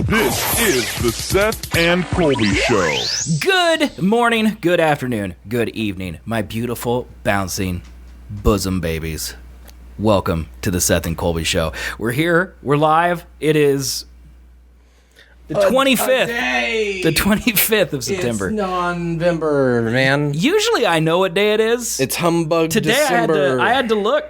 This is the Seth and Colby Show. Good morning, good afternoon, good evening, my beautiful, bouncing bosom babies. Welcome to the Seth and Colby Show. We're here, we're live. It is the 25th. The 25th of September. It's November, man. Usually I know what day it is. It's humbug Today December. I had to look.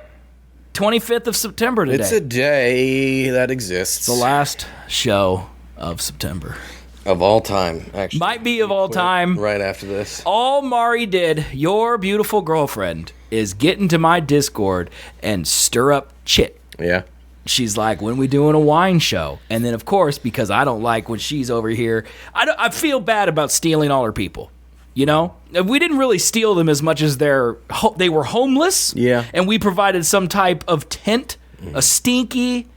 25th of September today. It's a day that exists. It's the last show of September. Of all time, actually. Might be of all time. Right after this. All Mari did, your beautiful girlfriend, is get into my Discord and stir up chit. Yeah. She's like, when we doing a wine show? And then, of course, because I don't like when she's over here, I feel bad about stealing all her people. You know? We didn't really steal them as much as they were homeless. Yeah. And we provided some type of tent, a stinky,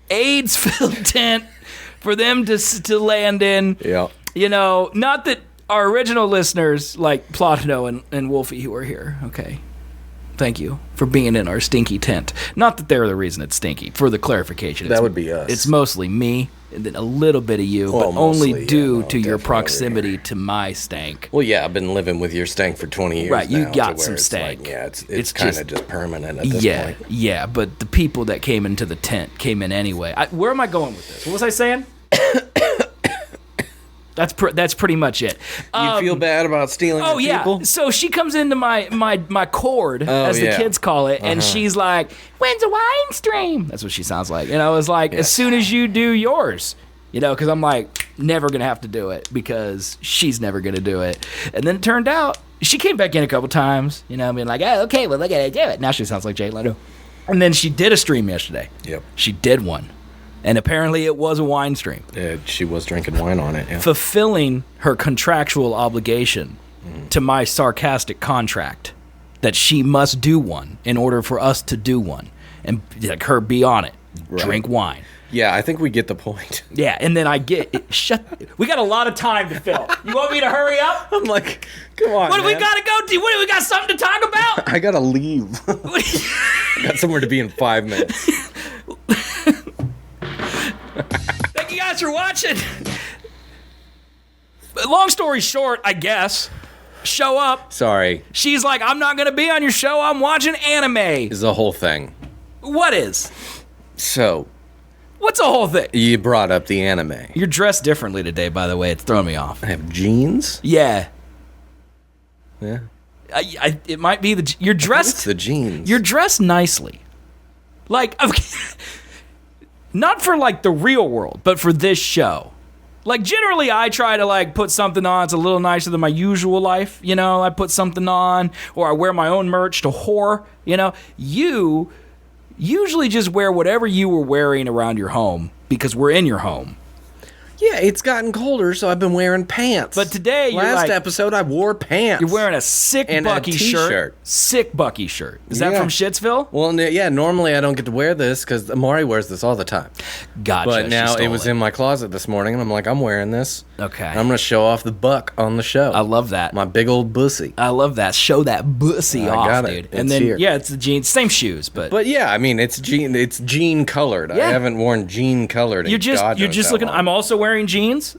AIDS-filled tent for them to land in. Yeah. You know, not that our original listeners, like Platino and Wolfie, who are here, okay? Thank you for being in our stinky tent. Not that they're the reason it's stinky, for the clarification. That would be us. It's mostly me, and then a little bit of you, Well, but only mostly, due to your definitely proximity to my stank. Well, yeah, I've been living with your stank for 20 years Right, you now, got to where some it's stank. Like, yeah, it's It's kind of just- just permanent at this point. Yeah, but the people that came into the tent came in anyway. Where am I going with this? What was I saying? That's pretty much it. You feel bad about stealing Oh your yeah. people? So she comes into my cord, as the yeah. kids call it, and she's like, "When's a wine stream?" That's what she sounds like. And I was like, "As soon as you do yours." You know, because I'm like, never going to have to do it because she's never going to do it. And then it turned out, she came back in a couple times, you know, being like, oh, okay, well, look at it, do it. Now she sounds like Jay Leno. And then she did a stream yesterday. Yep. She did one. And apparently it was a wine stream. Yeah, she was drinking wine on it, yeah. Fulfilling her contractual obligation to my sarcastic contract that she must do one in order for us to do one. And like her be on it. Right. Drink wine. Yeah, I think we get the point. Yeah, and then I get we got a lot of time to fill. You want me to hurry up? I'm like, come on, What do we man. gotta go to? What do we got something to talk about? I gotta leave. I got somewhere to be in 5 minutes. Thank you guys for watching. Long story short, I guess. Show up. Sorry, She's like, I'm not gonna be on your show. I'm watching anime. is the whole thing. What is? So, What's the whole thing? you brought up the anime. You're dressed differently today, by the way. It's throwing me off. I have jeans. Yeah. Yeah, It might be you're it's dressed. the jeans. You're dressed nicely. Like, not for like the real world, but for this show. Like, generally I try to like put something on it's a little nicer than my usual life, you know? I put something on, or I wear my own merch to whore, you know? You usually just wear whatever you were wearing around your home because we're in your home. Yeah, it's gotten colder, so I've been wearing pants. But today you're last like, episode I wore pants. you're wearing a sick And a Bucky shirt. t-shirt. Sick Bucky shirt. Is that Yeah. from Shitsville? Well, yeah, normally I don't get to wear this because Amari wears this all the time. Gotcha. But she now it stole was in my closet this morning, and I'm like, I'm wearing this. Okay. I'm gonna show off the buck on the show. I love that. My big old bussy. I love that. Show that bussy I off, got it. dude. And It's then here. yeah, it's the jeans, same shoes, But yeah, I mean, it's jean colored. Yeah. I haven't worn jean colored. you're just looking. I'm also wearing jeans.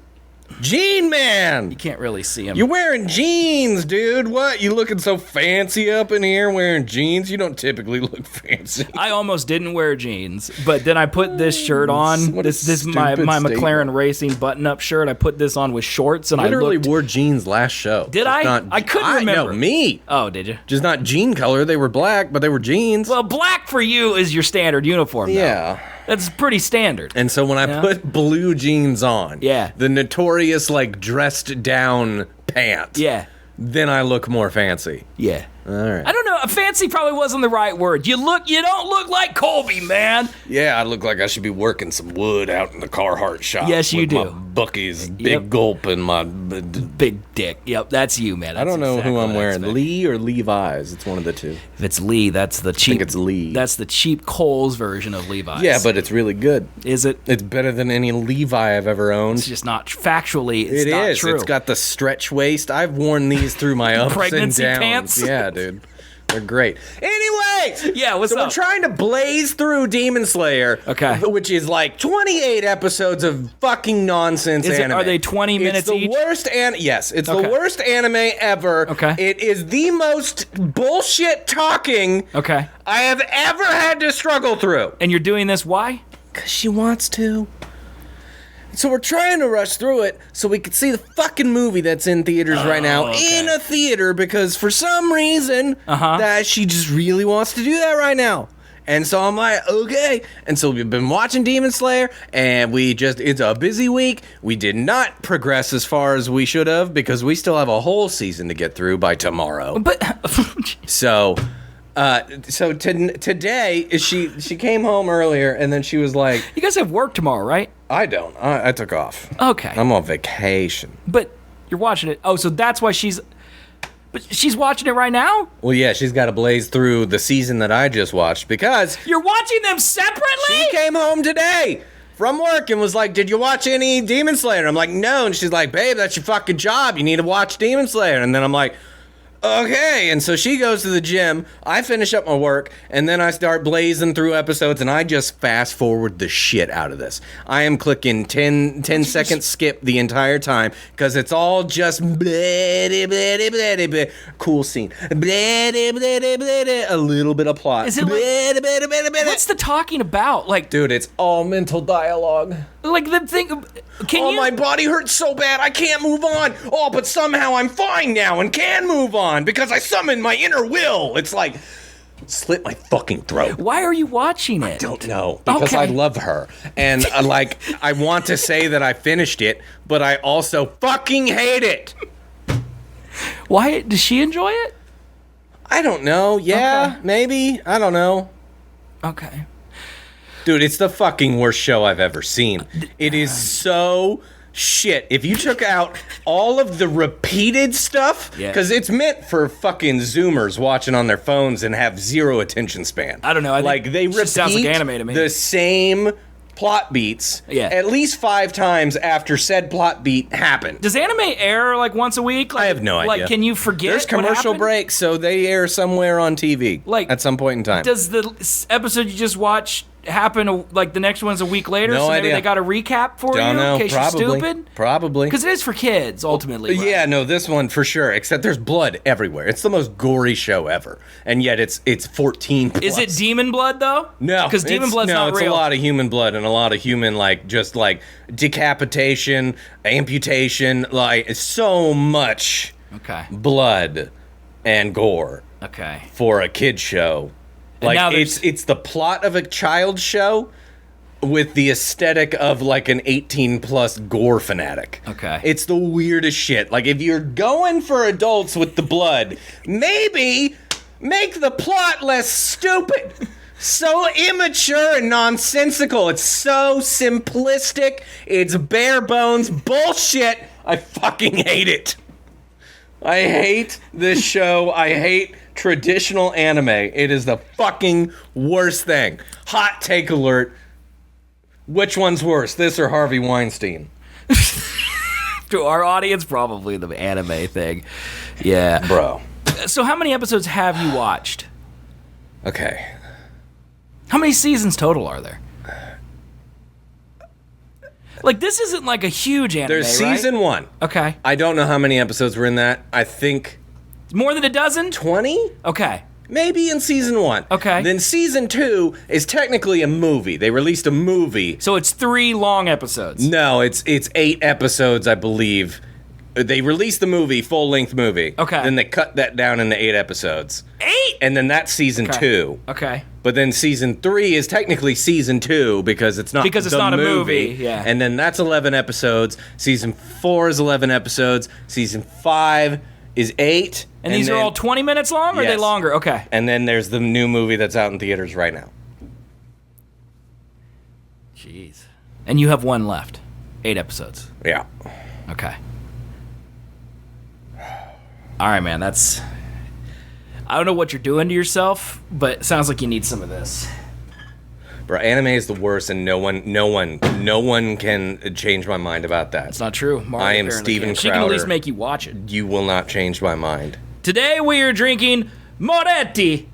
Jean man. You can't really see them. You're wearing jeans, dude. What? You looking so fancy up in here wearing jeans? You don't typically look fancy. I almost didn't wear jeans, but then I put this shirt on. What a This my stupid McLaren statement. Racing button-up shirt. I put this on with shorts, and Literally I looked. wore jeans last show. Did Just I? not- I couldn't remember. No, me. Oh, did you? Just not jean color. They were black, but they were jeans. Well, black for you is your standard uniform. Though. yeah. That's pretty standard. And so when I Yeah. put blue jeans on, Yeah. the notorious like dressed down pants, Yeah. then I look more fancy. Yeah. All right. I don't know. Fancy probably wasn't the right word. You don't look like Colby, man. Yeah, I look like I should be working some wood out in the Carhartt shop. Yes, you with do. My Bucky's big Yep. gulp and my. Big dick. Yep, that's you, man. I don't know That's who exactly I'm what I wearing. expect. Lee or Levi's. It's one of the two. If it's Lee, that's the cheap. think it's Lee. That's the cheap Kohl's version of Levi's. Yeah, but it's really good. is it? It's better than any Levi I've ever owned. It's just not factually. It's It not is. true. It's got the stretch waist. I've worn these through my ups Pregnancy and downs. pants? Yeah, dude. They're great. Anyways, Yeah, what's so up? we're trying to blaze through Demon Slayer, Okay. which is like 28 episodes of fucking nonsense anime. Are they 20 minutes it's the each? worst yes, it's Okay. the worst anime ever. Okay. It is the most bullshit talking Okay. I have ever had to struggle through. And you're doing this, why? Because she wants to. So we're trying to rush through it so we could see the fucking movie that's in theaters right now in a theater because for some reason that she just really wants to do that right now. And so I'm like, okay. And so we've been watching Demon Slayer and it's a busy week. We did not progress as far as we should have because we still have a whole season to get through by tomorrow. But So today she came home earlier and then she was like, you guys have work tomorrow, right? I don't. I took off. Okay. I'm on vacation. But you're watching it. Oh, so that's why she's watching it right now? Well, yeah, she's got to blaze through the season that I just watched because You're watching them separately? she came home today from work and was like, did you watch any Demon Slayer? I'm like, no. And she's like, babe, that's your fucking job. You need to watch Demon Slayer. And then I'm like, okay. And so she goes to the gym. I finish up my work, and then I start blazing through episodes, and I just fast forward the shit out of this. I am clicking 10-second skip the entire time because it's all just bleh, bleh, bleh, bleh. Cool scene. Bleh, bleh, bleh, bleh, a little bit of plot. Is it like- Bleh, bleh, bleh, bleh. What's the talking about? Like, Dude, it's all mental dialogue. like the thing. Can you? My body hurts so bad I can't move on. Oh, but somehow I'm fine now and can move on because I summoned my inner will. It's like, slit my fucking throat. Why are you watching it? Don't know because Okay. I love her and I want to say that I finished it, but I also fucking hate it. Why does she enjoy it? I don't know. Yeah, Okay. maybe. I don't know. Okay. Dude, it's the fucking worst show I've ever seen. It is so shit. If you took out all of the repeated stuff, Yeah. because it's meant for fucking Zoomers watching on their phones and have zero attention span. I don't know. I think Like they it just repeat sounds like anime to me. the same plot beats Yeah. at least 5 times after said plot beat happened. Does anime air like once a week? Like, I have no idea. Like, can you forget? There's what commercial happened? breaks, so they air somewhere on TV, Like, at some point in time. Does the episode you just watched happen like the next one's a week later? No so maybe idea. they got a recap for Don't you know. in case Probably. you're stupid. Probably. Because it is for kids ultimately. Right? Yeah, no, this one for sure. Except there's blood everywhere. It's the most gory show ever, and yet it's 14 plus. Is it demon blood though? No, because demon blood's not it's real. a lot of human blood and a lot of human just decapitation, amputation, like it's so much Okay. blood and gore Okay. for a kid show. And now Like there's- it's the plot of a child show with the aesthetic of like an 18 plus gore fanatic. Okay. It's the weirdest shit. Like if you're going for adults with the blood, maybe make the plot less stupid. So immature and nonsensical. It's so simplistic. It's bare bones bullshit. I fucking hate it. I hate this show. I hate traditional anime. It is the fucking worst thing. Hot take alert. Which one's worse, this or Harvey Weinstein? To our audience, probably the anime thing. Yeah. Bro. So how many episodes have you watched? Okay. How many seasons total are there? Like, this isn't like a huge anime, There's season 1. Okay. I don't know how many episodes were in that. I think More than a dozen? 20? Okay. Maybe in season 1. Okay. Then season 2 is technically a movie. They released a movie. So it's 3 long episodes. No, it's 8 episodes, I believe. They released the movie, full-length movie. Okay. Then they cut that down into 8 episodes. 8? And then that's season Okay. 2. Okay. But then season 3 is technically season 2 because it's not Because it's the not a movie, yeah. And then that's 11 episodes. Season 4 is 11 episodes. Season 5 is 8. And these are then- all 20 minutes long, or are they Yes. longer? Okay. And then there's the new movie that's out in theaters right now. Jeez. And you have one left. 8 episodes. Yeah. Okay. All right, man. That's... I don't know what you're doing to yourself, but it sounds like you need some of this. Bro, anime is the worst, and no one can change my mind about that. It's not true. Marley I am apparently Steven can. She can at least Crowder. make you watch it. You will not change my mind. Today we are drinking Moretti.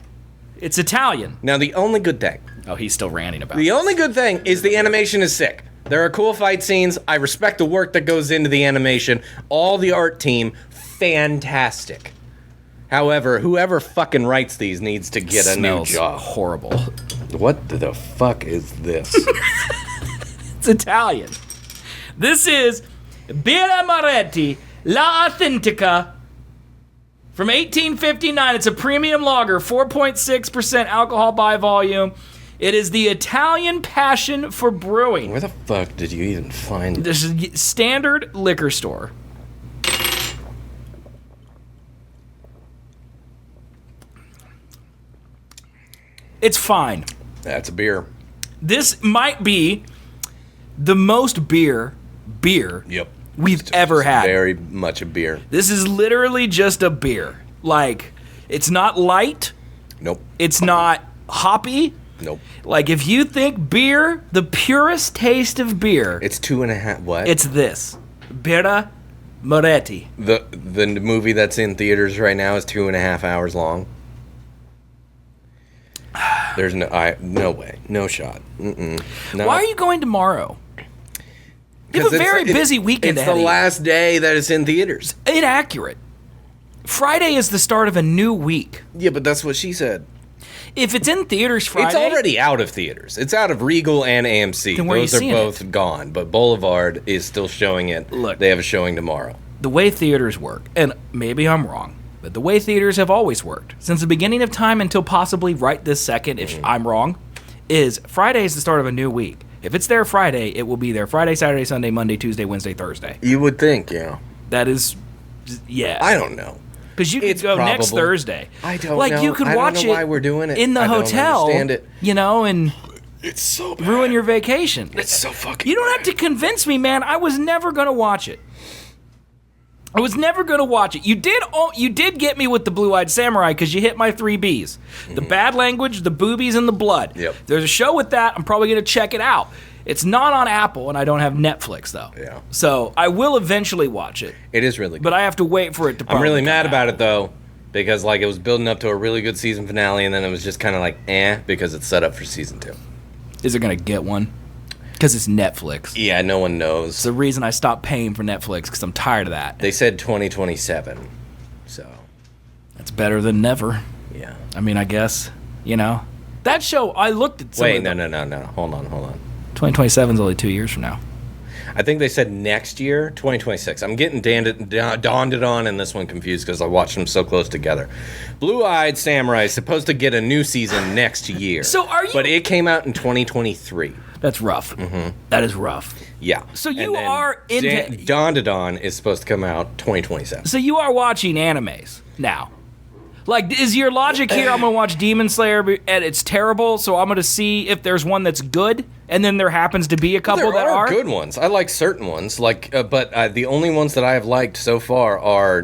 It's Italian. Now, the only good thing. Oh, he's still ranting about it. The only good thing is the animation is sick. There are cool fight scenes. I respect the work that goes into the animation. All the art team, fantastic. However, whoever fucking writes these needs to get a new job. Horrible. What the fuck is this? It's Italian. This is Birra Moretti La Authentica from 1859. It's a premium lager, 4.6% alcohol by volume. It is the Italian passion for brewing. Where the fuck did you even find it? This is standard liquor store. It's fine. That's a beer. This might be the most beer Yep. we've ever had. Very much a beer. This is literally just a beer. Like, it's not light. Nope. It's not hoppy. Nope. Like, if you think beer, the purest taste of beer, It's 2.5. What? it's this. Birra Moretti. the movie that's in theaters right now is 2.5 hours long. There's no way, no shot. No. Why are you going tomorrow? You have a very busy weekend It's ahead the of you. last day that it's in theaters. Inaccurate. Friday is the start of a new week. Yeah, but that's what she said. If it's in theaters Friday... It's already out of theaters. It's out of Regal and AMC. Then where are you Those are seeing both it? gone, but Boulevard is still showing it. Look. They have a showing tomorrow. The way theaters work, and maybe I'm wrong, but the way theaters have always worked, since the beginning of time until possibly right this second, if I'm wrong, is Friday is the start of a new week. If it's there Friday, it will be there Friday, Saturday, Sunday, Monday, Tuesday, Wednesday, Thursday. You would think, yeah. That is, yeah. I don't know. Because you could It's go next probable. Thursday. I don't like, know. you could I don't watch know it why we're doing it. in the I don't hotel, understand it. you know, and It's so bad. ruin your vacation. It's so fucking You don't have to convince me, man. I was never going to watch it. I was never going to watch it. You did get me with the Blue-Eyed Samurai because you hit my 3 Bs. The bad language, the boobies, and the blood. Yep. There's a show with that. I'm probably going to check it out. It's not on Apple, and I don't have Netflix, though. Yeah. So I will eventually watch it, It is really good. but I have to wait for it to I'm really probably mad come about out. it, though, because, like, it was building up to a really good season finale, and then it was just kind of like, because it's set up for season 2. Is it going to get one? Because it's Netflix. Yeah, no one knows. It's the reason I stopped paying for Netflix, because I'm tired of that. They said 2027, so, That's better than never. yeah. I mean, I guess, you know. That show, I looked at some Wait, of the- no. Hold on. 2027 is only 2 years from now. I think they said next year, 2026. I'm getting dawned it on and this one confused because I watched them so close together. Blue-Eyed Samurai is supposed to get a new season next year. So are you- But it came out in 2023. That's rough. That is rough. Yeah. So you And then are into- Dawn to Dawn is supposed to come out 2027. So you are watching animes now. Like, is your logic here, I'm going to watch Demon Slayer and it's terrible, so I'm going to see if there's one that's good, and then there happens to be a couple There that are? good ones. I like certain ones, but the only ones that I have liked so far are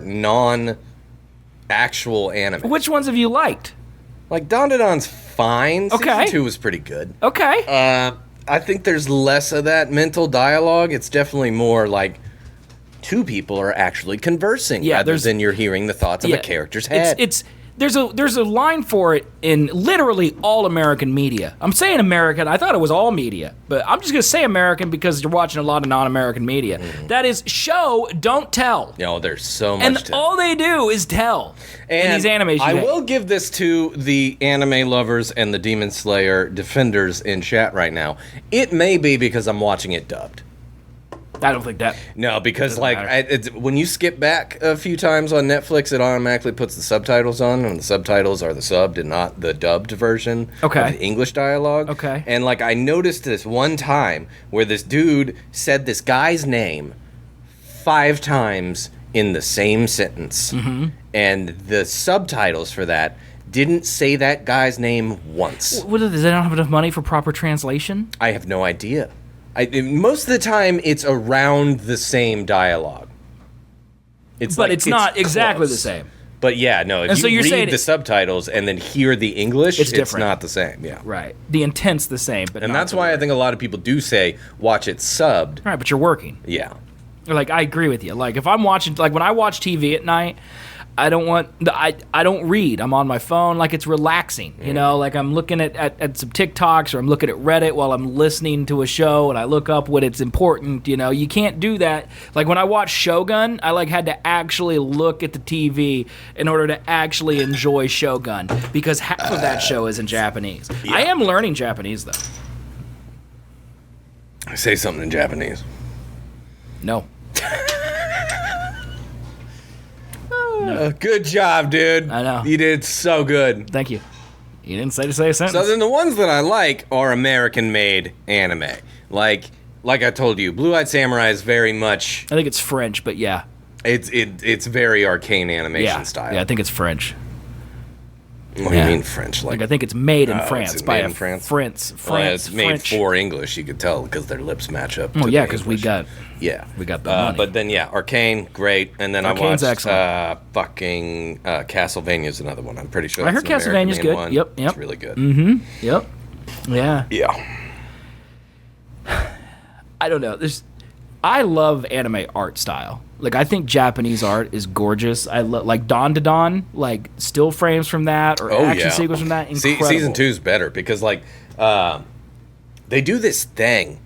non-actual anime. Which ones have you liked? Like Dawn to Dawn's fine. Okay. Season 2 was pretty good. Okay. I think there's less of that mental dialogue. It's definitely more like two people are actually conversing rather than you're hearing the thoughts of a character's head. There's a line for it in literally all American media. I'm saying American. I thought it was all media, but I'm just gonna say American because you're watching a lot of non-American media. That is show, don't tell. There's so much. And all they do is tell in these animations. I will give this to the anime lovers and the Demon Slayer defenders in chat right now. It may be because I'm watching it dubbed. I don't think that. No, because matter. when you skip back a few times on Netflix, it automatically puts the subtitles on, and the subtitles are the subbed and not the dubbed version of the English dialogue. Okay. And I noticed this one time where this dude said this guy's name 5 times in the same sentence, and the subtitles for that didn't say that guy's name once. What is, they don't have enough money for proper translation? I have no idea. Most of the time, it's around the same dialogue. But it's not exactly the same. But yeah, no, if you read the subtitles and then hear the English, it's not the same, yeah. Right. The intent's the same, but and that's why I think a lot of people do say, watch it subbed. Right, but you're working. Yeah. Like, I agree with you. Like, if I'm watching, like, when I watch TV at night, I don't read. I'm on my phone. Like, it's relaxing, you know? Like, I'm looking at some TikToks, or I'm looking at Reddit while I'm listening to a show, and I look up when it's important, you know? You can't do that. Like, when I watched Shogun, I, like, had to actually look at the TV in order to actually enjoy Shogun, because half of that show is in Japanese. Yeah. I am learning Japanese, though. Say something in Japanese. No. Good job, dude. I know. You did so good. Thank you. You didn't say to say a sentence. So then the ones that I like are American-made anime. Like I told you, Blue Eyed Samurai is very much... I think it's French, but yeah. It's very arcane animation style. Yeah, I think it's French. What do you mean French? Like, I think it's made in France. It's by made a in France? France. Well, it's made French. for English, you could tell, because their lips match up. Oh, yeah, because we got the money. But then, Arcane, great. And then Arcane's I watched excellent. Castlevania's another one. I'm pretty sure I heard that's an Castlevania's American-made good. one. Yep. It's really good. Mm-hmm. Yep. Yeah. Yeah. I don't know. I love anime art style. Like, I think Japanese art is gorgeous. I like Dawn to Dawn, like still frames from that, or action sequence from that. Incredible. Season 2 is better because, like, they do this thing.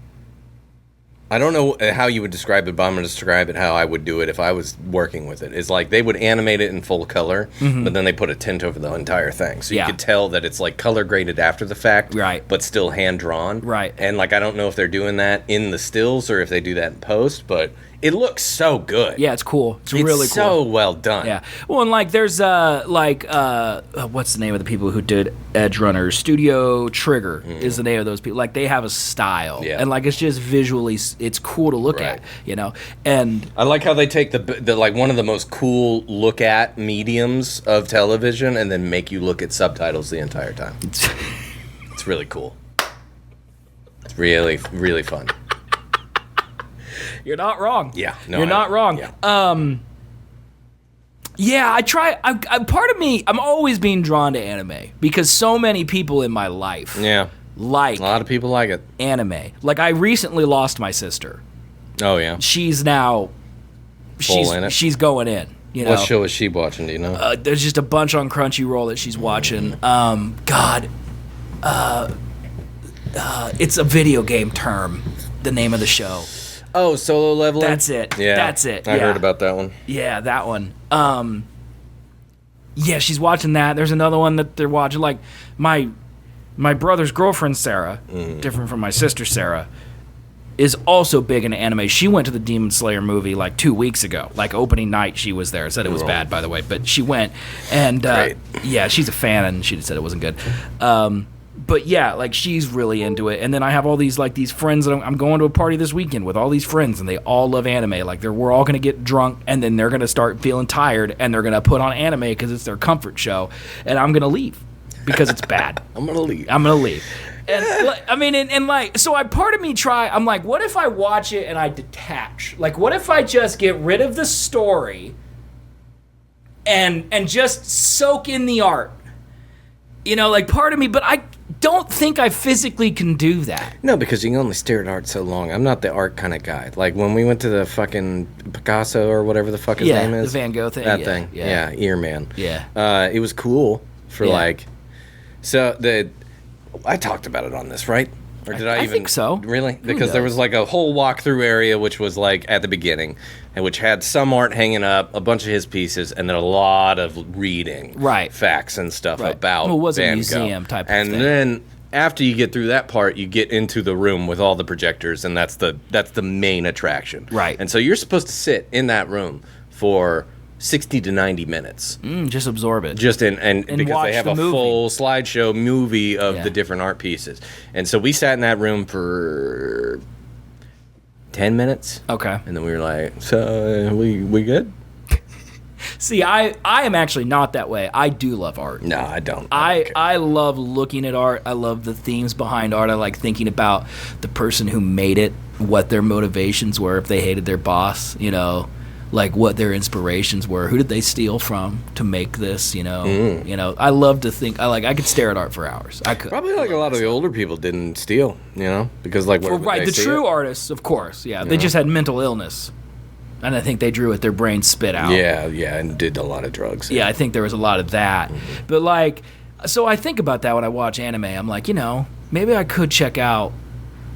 I don't know how you would describe it, but I'm going to describe it how I would do it if I was working with it. It's like they would animate it in full color, but then they put a tint over the entire thing. So you could tell that it's like color graded after the fact, right, but still hand drawn. Right. And like I don't know if they're doing that in the stills or if they do that in post, but it looks so good. Yeah, it's cool. It's really cool. So well done. Yeah. Well, and like there's what's the name of the people who did Edge Runners? Studio Trigger is the name of those people. Like, they have a style, and like it's just visually it's cool to look at, you know. And I like how they take the like one of the most cool look at mediums of television and then make you look at subtitles the entire time. It's really cool. It's really, really fun. You're not wrong. Yeah, no, you're not wrong. Yeah. Yeah, I try. Part of me, I'm always being drawn to anime because so many people in my life, like a lot of people like it. Anime. Like, I recently lost my sister. Oh yeah. She's now, she's going in. You know? What show is she watching? Do you know? There's just a bunch on Crunchyroll that she's watching. It's a video game term. The name of the show. Oh, Solo Leveling? That's it. Yeah. That's it. I heard about that one. Yeah, that one. Yeah, she's watching that. There's another one that they're watching. Like, my brother's girlfriend, Sarah, different from my sister, Sarah, is also big into anime. She went to the Demon Slayer movie like 2 weeks ago. Like, opening night, she was there. Said it was bad, by the way, but she went. And, yeah, she's a fan, and she said it wasn't good. But yeah, like, she's really into it. And then I have all these friends that I'm going to a party this weekend with all these friends, and they all love anime. Like, we're all going to get drunk, and then they're going to start feeling tired, and they're going to put on anime because it's their comfort show, and I'm going to leave because it's bad. I'm going to leave. And I mean, and like, so part of me I'm like, what if I watch it and I detach? Like, what if I just get rid of the story and just soak in the art? You know, like, part of me, but I don't think I physically can do that. No, because you can only stare at art so long. I'm not the art kind of guy. Like, when we went to the fucking Picasso or whatever the fuck his name is. The Van Gogh thing. That thing. Yeah, Earman. Yeah. It was cool for like... So, I talked about it on this, right? Or did I even... I think so. Really? Because there was like a whole walkthrough area, which was like at the beginning, and which had some art hanging up, a bunch of his pieces, and then a lot of reading. Right. Facts and stuff about it was Van a Gogh. museum type of and thing. And then after you get through that part, you get into the room with all the projectors, and that's the main attraction. Right. And so you're supposed to sit in that room for 60 to 90 minutes. Just absorb it. Just and because watch they have the a movie. full slideshow movie of the different art pieces. And so we sat in that room for 10 minutes. Okay. And then we were like, so we good? See, I am actually not that way. I do love art. No, I don't. I love looking at art. I love the themes behind art. I like thinking about the person who made it, what their motivations were, if they hated their boss, you know, like what their inspirations were. Who did they steal from to make this, you know? You know, I love to think, I could stare at art for hours. I could. Probably like a lot of the older people didn't steal, you know? Because like what Right, they the see true it? artists, of course, yeah. They just had mental illness. And I think they drew what their brains spit out. Yeah, and did a lot of drugs. Yeah, I think there was a lot of that. But, like, so I think about that when I watch anime. I'm like, maybe I could check out,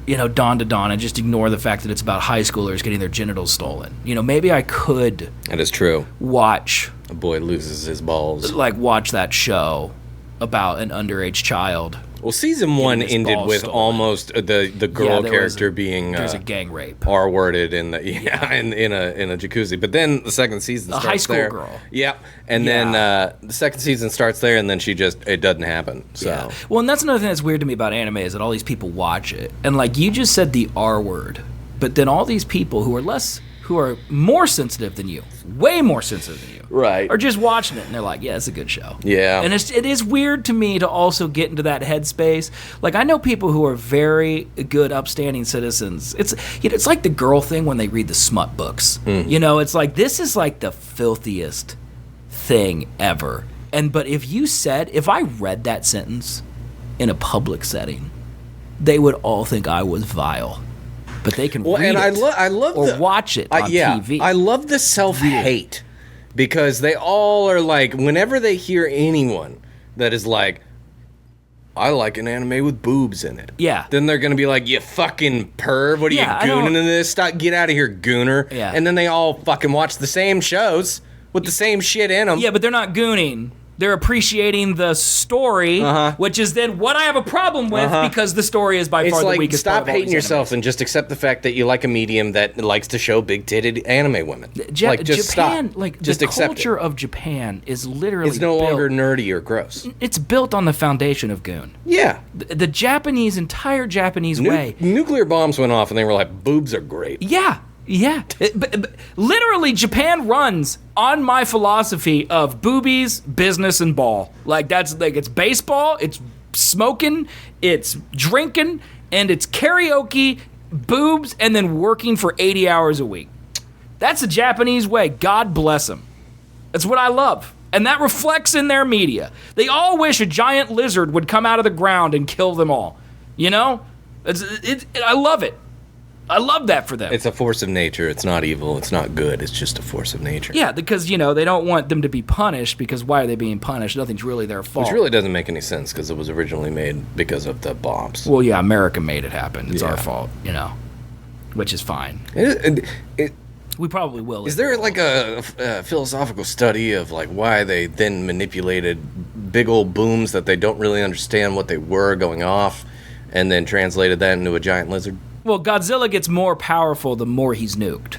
Dawn to Dawn and just ignore the fact that it's about high schoolers getting their genitals stolen. Maybe I could. That is true. Watch. A boy loses his balls. Like, watch that show about an underage child. Well, season 1 ended with stolen. almost the girl character being there's a gang rape. R-worded in a jacuzzi. But then the second season starts high school there. girl. Yeah, and then the second season starts there, and then it doesn't happen. So. Yeah. Well, and that's another thing that's weird to me about anime is that all these people watch it, and like you just said the R word, but then all these people who are more sensitive than you, way more sensitive than you, right, are just watching it and they're like, yeah, it's a good show. Yeah. And it is weird to me to also get into that headspace. Like, I know people who are very good, upstanding citizens. It's like the girl thing when they read the smut books. It's like, this is like the filthiest thing ever. But if I read that sentence in a public setting, they would all think I was vile. But they can read and it I love or watch it on TV. I love the self-hate because they all are like, whenever they hear anyone that is like, I like an anime with boobs in it. Yeah. Then they're going to be like, you fucking perv, what are you gooning in this? Stop, get out of here, gooner. Yeah. And then they all fucking watch the same shows with the same shit in them. Yeah, but they're not gooning. They're appreciating the story, which is then what I have a problem with because the story is by far the weakest part of all stop hating these yourself animes. and just accept the fact that you like a medium that likes to show big-titted anime women. Just Japan, stop. like just the accept culture it. of Japan is literally It's no longer nerdy or gross. It's built on the foundation of goon. Yeah. The Japanese, entire Japanese way. Nuclear bombs went off and they were like, boobs are great. Yeah. But literally, Japan runs on my philosophy of boobies, business, and ball. Like, that's like, it's baseball, it's smoking, it's drinking, and it's karaoke, boobs, and then working for 80 hours a week. That's the Japanese way. God bless them. That's what I love. And that reflects in their media. They all wish a giant lizard would come out of the ground and kill them all. I love it. I love that for them. It's a force of nature. It's not evil. It's not good. It's just a force of nature. Yeah, because, they don't want them to be punished because why are they being punished? Nothing's really their fault. Which really doesn't make any sense because it was originally made because of the bombs. Well, yeah, America made it happen. It's our fault, which is fine. We probably will. Is there like a philosophical study of like why they then manipulated big old booms that they don't really understand what they were going off and then translated that into a giant lizard? Well, Godzilla gets more powerful the more he's nuked.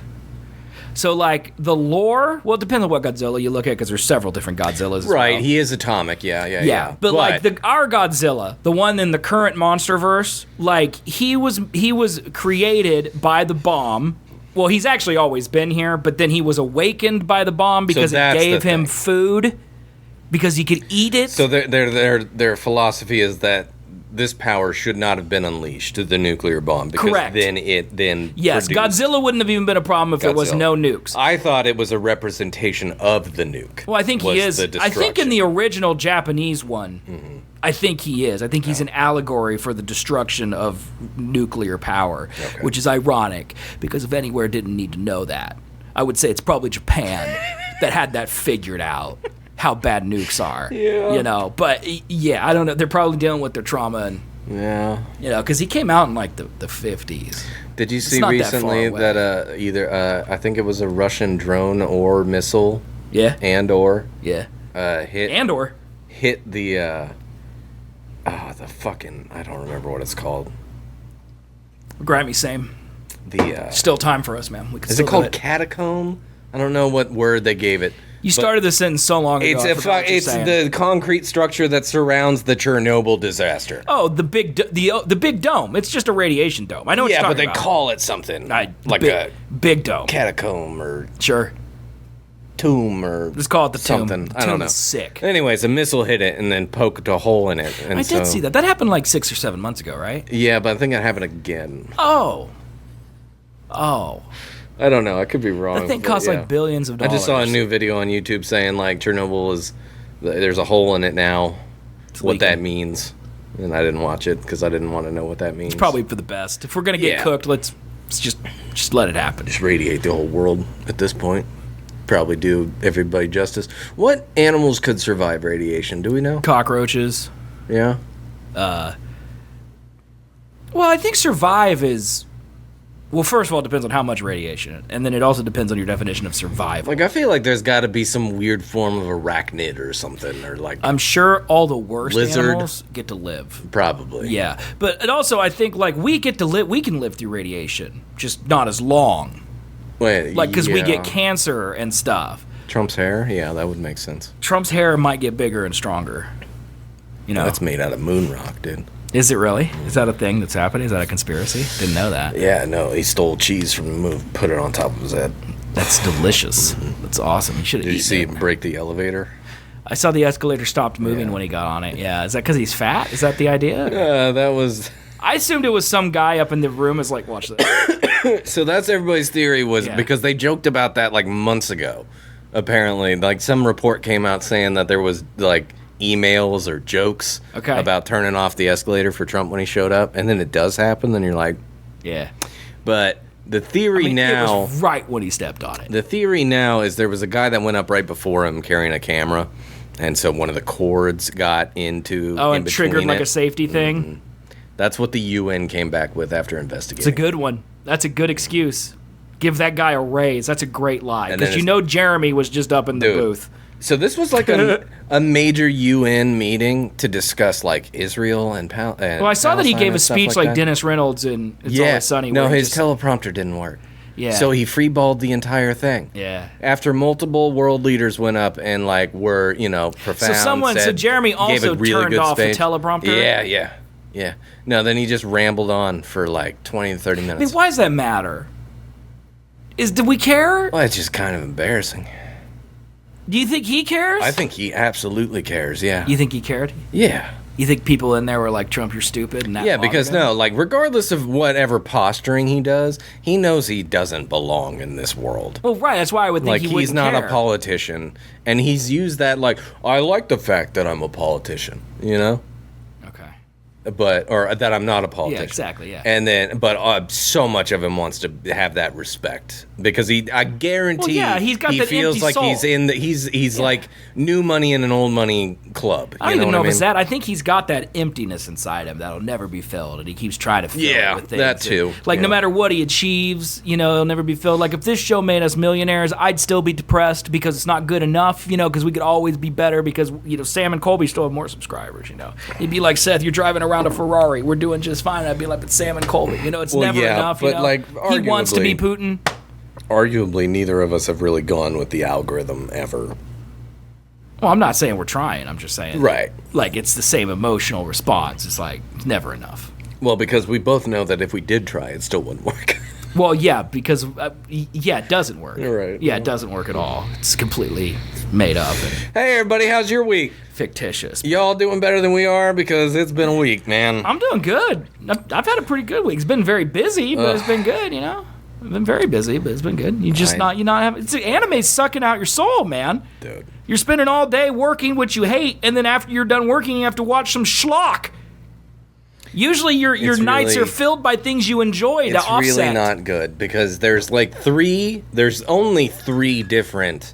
So, like, the lore, well, it depends on what Godzilla you look at, because there's several different Godzillas as right, well. He is atomic, yeah. But like, our Godzilla, the one in the current MonsterVerse, like, he was created by the bomb. Well, he's actually always been here, but then he was awakened by the bomb because it gave him food, because he could eat it. So their philosophy is that this power should not have been unleashed, the nuclear bomb, because Correct. then yes, produced. Godzilla wouldn't have even been a problem if there was no nukes. I thought it was a representation of the nuke. Well, I think he is. I think in the original Japanese one, I think he is. I think he's an allegory for the destruction of nuclear power, which is ironic because if anywhere didn't need to know that, I would say it's probably Japan that had that figured out. How bad nukes are, But I don't know. They're probably dealing with their trauma, and because he came out in like the 50s. Did you see recently that either I think it was a Russian drone or missile, hit hit the the fucking, I don't remember what it's called. Grammy, same. Still time for us, man. We can is it called catacomb? I don't know what word they gave it. You started the sentence so long ago. It's the concrete structure that surrounds the Chernobyl disaster. Oh, the big dome. It's just a radiation dome. I know what you're talking about. Yeah, but they call it something like a big dome, catacomb or tomb or let's call it the tomb. Something. I don't know. Is sick. Anyways, a missile hit it and then poked a hole in it. And I did see that. That happened like 6 or 7 months ago, right? Yeah, but I think it happened again. Oh. I don't know. I could be wrong. That thing costs like billions of dollars. I just saw a new video on YouTube saying like Chernobyl there's a hole in it now. What that means, and I didn't watch it because I didn't want to know what that means. It's probably for the best. If we're gonna get cooked, let's just Just let it happen. Just radiate the whole world at this point. Probably do everybody justice. What animals could survive radiation? Do we know? Cockroaches. Yeah. Well, I think survive is... Well, first of all, it depends on how much radiation. And then it also depends on your definition of survival. Like, I feel like there's got to be some weird form of arachnid or something. Or like I'm sure all the worst lizard. animals get to live. Probably. Yeah. But it also, I think, like, we get to live... We can live through radiation. Just not as long. Wait, Like, because we get cancer and stuff. Trump's hair? Yeah, that would make sense. Trump's hair might get bigger and stronger. You know? That's made out of moon rock, dude. Is it really? Is that a thing that's happening? Is that a conspiracy? Didn't know that. Yeah, no, he stole cheese from the moon, put it on top of his head. That's delicious. That's awesome. You should have Did eaten you see it. him break the elevator? I saw the escalator stopped moving when he got on it. Yeah. Is that because he's fat? Is that the idea? That was... I assumed it was some guy up in the room is like, watch this. So that's everybody's theory was Yeah. because they joked about that like months ago. Apparently, like some report came out saying that there was like emails or jokes about turning off the escalator for Trump when he showed up, and then it does happen. Then you're like, Yeah. but the theory It now, was right when he stepped on it. the theory now is there was a guy that went up right before him carrying a camera, and so one of the cords got into Oh, in and triggered between like it. a safety thing. That's what the UN came back with after investigating. It's a good one. That's a good excuse. Give that guy a raise. That's a great lie. And Because then you know Jeremy was just up in the Dude. booth. So this was like a major UN meeting to discuss like Israel and Palestine. Well, I saw that he gave a speech like that. Dennis Reynolds in It's Always Sunny. No, where he his just- teleprompter didn't work. Yeah. So he freeballed the entire thing. Yeah. After multiple world leaders went up and like were, profound. So Jeremy gave also a really turned good off the speech. teleprompter? Yeah. No, then he just rambled on for like 20 to 30 I minutes. mean, why does that matter? Do we care? Well, it's just kind of embarrassing. Do you think he cares? I think he absolutely cares, yeah. You think he cared? Yeah. You think people in there were like, Trump, you're stupid? And that Yeah, because bothered him? no, like regardless of whatever posturing he does, he knows he doesn't belong in this world. Well, right. That's why I would think Like he he's wouldn't not care. a politician, and he's used that like I like the fact that I'm a politician, Okay. or that I'm not a politician. Yeah, exactly. Yeah. And then, but so much of him wants to have that respect because I guarantee, Well, yeah, he's got he that feels empty like soul. he's in the he's like new money in an old money club. I don't you even know what if it's mean? that. I think he's got that emptiness inside him that'll never be filled, and he keeps trying to fill Yeah, it with things. that too. Like, Yeah. no matter what he achieves, it'll never be filled. Like, if this show made us millionaires, I'd still be depressed because it's not good enough, because we could always be better because, Sam and Colby still have more subscribers, He'd be like, Seth, you're driving around a Ferrari. We're doing just fine. I'd be like, but Sam and Colby, it's Well, never yeah, enough, but, like, He wants to be arguably- Putin. Arguably, neither of us have really gone with the algorithm ever. Well, I'm not saying we're trying. I'm just saying. Right. Like, it's the same emotional response. It's like, it's never enough. Well, because we both know that if we did try, it still wouldn't work. Well, yeah, because it doesn't work. You're right. Yeah, it doesn't work at all. It's completely made up and Hey, everybody, how's your week? fictitious. Y'all doing better than we are because it's been a week, man. I'm doing good. I've had a pretty good week. It's been very busy, but it's been good. I've been very busy, but it's been good. You're not having. It's anime's sucking out your soul, man. Dude. You're spending all day working what you hate, and then after you're done working, you have to watch some schlock. Usually, your It's nights really- are filled by things you enjoy to It's offset. really not good because there's only three different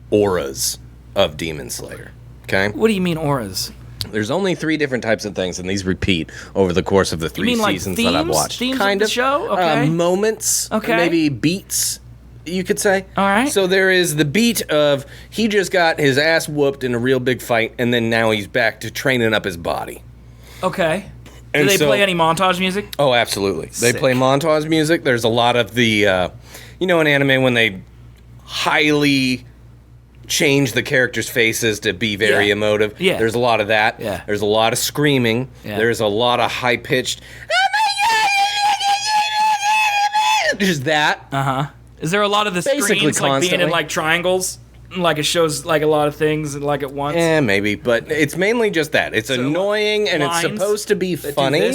auras of Demon Slayer. Okay? What do you mean auras? There's only three different types of things, and these repeat over the course of the three mean, like, seasons that I've themes? watched. Themes of kind the show? Okay. Moments. Okay. Maybe beats, you could say. All right. So there is the beat of he just got his ass whooped in a real big fight, and then now he's back to training up his body. Okay. Do And they so- play any montage music? Oh, absolutely. They Sick. play montage music. There's a lot of the, in anime when they highly change the characters' faces to be very Yeah. emotive. Yeah. There's a lot of that. Yeah. There's a lot of screaming. Yeah. There's a lot of high-pitched, there's that. Is there a lot of the Basically screens like being in constantly. like triangles? Like it shows like a lot of things like at once. Maybe, but it's mainly just that. It's annoying and it's supposed to be funny.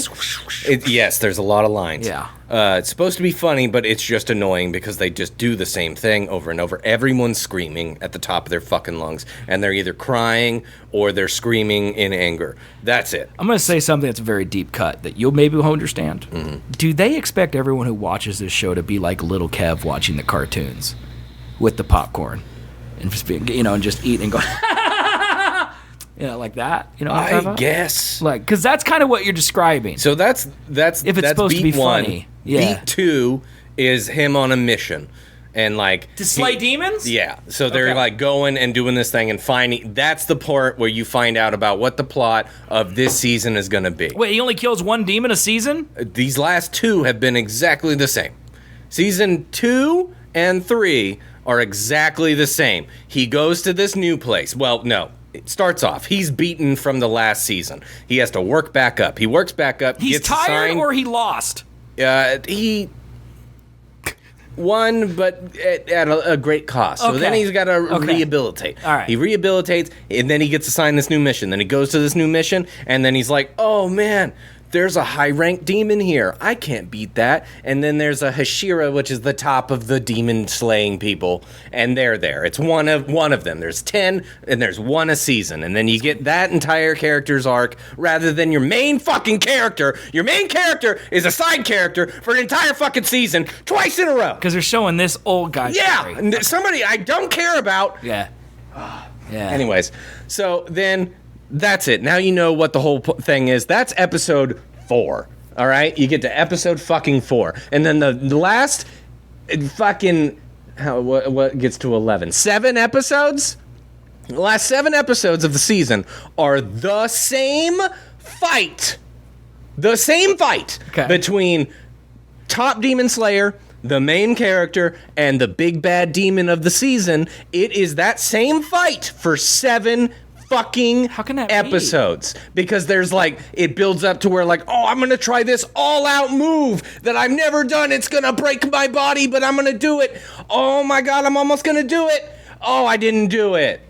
Yes, there's a lot of lines. Yeah. It's supposed to be funny, but it's just annoying because they just do the same thing over and over. Everyone's screaming at the top of their fucking lungs, and they're either crying or they're screaming in anger. That's it. I'm going to say something that's a very deep cut that you'll maybe understand. Mm-hmm. Do they expect everyone who watches this show to be like little Kev watching the cartoons with the popcorn and just being, and just eating and going, like that? You know what I'm talking I about? guess. Like, because that's kind of what you're describing. So that's if it's that's supposed to be beat one. funny. Yeah. Beat 2 is him on a mission. And like to slay demons? Yeah. So they're like going and doing this thing and finding. That's the part where you find out about what the plot of this season is going to be. Wait, he only kills one demon a season? These last 2 have been exactly the same. Season 2 and 3 are exactly the same. He goes to this new place. Well, no. It starts off. He's beaten from the last season. He has to work back up. He works back up. He's gets tired assigned, or he lost? He won, but at a great cost. So then he's got to rehabilitate. All right. He rehabilitates, and then he gets assigned this new mission. Then he goes to this new mission, and then he's like, oh, man, there's a high-ranked demon here. I can't beat that. And then there's a Hashira, which is the top of the demon-slaying people, and they're there. It's one of them. There's 10, and there's one a season. And then you get that entire character's arc rather than your main fucking character. Your main character is a side character for an entire fucking season twice in a row. Because they're showing this old guy. Yeah, somebody I don't care about. Yeah. Yeah. Anyways, so then that's it. Now you know what the whole thing is. That's episode 4. All right? You get to episode fucking 4. And then the last fucking... what gets to 11? 7 episodes? The last 7 episodes of the season are the same fight. The same fight between top demon slayer, the main character, and the big bad demon of the season. It is that same fight for 7 fucking episodes. Because there's like, it builds up to where like, oh, I'm gonna try this all-out move that I've never done. It's gonna break my body, but I'm gonna do it. Oh my god, I'm almost gonna do it. Oh, I didn't do it.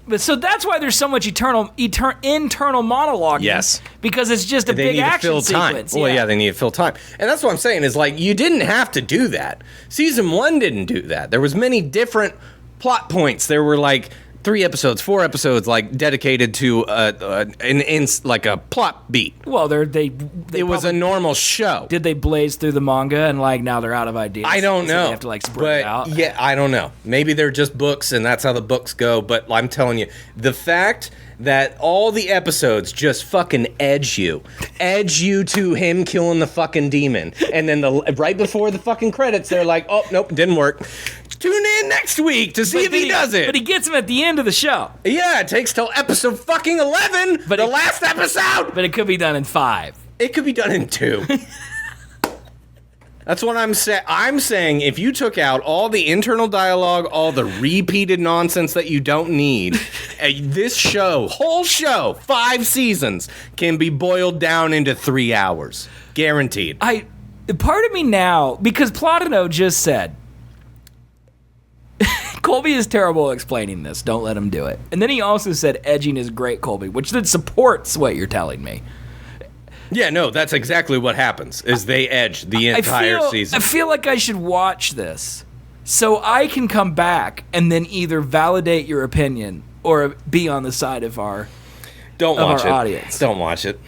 But so that's why there's so much internal monologue. Yes. Because it's just a big action sequence. Well, yeah, they need to fill time. And that's what I'm saying is like, you didn't have to do that. Season 1 didn't do that. There was many different plot points. There were like 3 episodes, 4 episodes, like dedicated to like a plot beat. Well, it was a normal show. Did they blaze through the manga and like now they're out of ideas? I don't know. They have to like spread it out. Yeah, I don't know. Maybe they're just books and that's how the books go. But I'm telling you, the fact that all the episodes just fucking edge you to him killing the fucking demon, and then right before the fucking credits, they're like, oh nope, didn't work. Tune in next week to see if he does it. But he gets him at the end of the show. Yeah, it takes till episode fucking 11, but the last episode. But it could be done in 5. It could be done in 2. That's what I'm saying. I'm saying if you took out all the internal dialogue, all the repeated nonsense that you don't need, this whole show, 5 seasons, can be boiled down into 3 hours. Guaranteed. Part of me now, because Platino just said, Colby is terrible at explaining this. Don't let him do it. And then he also said edging is great, Colby, which then supports what you're telling me. Yeah, no, that's exactly what happens, is they edge the entire season. I feel like I should watch this so I can come back and then either validate your opinion or be on the side of our audience. Don't watch it.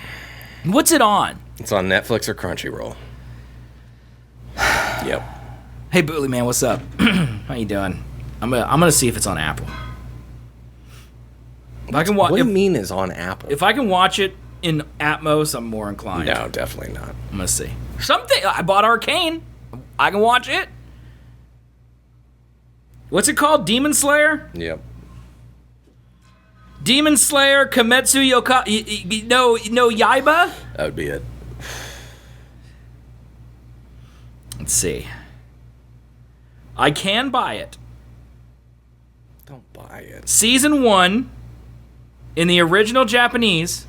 What's it on? It's on Netflix or Crunchyroll. Yep. Hey, Bootly Man, what's up? How you doing? I'm gonna see if it's on Apple. What do you mean is on Apple? If I can watch it in Atmos, I'm more inclined. No, definitely not. I'm gonna see. I bought Arcane. I can watch it. What's it called? Demon Slayer? Yep. Demon Slayer Kimetsu no Yaiba? That would be it. Let's see. I can buy it. Don't buy it. Season 1 in the original Japanese.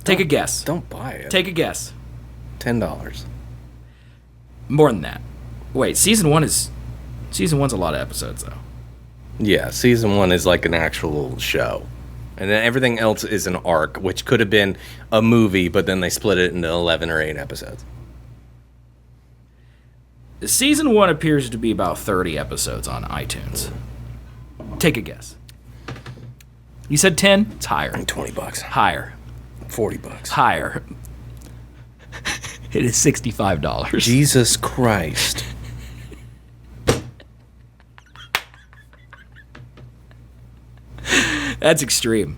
Take a guess. Don't buy it. Take a guess. $10. More than that. Wait, season 1 is Season 1's a lot of episodes, though. Yeah, season 1 is like an actual show. And then everything else is an arc, which could have been a movie, but then they split it into 11 or 8 episodes. Season 1 appears to be about 30 episodes on iTunes. Take a guess. You said 10? It's higher. $20. Higher. $40. Higher. It is $65. Jesus Christ. That's extreme.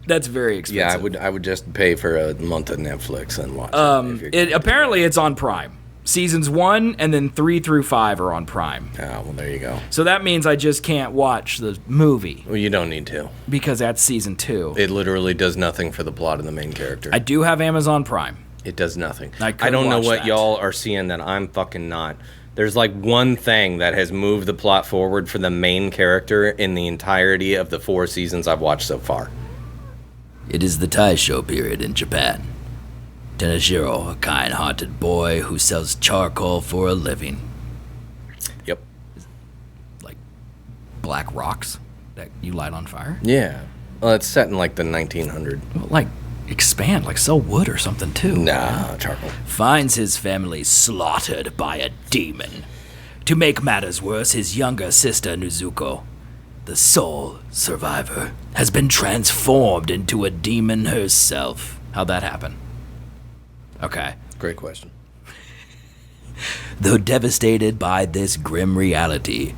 That's very expensive. Yeah, I would just pay for a month of Netflix and watch it. Apparently, it's on Prime. Seasons 1 and then 3 through 5 are on Prime. Oh, well, there you go. So that means I just can't watch the movie. Well, you don't need to. Because that's season 2. It literally does nothing for the plot of the main character. I do have Amazon Prime. It does nothing. I don't know what that. y'all are seeing that I'm fucking not. There's like one thing that has moved the plot forward for the main character in the entirety of the 4 seasons I've watched so far. It is the Taisho period in Japan. Tenashiro, a kind-hearted boy who sells charcoal for a living. Yep. Like black rocks that you light on fire? Yeah. Well, it's set in like the 1900s. Well, like expand, like sell wood or something too. Nah, charcoal. Finds his family slaughtered by a demon. To make matters worse, his younger sister Nezuko, the sole survivor, has been transformed into a demon herself. How'd that happen? Okay. Great question. Though devastated by this grim reality,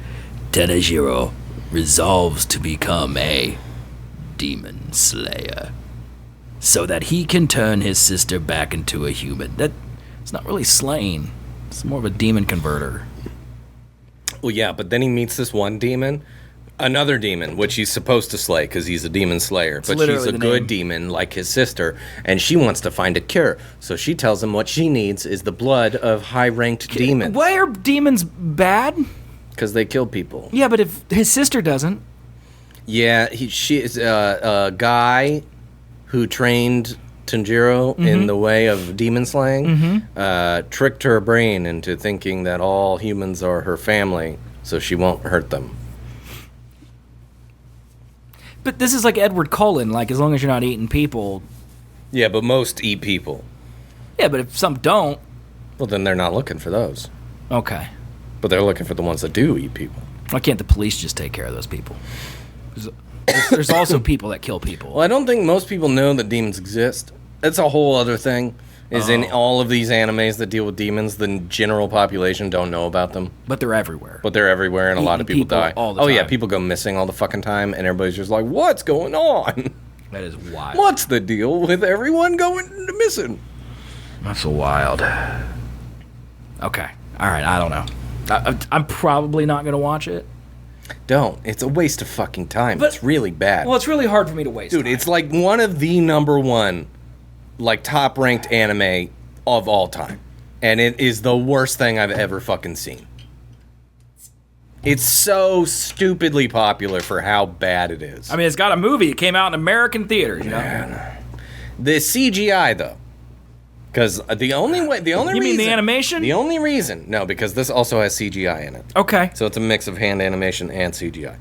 Tenejiro resolves to become a demon slayer so that he can turn his sister back into a human. It's not really slaying. It's more of a demon converter. Well, yeah, but then he meets this one demon, another demon, which he's supposed to slay because he's a demon slayer. But she's a good demon like his sister, and she wants to find a cure. So she tells him what she needs is the blood of high-ranked demons. Why are demons bad? Because they kill people. Yeah, but if his sister doesn't. Yeah, she is a guy who trained Tanjiro in the way of demon slaying, tricked her brain into thinking that all humans are her family, so she won't hurt them. But this is like Edward Cullen, like as long as you're not eating people. Yeah, but most eat people. Yeah, but if some don't. Well, then they're not looking for those. Okay. But they're looking for the ones that do eat people. Why can't the police just take care of those people? There's also people that kill people. Well, I don't think most people know that demons exist. That's a whole other thing. In all of these animes that deal with demons, the general population don't know about them. But they're everywhere. But they're everywhere, and a lot of people die. All the time. Yeah, people go missing all the fucking time, and everybody's just like, what's going on? That is wild. What's the deal with everyone going missing? That's so wild. Okay. All right, I don't know. I'm probably not going to watch it. Don't. It's a waste of fucking time. But, it's really bad. Well, it's really hard for me to waste Dude, time. It's like one of the number one, like, top-ranked anime of all time. And it is the worst thing I've ever fucking seen. It's so stupidly popular for how bad it is. I mean, it's got a movie. It came out in American theaters, you know? Man. The CGI, though. Because the only You reason... mean the animation? The only reason... No, because this also has CGI in it. Okay. So it's a mix of hand animation and CGI.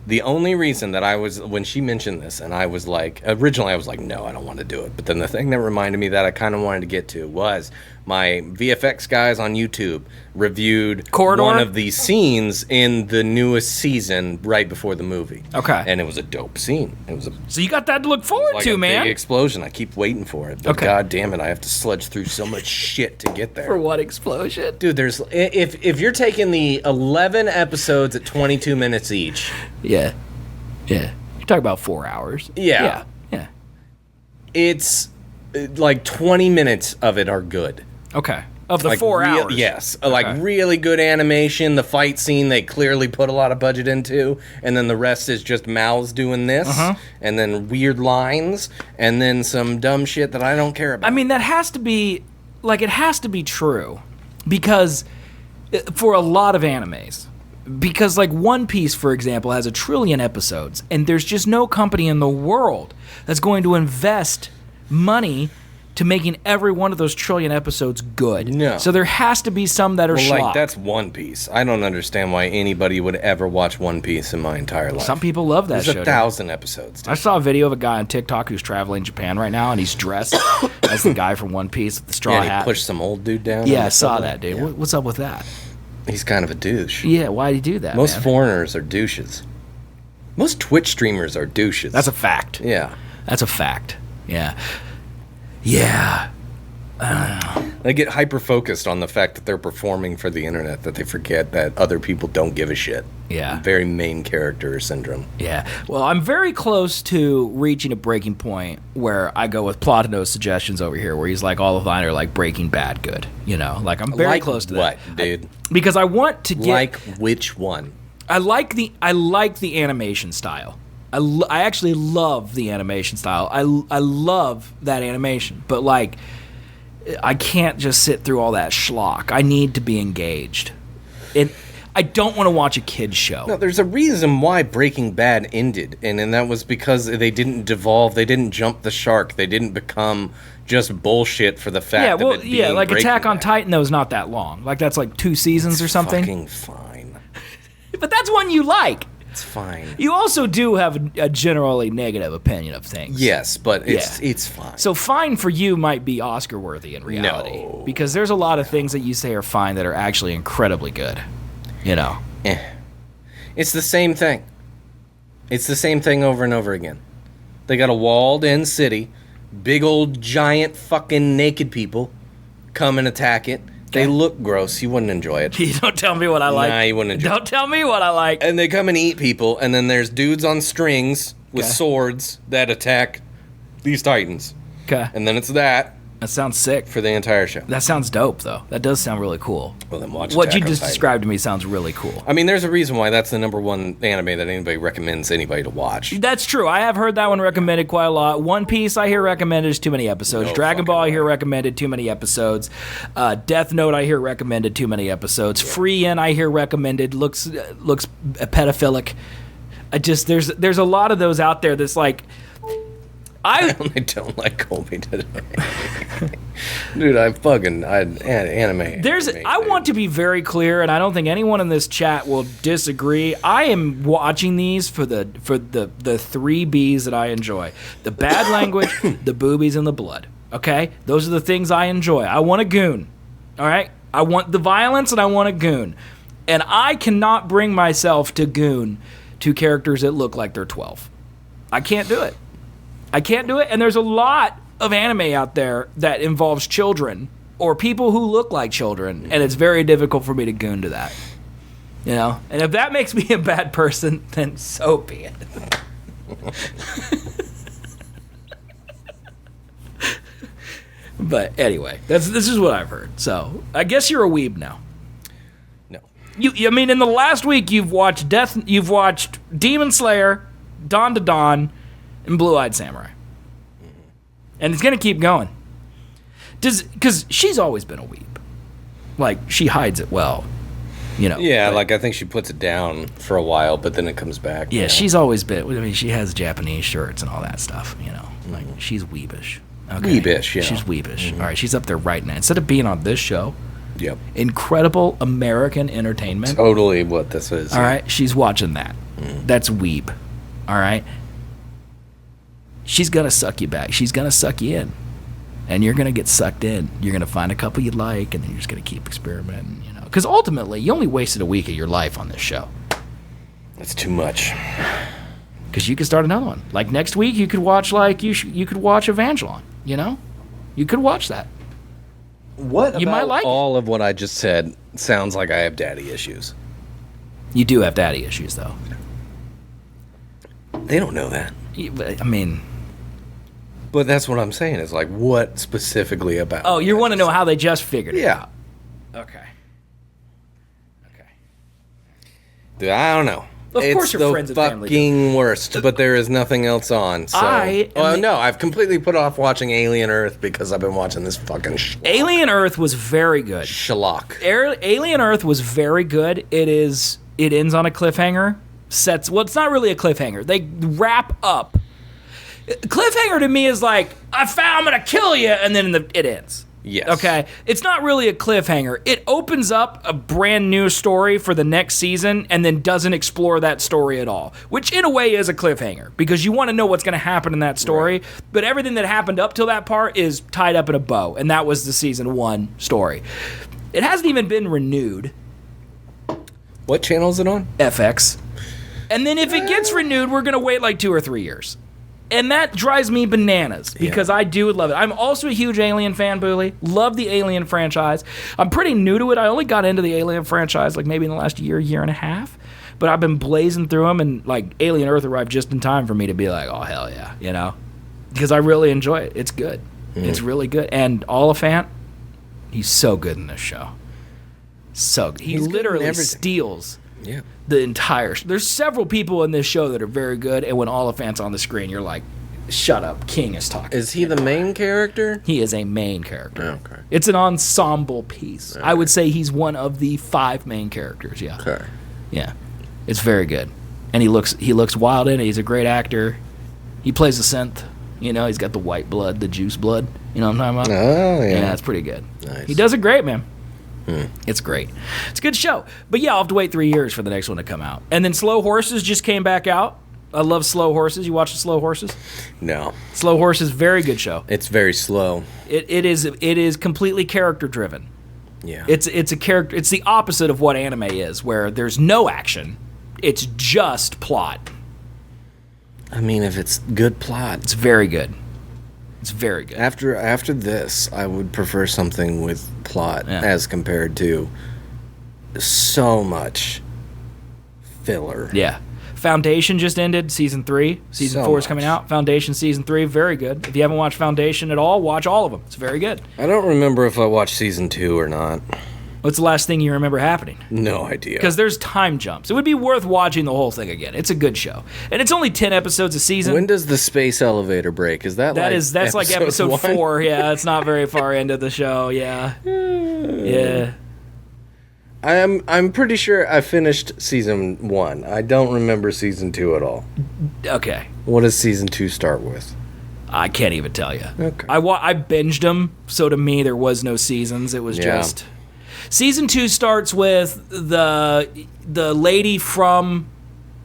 The only reason that I was... When she mentioned this, and I was like... Originally, I was like, no, I don't want to do it. But then the thing that reminded me that I kind of wanted to get to was my VFX guys on YouTube reviewed Corridor? one of the scenes in the newest season right before the movie. Okay. And it was a dope scene. It was a... So you got that to look forward like to, a man. big explosion. I keep waiting for it. But Okay. God damn it, I have to sludge through so much shit to get there. For what explosion? Dude, there's if you're taking the 11 episodes at 22 minutes each. Yeah. Yeah. You're talking about 4 hours. Yeah. Yeah. It's like 20 minutes of it are good. Okay. Of the Like 4 hours. Yes. Okay. Like really good animation. The fight scene they clearly put a lot of budget into, and then the rest is just mouths doing this, and then weird lines, and then some dumb shit that I don't care about. I mean, that has to be, like, it has to be true. Because, for a lot of animes, because, like, One Piece, for example, has 1 trillion episodes, and there's just no company in the world that's going to invest money to making every one of those trillion episodes good. No. So there has to be some that are schlock. Like, that's One Piece. I don't understand why anybody would ever watch One Piece in my entire life. Some people love that show. There's 1,000 episodes. I saw a video of a guy on TikTok who's traveling Japan right now, and he's dressed as the guy from One Piece with the straw hat. He pushed some old dude down. Yeah, I saw that, dude. Yeah. What's up with that? He's kind of a douche. Yeah, why'd he do that, Most man? foreigners are douches. Most Twitch streamers are douches. That's a fact. Yeah. That's a fact. Yeah. Yeah. They get hyper-focused on the fact that they're performing for the internet, that they forget that other people don't give a shit. Yeah. Very main character syndrome. Yeah. Well, I'm very close to reaching a breaking point where I go with Platino's suggestions over here, where he's like, all of mine are like Breaking Bad good. You know, like I'm very close to that. What, dude? Because I want to get... Like which one? I like the animation style. I actually love the animation style. I love that animation. But, like, I can't just sit through all that schlock. I need to be engaged. I don't want to watch a kid's show. No, there's a reason why Breaking Bad ended, and that was because they didn't devolve, they didn't jump the shark, they didn't become just bullshit for the fact of it being like Breaking Attack on Bad. Titan, though, is not that long. Like, that's like 2 seasons or something. Fucking fine. But that's one you like. It's fine. You also do have a generally negative opinion of things. Yes, but it's fine. So fine for you might be Oscar worthy in reality. No. Because there's a lot of things that you say are fine that are actually incredibly good. You know. It's the same thing. It's the same thing over and over again. They got a walled-in city, big old giant fucking naked people come and attack it. They look gross. You wouldn't enjoy it. You don't tell me what I like. Nah, you wouldn't enjoy it. Don't tell me what I like. And they come and eat people, and then there's dudes on strings with swords that attack these titans. Okay. And then it's that That sounds sick. for the entire show. That sounds dope, though. That does sound really cool. Well, then watch What Attack you on just Titan. described to me sounds really cool. I mean, there's a reason why that's the #1 anime that anybody recommends anybody to watch. That's true. I have heard that one recommended quite a lot. One Piece I hear recommended is too many episodes. No Dragon fucking Ball I hear way. recommended too many episodes. Death Note I hear recommended too many episodes. Free In I hear recommended looks pedophilic. There's a lot of those out there that's like I only don't like Colby today. Dude, anime. I want to be very clear, and I don't think anyone in this chat will disagree. I am watching these for the 3 B's that I enjoy: the bad language, the boobies, and the blood. Okay, those are the things I enjoy. I want a goon. All right, I want the violence, and I want a goon, and I cannot bring myself to goon to characters that look like they're 12. I can't do it. And there's a lot of anime out there that involves children or people who look like children, and it's very difficult for me to goon to that. You know? And if that makes me a bad person, then so be it. But anyway, this is what I've heard. So I guess you're a weeb now. No. I mean, in the last week you've watched Demon Slayer, Dawn to Dawn, and Blue-Eyed Samurai. And it's going to keep going. Because she's always been a weeb. Like, she hides it well. You know. Yeah, I think she puts it down for a while, but then it comes back. Yeah, you know? she's always been. I mean, she has Japanese shirts and all that stuff, you know. Like, she's weebish. Okay. Weebish, yeah. She's weebish. All right, she's up there right now. Instead of being on this show, Yep. incredible American entertainment. Totally what this is. All right, she's watching that. That's weeb. All right. She's going to suck you back. She's going to suck you in. And you're going to get sucked in. You're going to find a couple you like, and then you're just going to keep experimenting, you know. Because ultimately, you only wasted a week of your life on this show. That's too much. Because you could start another one. Like next week, you could watch, you could watch Evangelon, you know? You could watch that. What You might like it. all of what I just said sounds like I have daddy issues. You do have daddy issues, though. They don't know that. I mean... But that's what I'm saying is, like, what specifically about Oh, you want to know how they just figured it Yeah. out. Okay. Dude, I don't know. Of course it's your friends and the family do. fucking worst, but there is nothing else on. So. No, I've completely put off watching Alien Earth because I've been watching this fucking Alien Earth was very good. schlock. Alien Earth was very good. It ends on a cliffhanger. Well, it's not really a cliffhanger. They wrap up. Cliffhanger to me is like, I'm gonna kill you, and then it ends. Yes. Okay? It's not really a cliffhanger. It opens up a brand new story for the next season and then doesn't explore that story at all, which in a way is a cliffhanger because you want to know what's going to happen in that story, right. But everything that happened up till that part is tied up in a bow, and that was the season 1 story. It hasn't even been renewed. What channel is it on? FX. And then if it gets renewed, we're going to wait like 2 or 3 years. And that drives me bananas because I do love it. I'm also a huge Alien fan, Booley. Love the Alien franchise. I'm pretty new to it. I only got into the Alien franchise like maybe in the last year and a half. But I've been blazing through them, and like Alien Earth arrived just in time for me to be like, oh, hell yeah, you know? Because I really enjoy it. It's good. It's really good. And Oliphant, he's so good in this show. So good. He literally steals the entire... There's several people in this show that are very good, and when Oliphant's on the screen, you're like, shut up, King is talking. Is he the main character? He is a main character. Okay. It's an ensemble piece. Okay. I would say he's one of the 5 main characters, yeah. Okay. Yeah. It's very good. And he looks wild in it. He's a great actor. He plays a synth. You know, he's got the white blood, the juice blood. You know what I'm talking about? Oh, yeah. Yeah, it's pretty good. Nice. He does it great, man. It's great. It's a good show. But yeah, I'll have to wait 3 years for the next one to come out. And then Slow Horses just came back out. I love Slow Horses. You watch the Slow Horses? No. Slow Horses, very good show. It's very slow. It is completely character driven. Yeah. It's a character. It's the opposite of what anime is, where there's no action. It's just plot. I mean, if it's good plot, it's very good. It's very good. After this, I would prefer something with plot as compared to so much filler. Yeah. Foundation just ended, season 3. Season 4 is coming out. Foundation season 3, very good. If you haven't watched Foundation at all, watch all of them. It's very good. I don't remember if I watched season 2 or not. What's the last thing you remember happening? No idea. Because there's time jumps. It would be worth watching the whole thing again. It's a good show. And it's only 10 episodes a season. When does the space elevator break? Is that that's like episode 4. Yeah, it's not very far into the show. Yeah. Yeah. I'm pretty sure I finished season 1. I don't remember season 2 at all. Okay. What does season 2 start with? I can't even tell you. Okay. I binged them, so to me there was no seasons. It was just... Season 2 starts with the lady from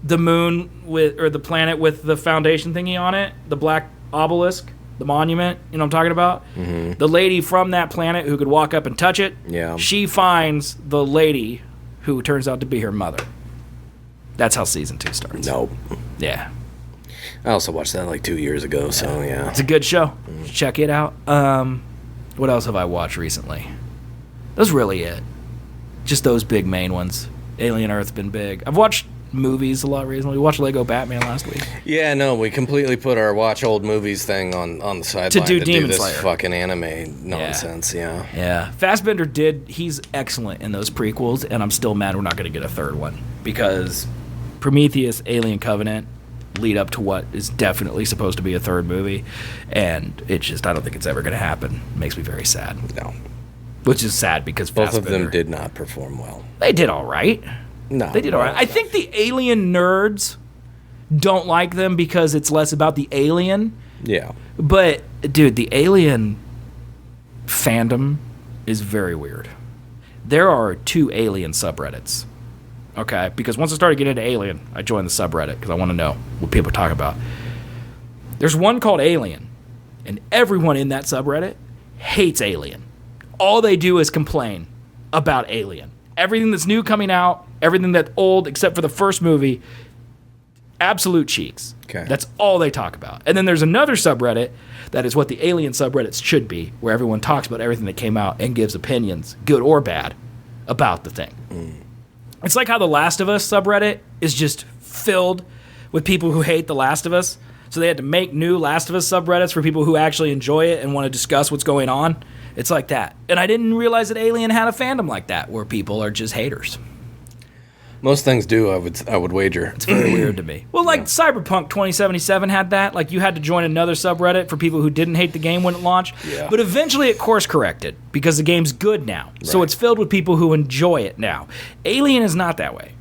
the moon or the planet with the foundation thingy on it, the black obelisk, the monument, you know what I'm talking about? Mm-hmm. The lady from that planet who could walk up and touch it, she finds the lady who turns out to be her mother. That's how season 2 starts. Nope. Yeah. I also watched that like 2 years ago, so yeah. It's a good show. Check it out. What else have I watched recently? That's really it. Just those big main ones. Alien Earth's been big. I've watched movies a lot recently. We watched Lego Batman last week. Yeah, no, we completely put our watch old movies thing on the sideline to do Demon this Slayer. Fucking anime nonsense. Yeah. Fassbender he's excellent in those prequels, and I'm still mad we're not going to get a third one because Prometheus, Alien Covenant lead up to what is definitely supposed to be a third movie, and I don't think it's ever going to happen. It makes me very sad. No. Which is sad because both of them did not perform well. They did all right. No. They did all right. I think the Alien nerds don't like them because it's less about the alien. Yeah. But, dude, the Alien fandom is very weird. There are 2 Alien subreddits. Okay? Because once I started getting into Alien, I joined the subreddit because I want to know what people talk about. There's one called Alien, and everyone in that subreddit hates Alien. All they do is complain about Alien. Everything that's new coming out, everything that's old except for the first movie, absolute cheeks. Okay. That's all they talk about. And then there's another subreddit that is what the Alien subreddits should be, where everyone talks about everything that came out and gives opinions, good or bad, about the thing. It's like how the Last of Us subreddit is just filled with people who hate The Last of Us. So they had to make new Last of Us subreddits for people who actually enjoy it and want to discuss what's going on. It's like that. And I didn't realize that Alien had a fandom like that, where people are just haters. Most things do, I would wager. It's very weird to me. Well, like Cyberpunk 2077 had that. Like, you had to join another subreddit for people who didn't hate the game when it launched. Yeah. But eventually it course corrected because the game's good now. Right. So it's filled with people who enjoy it now. Alien is not that way.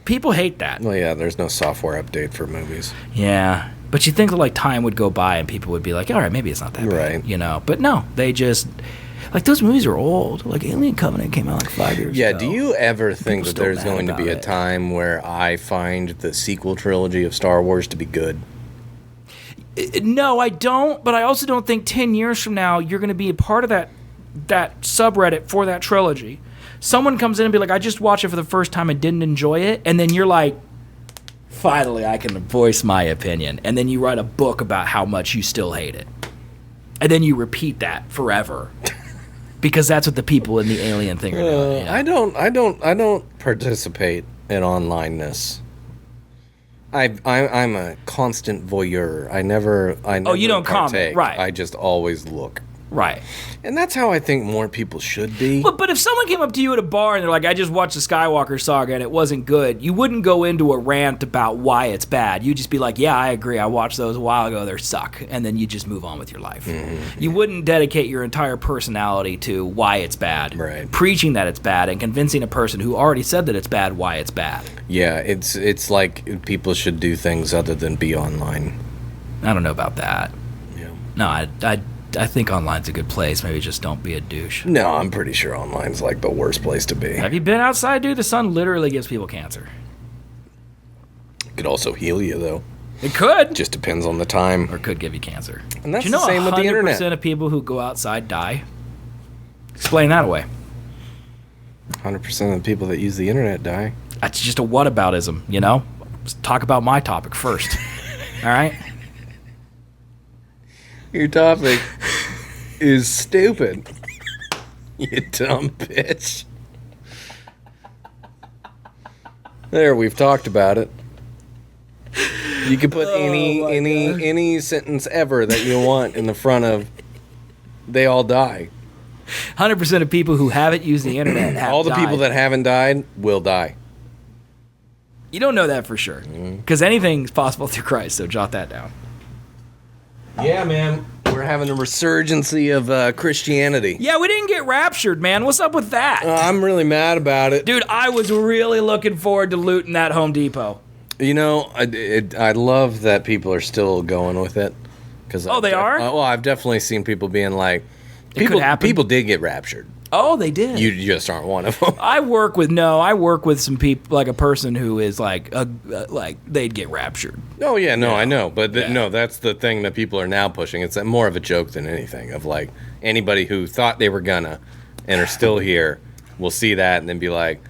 People hate that. Well, yeah, there's no software update for movies. Yeah. But you think that, like, time would go by and people would be like, all right, maybe it's not that bad, you know? But no, they just, like, those movies are old. Like, Alien Covenant came out like 5 years ago. Yeah, do you ever think that still there's mad going to be a about it. time where I find the sequel trilogy of Star Wars to be good? No, I don't, but I also don't think 10 years from now you're going to be a part of that subreddit for that trilogy. Someone comes in and be like, I just watched it for the first time and didn't enjoy it, and then you're like, finally I can voice my opinion. And then you write a book about how much you still hate it. And then you repeat that forever. Because that's what the people in the alien thing are doing. I don't participate in onlineness. I'm a constant voyeur. I never you don't comment, partake. right. I just always look. Right. And that's how I think more people should be. But if someone came up to you at a bar and they're like, I just watched the Skywalker saga and it wasn't good, you wouldn't go into a rant about why it's bad. You'd just be like, yeah, I agree. I watched those a while ago. They suck. And then you just move on with your life. Mm-hmm. You wouldn't dedicate your entire personality to why it's bad. Right. Preaching that it's bad and convincing a person who already said that it's bad why it's bad. Yeah, it's like people should do things other than be online. I don't know about that. Yeah. No, I think online's a good place. Maybe just don't be a douche. No, I'm pretty sure online's like the worst place to be. Have you been outside, dude? The sun literally gives people cancer. It could also heal you, though. It could. Just depends on the time. Or it could give you cancer. And that's Do you know the same with the internet. 100% of people who go outside die? Explain that away. 100% of the people that use the internet die. That's just a whataboutism, you know? Let's talk about my topic first. All right? Your topic is stupid. You dumb bitch. There, we've talked about it. You can put any sentence ever that you want in the front of "they all die." 100% of people who haven't used the internet have All the died. people that haven't died will die. You don't know that for sure. Because anything's possible through Christ, so jot that down. Yeah, man. We're having a resurgency of Christianity. Yeah, we didn't get raptured, man. What's up with that? I'm really mad about it. Dude, I was really looking forward to looting that Home Depot. You know, I love that people are still going with it. They are? Well, I've definitely seen people being like, It could happen. people did get raptured. Oh, they did. You just aren't one of them. I work with some people, like a person who is like they'd get raptured. Oh yeah, no, I know, but Yeah. no, that's the thing that people are now pushing. It's more of a joke than anything. Of like anybody who thought they were gonna and are still here will see that and then be like,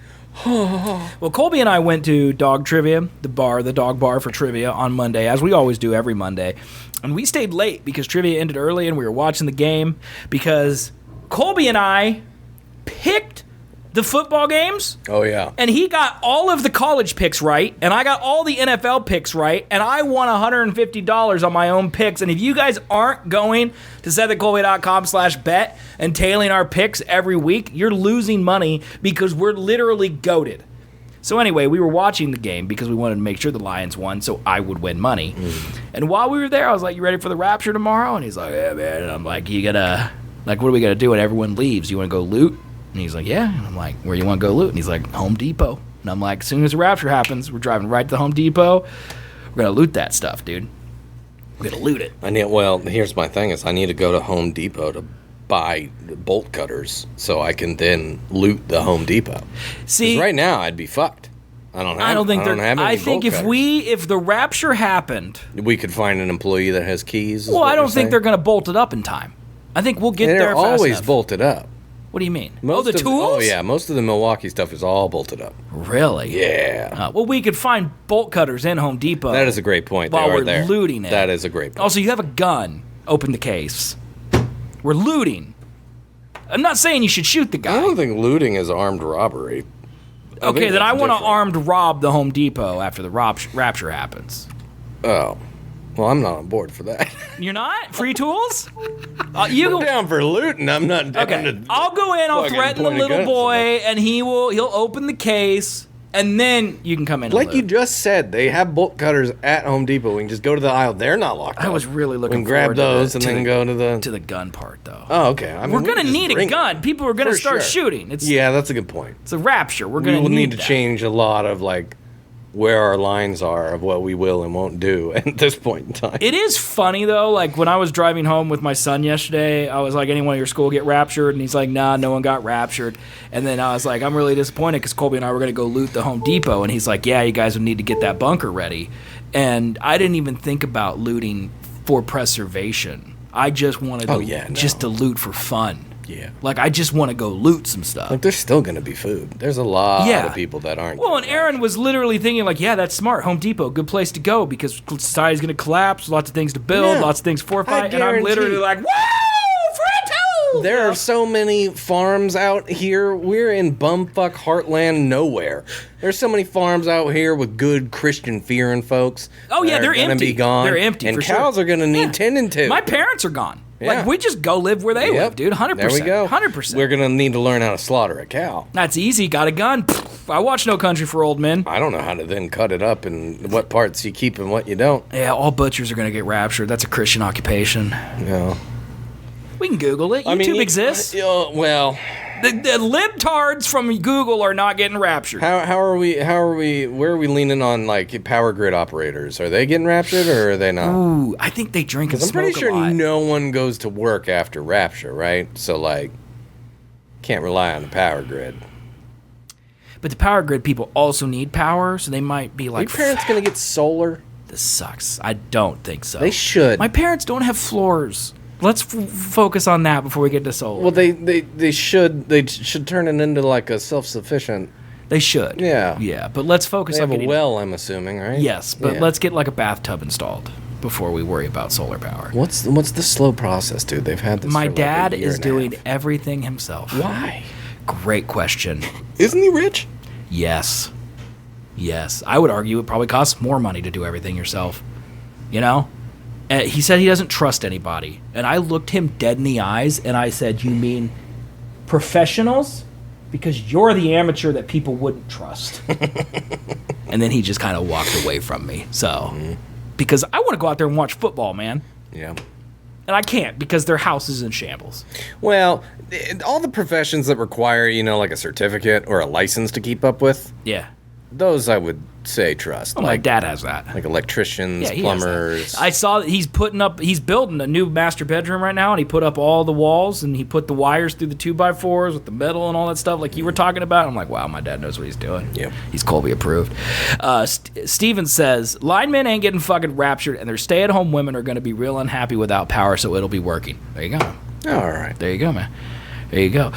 Well, Colby and I went to Dog Trivia, the dog bar for trivia on Monday, as we always do every Monday. And we stayed late because trivia ended early and we were watching the game because Colby and I picked the football games. oh yeah, And he got all of the college picks right, and I got all the NFL picks right, and I won $150 on my own picks. And if you guys aren't going to SethAndColby.com/bet and tailing our picks every week, you're losing money because we're literally goated. So anyway, we were watching the game because we wanted to make sure the Lions won so I would win money. And while we were there, I was like, you ready for the rapture tomorrow? And he's like, yeah, man. And I'm like, what are we going to do when everyone leaves? You want to go loot? And he's like, yeah. And I'm like, where you want to go loot? And he's like, Home Depot. And I'm like, as soon as the rapture happens, we're driving right to the Home Depot. We're going to loot that stuff, dude. We're going to loot it. here's my thing is I need to go to Home Depot to buy bolt cutters so I can then loot the Home Depot. See, 'Cause right now I'd be fucked. I think if the rapture happened, we could find an employee that has keys. well, I don't think they're going to bolt it up in time. I think we'll get there They're fast always enough. bolted up. What do you mean? Most the of tools? Oh yeah, most of the Milwaukee stuff is all bolted up. Really? Yeah. Well, we could find bolt cutters in Home Depot. That is a great point. While They are we're there. looting it. That is a great point. Also, you have a gun. Open the case. We're looting. I'm not saying you should shoot the guy. I don't think looting is armed robbery. Okay, then I want to different. armed rob the Home Depot after the rapture happens. Oh. Well, I'm not on board for that. You're not? Free tools? I'm down for looting. I'm not down Okay, to... I'll go in, I'll fucking threaten the point a gun little at boy, somebody. and he'll open the case, and then you can come in and Like loot. you just said, they have bolt cutters at Home Depot. We can just go to the aisle. They're not locked up. I was really We looking can grab forward to those the- and to then the- go to the... to the gun part, though. Oh, okay. I mean, We're we going to can just need a bring gun. it. People are going to For start sure. shooting. It's Yeah, that's a good point. a rapture. We're We going will to need to that. change a lot of, like, where our lines are of what we will and won't do at this point in time. It is funny, though, like, when I was driving home with my son yesterday, I was like, anyone at your school get raptured? And he's like, nah, no one got raptured. And then I was like, I'm really disappointed because Colby and I were going to go loot the Home Depot. And he's like, yeah, you guys would need to get that bunker ready. And I didn't even think about looting for preservation. I just wanted to loot for fun. Yeah. Like, I just want to go loot some stuff. Like, there's still going to be food. There's a lot of people that aren't. Well, and Aaron was literally thinking, like, yeah, that's smart. Home Depot, good place to go because society's going to collapse, lots of things to build, lots of things to fortify. And I'm literally like, woo! There are so many farms out here. We're in bumfuck heartland nowhere. There's so many farms out here with good Christian fearing folks. Oh, yeah, they're empty. Be gone. They're empty, and for cows are going to need tending to. My parents are gone. Yeah. Like, we just go live where they live, dude. 100%. There we go. 100%. We're going to need to learn how to slaughter a cow. That's easy. Got a gun. I watch No Country for Old Men. I don't know how to then cut it up and what parts you keep and what you don't. Yeah, all butchers are going to get raptured. That's a Christian occupation. Yeah. We can Google it. YouTube exists. Well, the libtards from Google are not getting raptured. where are we leaning on, like, power grid operators? Are they getting raptured or are they not? Ooh, I think they drink and I'm smoke pretty sure a lot. no one goes to work after rapture, right? So, like, can't rely on the power grid. But the power grid people also need power, so they might be like, Are your parents going to get solar? This sucks. I don't think so. They should. My parents don't have floors. Let's focus on that before we get to solar. Well, they should turn it into, like, a self-sufficient. They should. Yeah. Yeah, but let's focus They on have getting... a well, I'm assuming, right? Yes, but Yeah. let's get, like, a bathtub installed before we worry about solar power. What's the slow process, dude? They've had this My for like dad a year is and a doing half. everything himself. Why? Great question. Isn't he rich? Yes. Yes. I would argue it probably costs more money to do everything yourself. You know? He said he doesn't trust anybody. And I looked him dead in the eyes and I said, you mean professionals? Because you're the amateur that people wouldn't trust. And then he just kind of walked away from me. So, because I want to go out there and watch football, man. Yeah. And I can't because their house is in shambles. Well, all the professions that require, like a certificate or a license to keep up with, Yeah. those I would say trust. Oh, my dad has that. Like electricians, Yeah, he has that. plumbers. I saw that he's building a new master bedroom right now, and he put up all the walls, and he put the wires through the 2x4s with the metal and all that stuff like you were talking about. I'm like, wow, my dad knows what he's doing. Yeah. He's Colby approved. Steven says, linemen ain't getting fucking raptured, and their stay-at-home women are going to be real unhappy without power, so it'll be working. There you go. All right. There you go, man. There you go.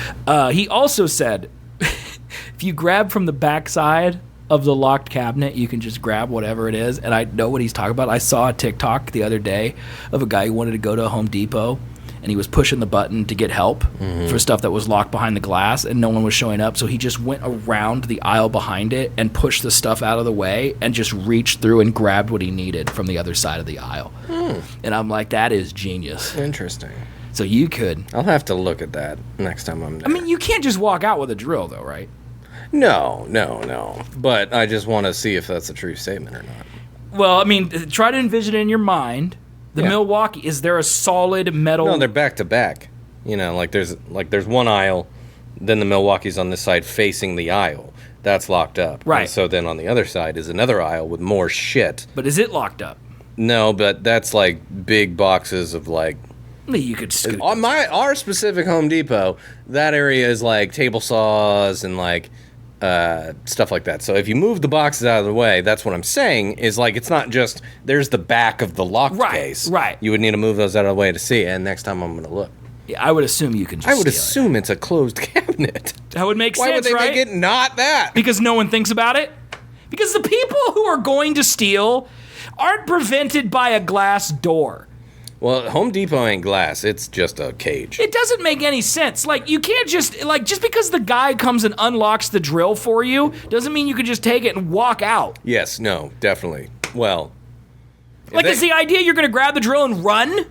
He also said, if you grab from the backside of the locked cabinet, you can just grab whatever it is. And I know what he's talking about. I saw a TikTok the other day of a guy who wanted to go to a Home Depot, and he was pushing the button to get help for stuff that was locked behind the glass, and no one was showing up. So he just went around the aisle behind it and pushed the stuff out of the way and just reached through and grabbed what he needed from the other side of the aisle. And I'm like, that is genius. Interesting. So you could. I'll have to look at that next time I'm there. I mean, you can't just walk out with a drill, though, right? No. But I just want to see if that's a true statement or not. Well, I mean, try to envision it in your mind. The Yeah. Milwaukee, is there a solid metal? No, they're back to back. There's one aisle, then the Milwaukee's on this side facing the aisle. That's locked up. Right. And so then on the other side is another aisle with more shit. But is it locked up? No, but that's like big boxes of like. You could scoot. On our specific Home Depot, that area is like table saws and like stuff like that. So if you move the boxes out of the way, that's what I'm saying is like it's not just there's the back of the locked case. Right. You would need to move those out of the way to see. And next time I'm going to look. Yeah, I would assume you can just I would steal assume it's a closed cabinet. it. That would make Why sense, would they right? make it not that? Because no one thinks about it? Because the people who are going to steal aren't prevented by a glass door. Well, Home Depot ain't glass. It's just a cage. It doesn't make any sense. Like, you can't just because the guy comes and unlocks the drill for you, doesn't mean you can just take it and walk out. Yes, no, definitely. Well. Like, is the idea you're going to grab the drill and run?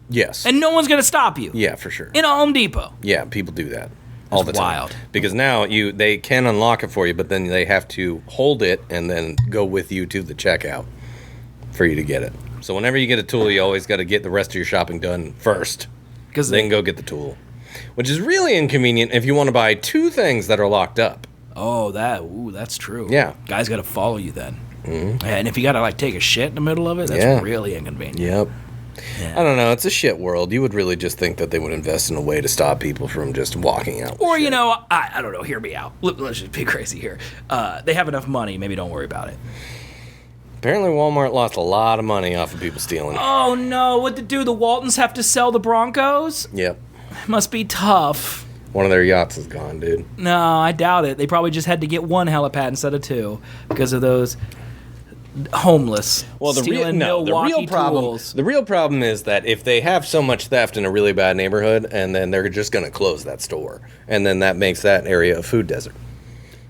Yes. And no one's going to stop you? Yeah, for sure. In a Home Depot. Yeah, people do that all the That's time. wild. Because now they can unlock it for you, but then they have to hold it and then go with you to the checkout for you to get it. So whenever you get a tool, you always got to get the rest of your shopping done first. Then go get the tool. Which is really inconvenient if you want to buy two things that are locked up. Oh, that's true. Yeah. Guys got to follow you then. Mm-hmm. And if you got to like take a shit in the middle of it, that's really inconvenient. Yep. Yeah. I don't know. It's a shit world. You would really just think that they would invest in a way to stop people from just walking out. Or, you know, I don't know. Hear me out. Let's just be crazy here. They have enough money. Maybe don't worry about it. Apparently Walmart lost a lot of money off of people stealing. Oh, no. What to do? The Waltons have to sell the Broncos? Yep. Must be tough. One of their yachts is gone, dude. No, I doubt it. They probably just had to get one helipad instead of two because of those homeless stealing Milwaukee tools. The real problem is that if they have so much theft in a really bad neighborhood, and then they're just going to close that store, and then that makes that area a food desert.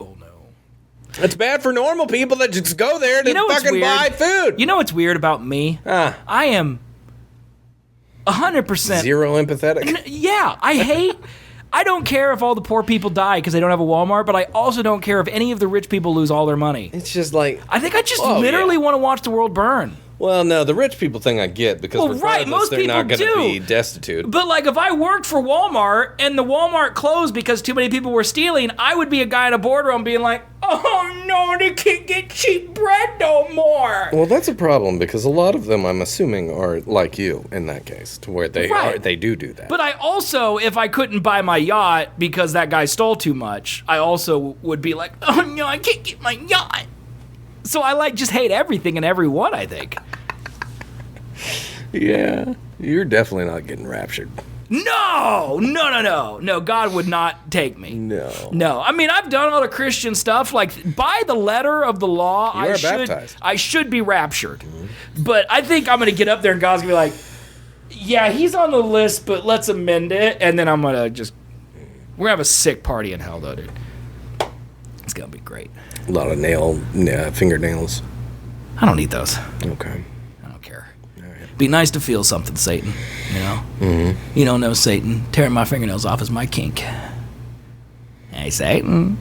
Oh no, it's bad for normal people that just go there to fucking buy food. You know what's weird about me? I am 100% zero empathetic. Yeah, I don't care if all the poor people die because they don't have a Walmart, but I also don't care if any of the rich people lose all their money. It's just like... I think I just literally want to watch the world burn. Well, no, the rich people thing I get because regardless, they're not going to be destitute. But, like, if I worked for Walmart and the Walmart closed because too many people were stealing, I would be a guy in a boardroom being like, oh, no, they can't get cheap bread no more. Well, that's a problem because a lot of them, I'm assuming, are like you in that case, to where they do that. But I also, if I couldn't buy my yacht because that guy stole too much, I also would be like, oh, no, I can't get my yacht. So I just hate everything and everyone, I think. Yeah, you're definitely not getting raptured. No, God would not take me. No. I mean, I've done all the Christian stuff. Like, by the letter of the law, baptized. I should be raptured. Mm-hmm. But I think I'm going to get up there and God's going to be like, yeah, he's on the list, but let's amend it. And then I'm going to we're going to have a sick party in hell, though, dude. It's going to be great. A lot of fingernails. I don't need those. Okay. I don't care. All right. Be nice to feel something, Satan. You know? Mm-hmm. You don't know Satan. Tearing my fingernails off is my kink. Hey, Satan.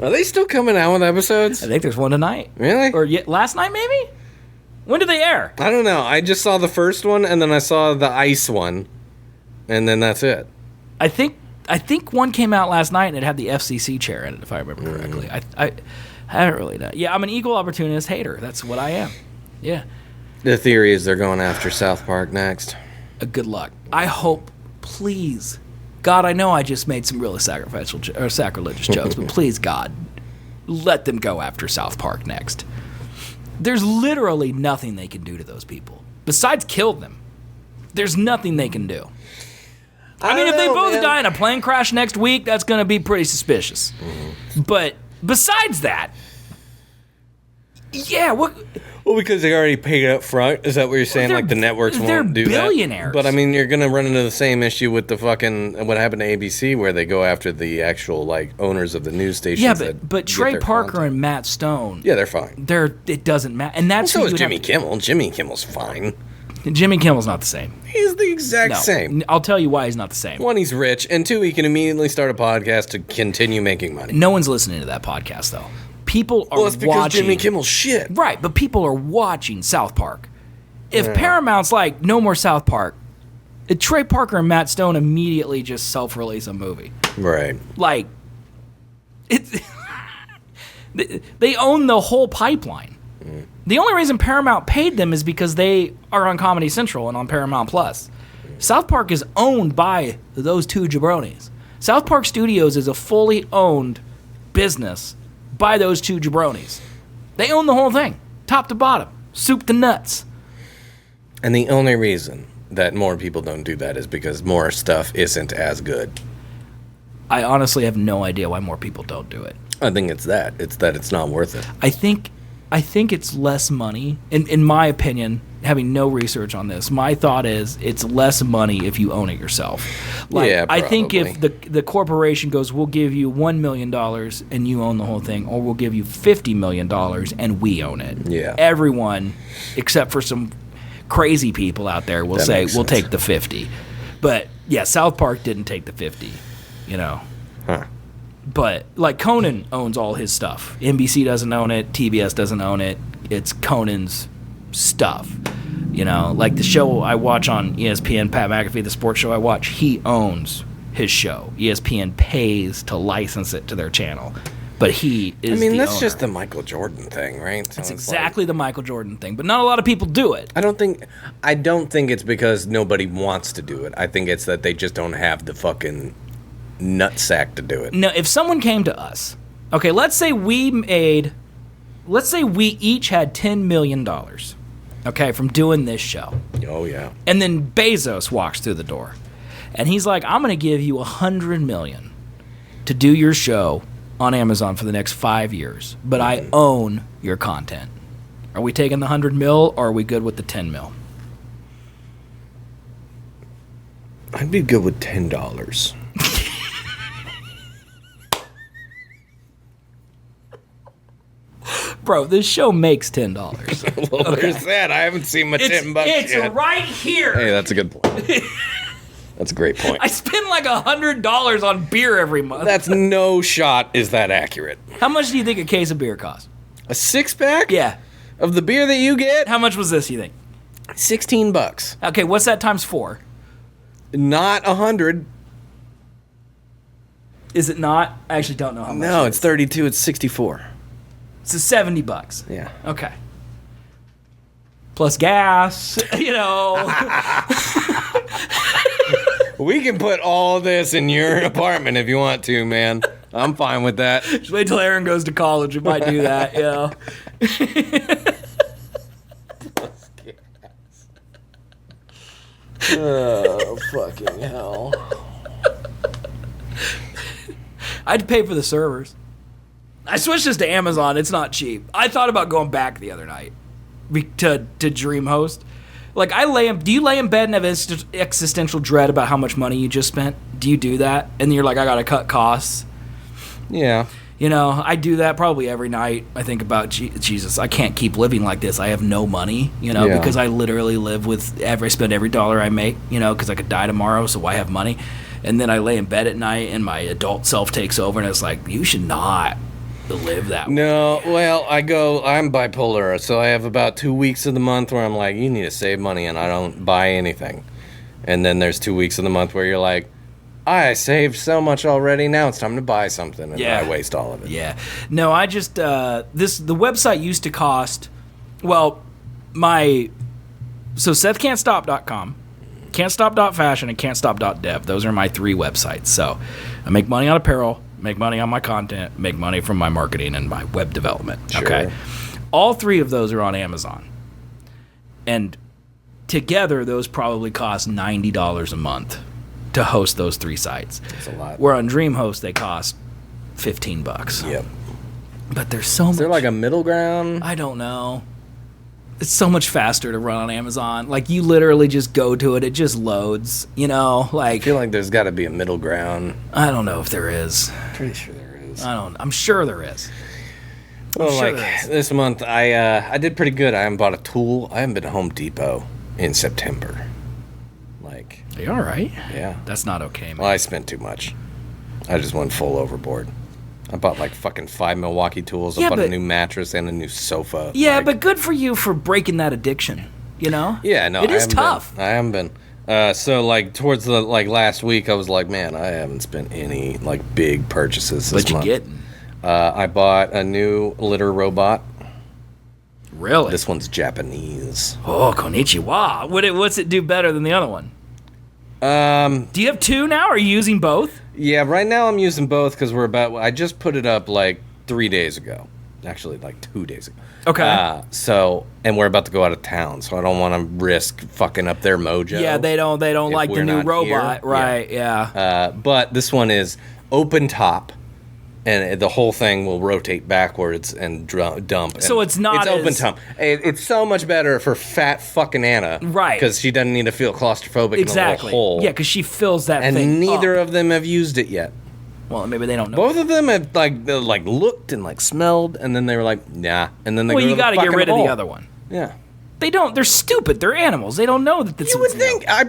Are they still coming out with episodes? I think there's one tonight. Really? Or last night, maybe? When did they air? I don't know. I just saw the first one, and then I saw the ice one. And then that's it. I think one came out last night and it had the FCC chair in it, if I remember correctly. I haven't really done. Yeah, I'm an equal opportunist hater. That's what I am. Yeah. The theory is they're going after South Park next. Good luck. I hope, please, God, I know I just made some really sacrilegious jokes, but please, God, let them go after South Park next. There's literally nothing they can do to those people besides kill them. There's nothing they can do. I mean, if they both die in a plane crash next week, that's going to be pretty suspicious. Mm-hmm. But besides that, yeah, what? Well, because they already paid up front. Is that what you're saying? Like the networks won't do that? They're billionaires. But I mean, you're going to run into the same issue with the fucking what happened to ABC, where they go after the actual owners of the news stations. Yeah, but Trey Parker and Matt Stone. Yeah, they're fine. It doesn't matter, and that's so is Jimmy Kimmel. Jimmy Kimmel's fine. Jimmy Kimmel's not the same. He's the exact same. I'll tell you why he's not the same. One, he's rich, and two, he can immediately start a podcast to continue making money. No one's listening to that podcast, though. People are it's because watching. Jimmy Kimmel's shit. Right, but people are watching South Park. If Paramount's like, no more South Park, Trey Parker and Matt Stone immediately just self-release a movie. Right. Like, they own the whole pipeline. Mm. The only reason Paramount paid them is because they are on Comedy Central and on Paramount Plus. South Park is owned by those two jabronis. South Park Studios is a fully owned business by those two jabronis. They own the whole thing, top to bottom, soup to nuts. And the only reason that more people don't do that is because more stuff isn't as good. I honestly have no idea why more people don't do it. I think it's that. It's that it's not worth it. I think it's less money. In my opinion, having no research on this, my thought is it's less money if you own it yourself. Yeah, probably. I think if the corporation goes, we'll give you $1 million and you own the whole thing, or we'll give you $50 million and we own it. Yeah. Everyone, except for some crazy people out there, will say, we'll take the 50. But, yeah, South Park didn't take the 50, you know. Huh. But, Conan owns all his stuff. NBC doesn't own it. TBS doesn't own it. It's Conan's stuff. You know, like the show I watch on ESPN, Pat McAfee, the sports show I watch, he owns his show. ESPN pays to license it to their channel. But he is the that's owner. just the Michael Jordan thing, right? So That's exactly the Michael Jordan thing. But not a lot of people do it. I don't think it's because nobody wants to do it. I think it's that they just don't have the fucking nutsack to do it. No, if someone came to us, okay, let's say we each had $10 million, okay, from doing this show. Oh, yeah. And then Bezos walks through the door. And he's like, I'm going to give you $100 million to do your show on Amazon for the next 5 years, but I own your content. Are we taking the 100 mil, or are we good with the 10 mil? I'd be good with $10. Bro, this show makes $10. Well, there's that. I haven't seen my $10 It's yet. right here. Hey, that's a good point. That's a great point. I spend like $100 on beer every month. That's no shot is that accurate. How much do you think a case of beer costs? A 6-pack? Yeah. Of the beer that you get? How much was this, you think? $16. Okay, what's that times 4? Not 100. Is it not? I actually don't know how much. No, it it's is. 32. It's 64. So $70. Yeah. Okay. Plus gas, We can put all this in your apartment if you want to, man. I'm fine with that. Just wait till Aaron goes to college. We might do that, Oh, fucking hell. I'd pay for the servers. I switched this to Amazon. It's not cheap. I thought about going back the other night to DreamHost. Like, do you lay in bed and have existential dread about how much money you just spent? Do you do that? And you're like, I gotta cut costs. Yeah. I do that probably every night. I think about, Jesus, I can't keep living like this. I have no money, Yeah. because I literally live I spend every dollar I make, because I could die tomorrow, so I have money. And then I lay in bed at night and my adult self takes over and it's like, you should not live that way. No, well, I'm bipolar, so I have about 2 weeks of the month where I'm like, you need to save money, and I don't buy anything. And then there's 2 weeks of the month where you're like, I saved so much already, now it's time to buy something, and then I waste all of it. Yeah. No, I just, the website used to cost, so SethCan'tStop.com, Can'tStop.Fashion, and Can'tStop.Dev. Those are my 3 websites. So I make money on apparel, make money on my content, make money from my marketing and my web development. Sure. Okay. All 3 of those are on Amazon. And together, those probably cost $90 a month to host those 3 sites. That's a lot. Where on DreamHost, they cost $15. Yep. But there's so much. Is there like a middle ground? I don't know. It's so much faster to run on Amazon. Like, you literally just go to it. It just loads, I feel like there's got to be a middle ground. I don't know if there is. Pretty sure there is. I'm sure there is. Well, sure like there is. this month, I did pretty good. I haven't bought a tool. I haven't been to Home Depot in September. Like, Are you all right? yeah. That's not okay, man. Well, I spent too much. I just went full overboard. I bought like fucking 5 Milwaukee tools. Yeah, I bought but- a new mattress and a new sofa. Yeah, Like, but good for you for breaking that addiction, yeah, no, It I is haven't tough. I haven't been. So like towards the last week, I was like, man, I haven't spent any like big purchases this What you month. getting? I bought a new litter robot. Really? This one's Japanese. Oh, konnichiwa. What's it do better than the other one? Do you have 2 now? Are you using both? Yeah, right now I'm using both because I just put it up like 3 days ago. Actually, like 2 days ago. Okay. And we're about to go out of town, so I don't want to risk fucking up their mojo. Yeah, they don't if like the we're new not robot, here. right? Yeah. But this one is open top, and the whole thing will rotate backwards and dump. So And it's not It's open as- top. It's so much better for fat fucking Anna, Right. Because she doesn't need to feel claustrophobic Exactly. in a little hole. Yeah, because she fills that and thing neither up. of them have used it yet. Well, maybe they don't know. Both of them have they looked and like smelled, and then they were like, nah. And then they Well, go you got to get rid of the other one. Yeah. They don't. They're stupid. They're animals. They don't know that this. You would think I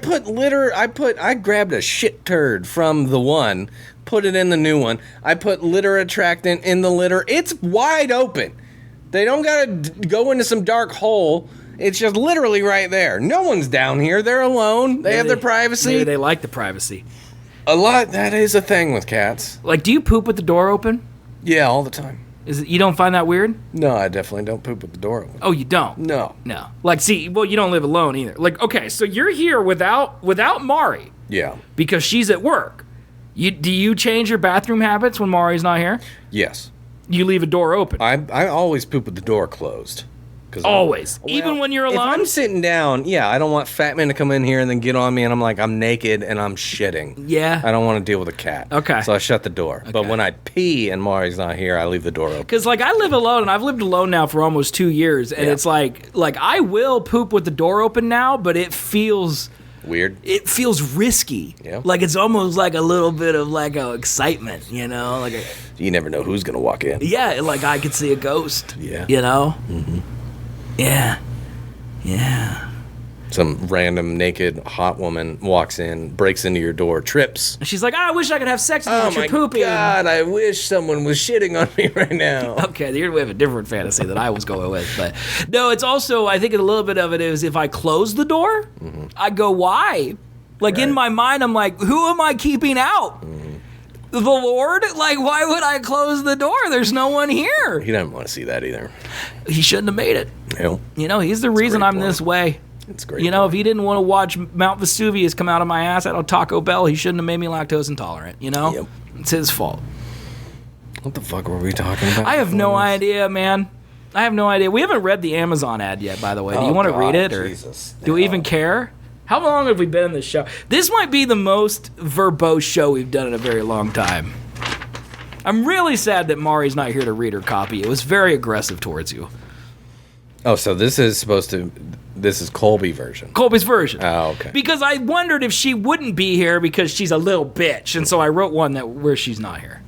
grabbed a shit turd from the one, put it in the new one. I put litter attractant in the litter. It's wide open. They don't gotta go into some dark hole. It's just literally right there. No one's down here. They're alone. They have their privacy. Maybe they like the privacy. A lot. That is a thing with cats. Like, do you poop with the door open? Yeah, all the time. You don't find that weird? No, I definitely don't poop with the door open. Oh, you don't? No. Like, see, well, you don't live alone either. Like, okay, so you're here without Mari. Yeah. Because she's at work. Do you change your bathroom habits when Mari's not here? Yes. You leave a door open. I always poop with the door closed. Always. Even when you're alone? If I'm sitting down, yeah, I don't want fat man to come in here and then get on me and I'm naked and I'm shitting. Yeah. I don't want to deal with a cat. Okay. So I shut the door. Okay. But when I pee and Mari's not here, I leave the door open. Because, like, I live alone, and I've lived alone now for almost 2 years, and it's like I will poop with the door open now, but it feels... weird. It feels risky. Yeah. Like it's almost like a little bit of like excitement, you know? Like you never know who's going to walk in. Yeah, like I could see a ghost. Yeah. You know? Mm-hmm. Yeah. Yeah. Some random naked hot woman walks in, breaks into your door, trips. And she's like, I wish I could have sex with you, but you're pooping. Oh my God, I wish someone was shitting on me right now. Okay, we have a different fantasy that I was going with. But no, it's also, I think a little bit of it is if I close the door, I go, why? Like in my mind, I'm like, who am I keeping out? The Lord? Like, why would I close the door? There's no one here. He doesn't want to see that either. He shouldn't have made it. No. You know, he's the reason I'm this way. It's great. You know, if he didn't want to watch Mount Vesuvius come out of my ass at a Taco Bell, he shouldn't have made me lactose intolerant, you know? Yep. It's his fault. What the fuck were we talking about? I have no idea, man. I have no idea. We haven't read the Amazon ad yet, by the way. Do you want to read it? Or do we even care? How long have we been in this show? This might be the most verbose show we've done in a very long time. I'm really sad that Mari's not here to read her copy. It was very aggressive towards you. Oh, so this is Colby version. Colby's version. Oh, okay. Because I wondered if she wouldn't be here because she's a little bitch, and so I wrote one where she's not here.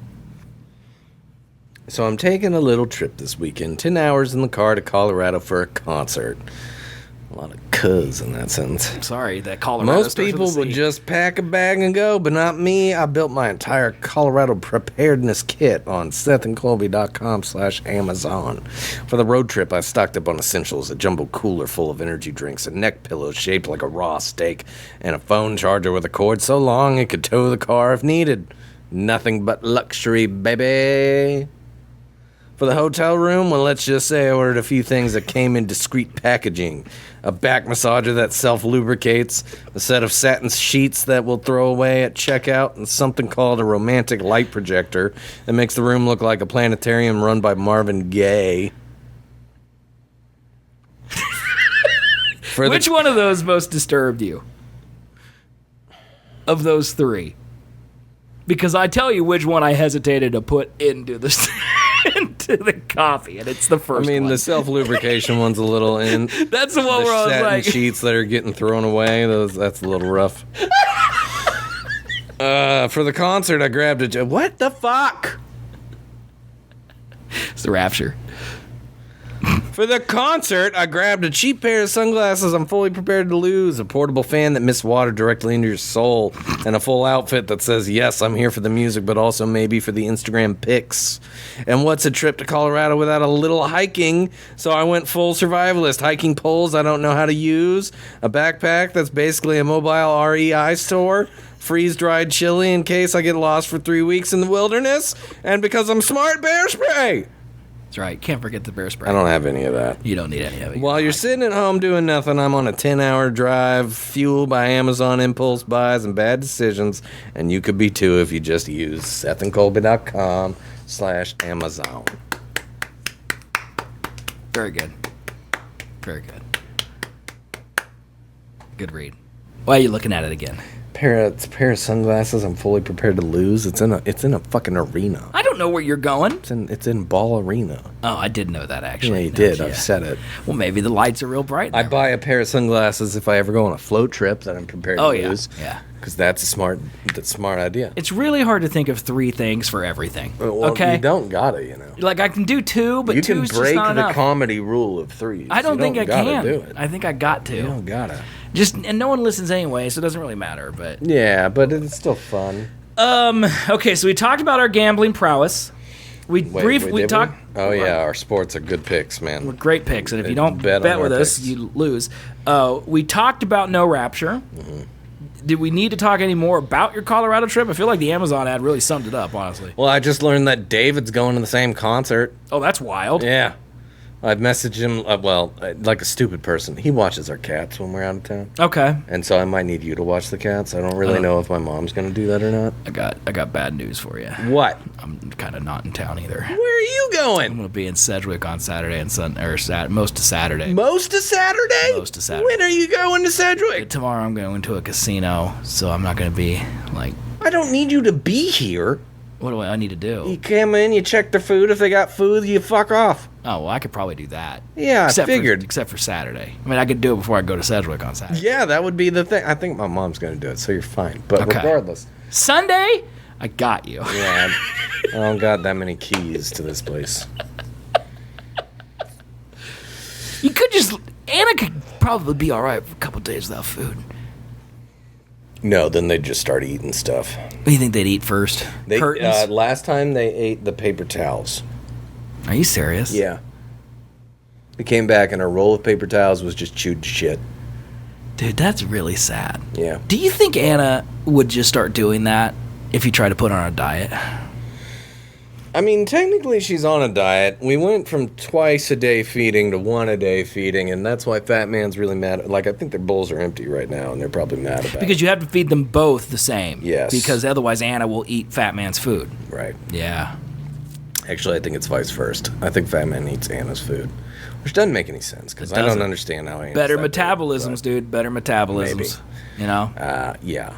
So I'm taking a little trip this weekend. 10 hours in the car to Colorado for a concert. A lot of cuz in that sentence. Sorry, that Colorado. Most people would just pack a bag and go, but not me. I built my entire Colorado preparedness kit on SethandColby.com/Amazon. For the road trip, I stocked up on essentials: a jumbo cooler full of energy drinks, a neck pillow shaped like a raw steak, and a phone charger with a cord so long it could tow the car if needed. Nothing but luxury, baby. For the hotel room, well, let's just say I ordered a few things that came in discreet packaging. A back massager that self-lubricates, a set of satin sheets that we'll throw away at checkout, and something called a romantic light projector that makes the room look like a planetarium run by Marvin Gaye. Which one of those most disturbed you? Of those three? Because I tell you which one I hesitated to put into the coffee, and it's the first one. I mean, the self-lubrication one's a little in. That's the one where I was like... The sheets that are getting thrown away, that's a little rough. For the concert, I grabbed a... What the fuck? It's the Rapture. For the concert, I grabbed a cheap pair of sunglasses I'm fully prepared to lose, a portable fan that mist water directly into your soul, and a full outfit that says, yes, I'm here for the music, but also maybe for the Instagram pics. And what's a trip to Colorado without a little hiking? So I went full survivalist, hiking poles I don't know how to use, a backpack that's basically a mobile REI store, freeze-dried chili in case I get lost for 3 weeks in the wilderness, and because I'm smart, bear spray! That's right. Can't forget the bear spray. I don't have any of that. You don't need any of it. While you're sitting at home doing nothing, I'm on a 10-hour drive, fueled by Amazon impulse buys and bad decisions, and you could be too if you just use SethandColby.com/Amazon. Very good. Very good. Good read. Why are you looking at it again? It's a pair of sunglasses I'm fully prepared to lose. It's in a fucking arena. I don't know where you're going. It's in Ball Arena. Oh, I did know that, actually. Yeah, you did. I've said it. Well, maybe the lights are real bright there. I buy a pair of sunglasses if I ever go on a float trip that I'm prepared to lose. Yeah. Because that's a smart idea. It's really hard to think of three things for everything. Well, okay? You don't gotta, you know. Like, I can do two, but you two's can break just not the enough. comedy rule of threes. I don't think I can. Do it. I think I got to. You don't gotta. And no one listens anyway, so it doesn't really matter. But yeah, but it's still fun. Okay, so we talked about our gambling prowess. We talked. Oh yeah, our sports are good picks, man. Great picks, and if you don't bet with us, you lose. We talked about no rapture. Mm-hmm. Did we need to talk any more about your Colorado trip? I feel like the Amazon ad really summed it up, honestly. Well, I just learned that David's going to the same concert. Oh, that's wild. Yeah. I've messaged him, like a stupid person. He watches our cats when we're out of town. Okay. And so I might need you to watch the cats. I don't really know if my mom's going to do that or not. I got bad news for you. What? I'm kind of not in town either. Where are you going? I'm going to be in Sedgwick on Saturday and most of Saturday. Most of Saturday? Most of Saturday. When are you going to Sedgwick? Tomorrow I'm going to a casino, so I'm not going to be, like... I don't need you to be here. What do I need to do? You come in, you check their food. If they got food, you fuck off. Oh, well, I could probably do that. Yeah, I figured. Except for Saturday. I mean, I could do it before I go to Sedgwick on Saturday. Yeah, that would be the thing. I think my mom's going to do it, so you're fine. But regardless. Sunday? I got you. Yeah, I don't got that many keys to this place. You could just... Anna could probably be all right for a couple days without food. No, then they'd just start eating stuff. What do you think they'd eat first? Curtains? Last time they ate the paper towels. Are you serious? Yeah. They came back and a roll of paper towels was just chewed to shit. Dude, that's really sad. Yeah. Do you think Anna would just start doing that if you try to put her on a diet? I mean, technically she's on a diet. We went from twice a day feeding to one a day feeding, and that's why Fat Man's really mad. Like, I think their bowls are empty right now, and they're probably mad about it. Because you have to feed them both the same. Yes. Because otherwise Anna will eat Fat Man's food. Right. Yeah. Actually, I think it's vice versa. I think Fat Man eats Anna's food, which doesn't make any sense, because I don't understand how Anna's Better that metabolisms, big, dude. Better metabolisms. Maybe. You know? Yeah.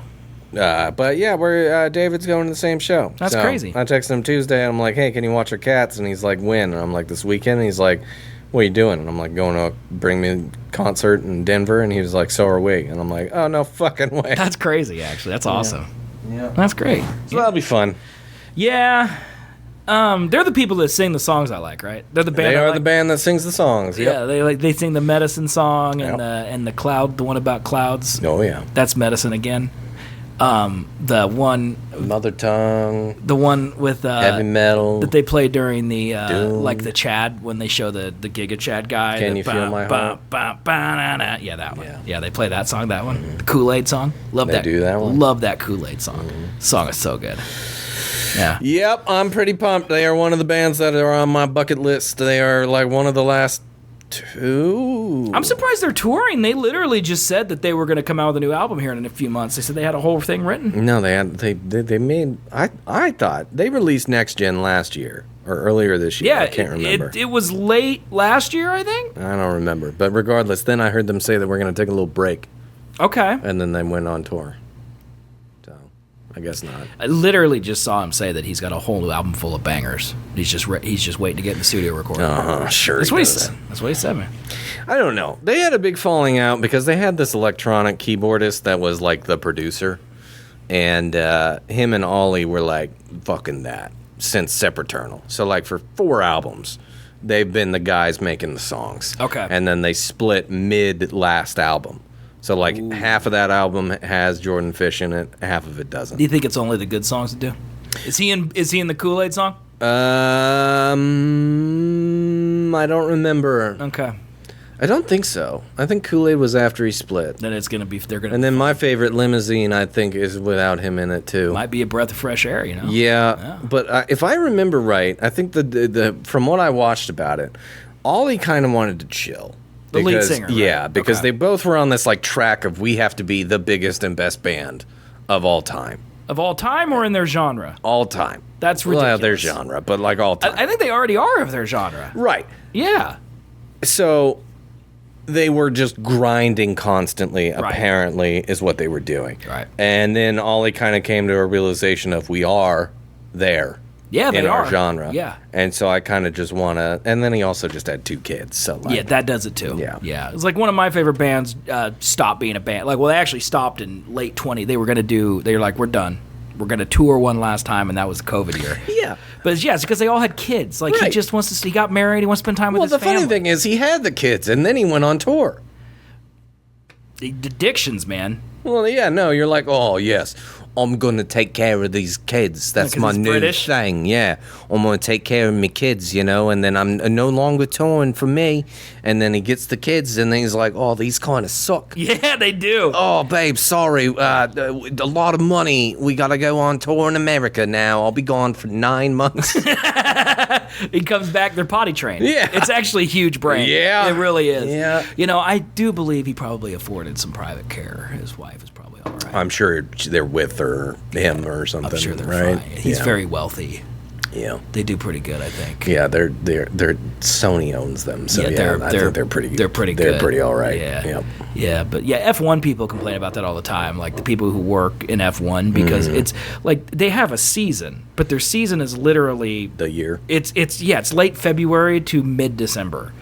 But yeah, we're David's going to the same show. That's crazy. I texted him Tuesday, and I'm like, hey, can you watch our cats? And he's like, when? And I'm like, this weekend? And he's like, what are you doing? And I'm like, going to Bring Me a concert in Denver. And he was like, so are we. And I'm like, oh, no fucking way. That's crazy, actually. That's awesome. Yeah. That's great. So that'll be fun. Yeah. They're the people that sing the songs I like, right? They're the band. They are the band that sings the songs. Yep. Yeah, they sing the Medicine song and the cloud, the one about clouds. Oh yeah. That's Medicine again. The one Mother Tongue. The one with heavy metal that they play during the like the Chad when they show the Giga Chad guy. Can you feel my heart? Yeah, that one. Yeah, they play that song. That one. The Kool-Aid song. Love that. They do that one. Love that Kool-Aid song. Song is so good. Yeah. Yep, I'm pretty pumped. They are one of the bands that are on my bucket list. They are like one of the last two. I'm surprised they're touring. They literally just said that they were going to come out with a new album here in a few months. They said they had a whole thing written. No, they made. I thought they released Next Gen last year or earlier this year. Yeah, I can't remember. It was late last year, I think. I don't remember, but regardless, then I heard them say that we're going to take a little break. Okay. And then they went on tour. So I guess not. I literally just saw him say that he's got a whole new album full of bangers. He's just waiting to get in the studio recorded. Sure. That's what he said. That's what he said, man. I don't know. They had a big falling out because they had this electronic keyboardist that was like the producer, and him and Ollie were like fucking that since Sempiternal. So like for 4 albums, they've been the guys making the songs. Okay. And then they split mid last album. So like half of that album has Jordan Fish in it, half of it doesn't. Do you think it's only the good songs to do? Is he in the Kool-Aid song? I don't remember. Okay. I don't think so. I think Kool-Aid was after he split. Then they're gonna. And then my favorite, Limousine, I think is without him in it too. Might be a breath of fresh air, you know. Yeah. But if I remember right, I think the from what I watched about it, Ollie kind of wanted to chill. The lead singer. Right? Yeah, because they both were on this like track of we have to be the biggest and best band of all time. Of all time or in their genre? All time. That's ridiculous. Well, their genre, but like all time. I think they already are of their genre. Right. Yeah. So they were just grinding constantly, apparently, is what they were doing. Right. And then Ollie kind of came to a realization of we are there. Yeah, they in are. our genre. Yeah. And so I kind of just want to, and then he also just had 2 kids. So like, yeah, that does it too. Yeah. Yeah. It's like one of my favorite bands stopped being a band. Like, well, they actually stopped in late 20. They were like, we're done. We're going to tour one last time, and that was the COVID year. Yeah. But yeah, it's because they all had kids. Like, he just wants to, he got married, he wants to spend time with his family. Well, the funny thing is he had the kids, and then he went on tour. The addictions, man. Well, yeah, no, you're like, oh, yes. I'm gonna take care of these kids. That's 'Cause my he's new British? thing. Yeah, I'm gonna take care of my kids, and then I'm no longer touring for me. And then he gets the kids, and then he's like, "Oh, these kind of suck." Yeah, they do. Oh, babe, sorry. A lot of money. We gotta go on tour in America now. I'll be gone for 9 months. He comes back, they're potty trained. Yeah. It's actually a huge brain. Yeah. It really is. Yeah. I do believe he probably afforded some private care. His wife is probably all right. I'm sure they're with him or something. I'm sure they're right? fine. He's very wealthy. Yeah. They do pretty good, I think. Yeah, they're Sony owns them, so I think they're pretty. They're pretty good. They're pretty all right. Yeah, Yep. yeah, but F1 people complain about that all the time. Like the people who work in F1 because it's like they have a season, but their season is literally The year. It's late February to mid December.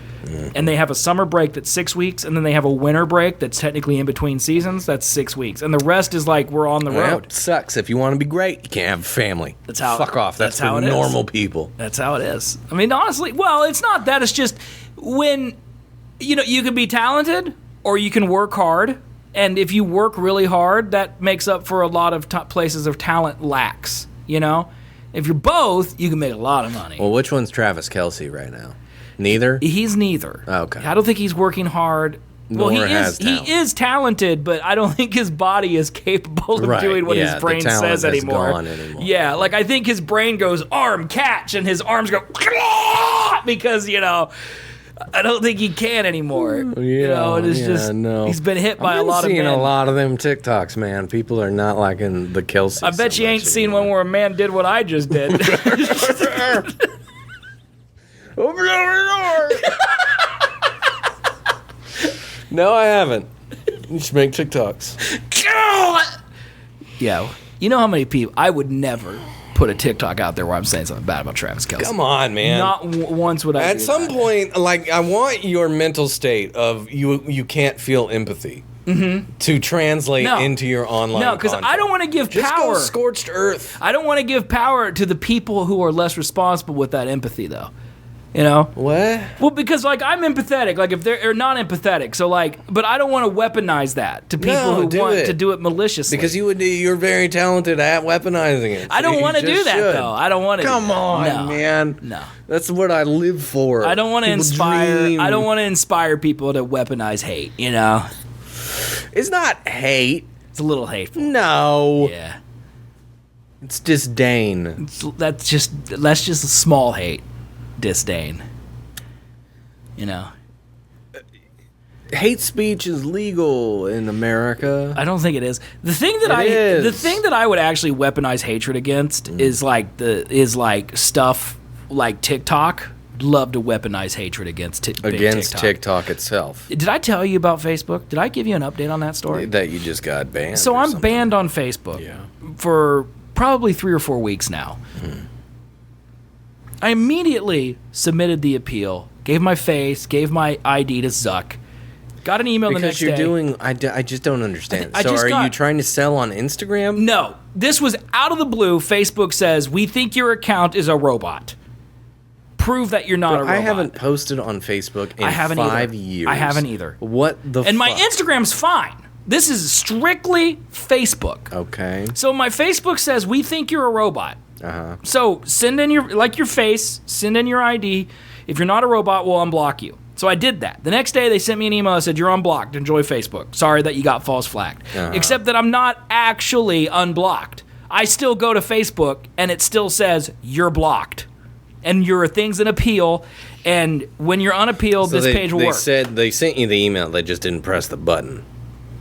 And they have a summer break that's 6 weeks, and then they have a winter break that's technically in between seasons. That's 6 weeks, and the rest is like we're on the road. It sucks. If you want to be great, you can't have a family. That's how. Fuck off. That's how for it is. normal people. That's how it is. I mean, honestly, well, it's not that. It's just when you can be talented or you can work hard, and if you work really hard, that makes up for a lot of places of talent lacks. If you're both, you can make a lot of money. Well, which one's Travis Kelce right now? Neither? He's neither. Okay. I don't think he's working hard. Well, Nor has talent. he is talented, but I don't think his body is capable of doing what his brain the talent says has anymore. gone anymore. Yeah, like I think his brain goes arm catch, and his arms go because I don't think he can anymore. Yeah, it is just no. he's been hit by a lot of men. I've seen a lot of them TikToks, man. People are not liking the Kelce. I bet you ain't seen one where a man did what I just did. Open the door. No, I haven't. You should make TikToks. Yeah, you know how many people I would never put a TikTok out there where I'm saying something bad about Travis Kelce. Come on, man. Not once would I. At do some that. point, like I want your mental state of you can't feel empathy to translate into your online. No, because I don't want to give Just power. go scorched earth. I don't want to give power to the people who are less responsible with that empathy, though. What? Well, because I'm empathetic. Like if they're not empathetic, so but I don't want to weaponize that to people who want to do it maliciously. Because you're very talented at weaponizing it. I don't want to do that though. I don't want to. Come on, man. No. That's what I live for. I don't want to People inspire. dream. I don't want to inspire people to weaponize hate. It's not hate. It's a little hateful. No. Yeah. It's disdain. That's just a small hate. Disdain. Hate speech is legal in America. I don't think it is. The thing that I would actually weaponize hatred against is stuff like TikTok. Love to weaponize hatred against TikTok itself. Did I tell you about Facebook? Did I give you an update on that story? That you just got banned. So I'm banned on Facebook for probably 3 or 4 weeks now. I immediately submitted the appeal, gave my face, gave my ID to Zuck, got an email the next day. I just don't understand. You trying to sell on Instagram? No. This was out of the blue. Facebook says, we think your account is a robot. Prove that you're not a robot. I haven't posted on Facebook in 5 years. I haven't either. What the fuck? And my Instagram's fine. This is strictly Facebook. Okay. So my Facebook says, we think you're a robot. So send in your face, send in your ID. If you're not a robot, we'll unblock you. So I did that. The next day, they sent me an email that said, you're unblocked. Enjoy Facebook. Sorry that you got false flagged. Except that I'm not actually unblocked. I still go to Facebook, and it still says, you're blocked. And your thing's an appeal, and when you're unappealed, this page will work. They sent you the email. They just didn't press the button.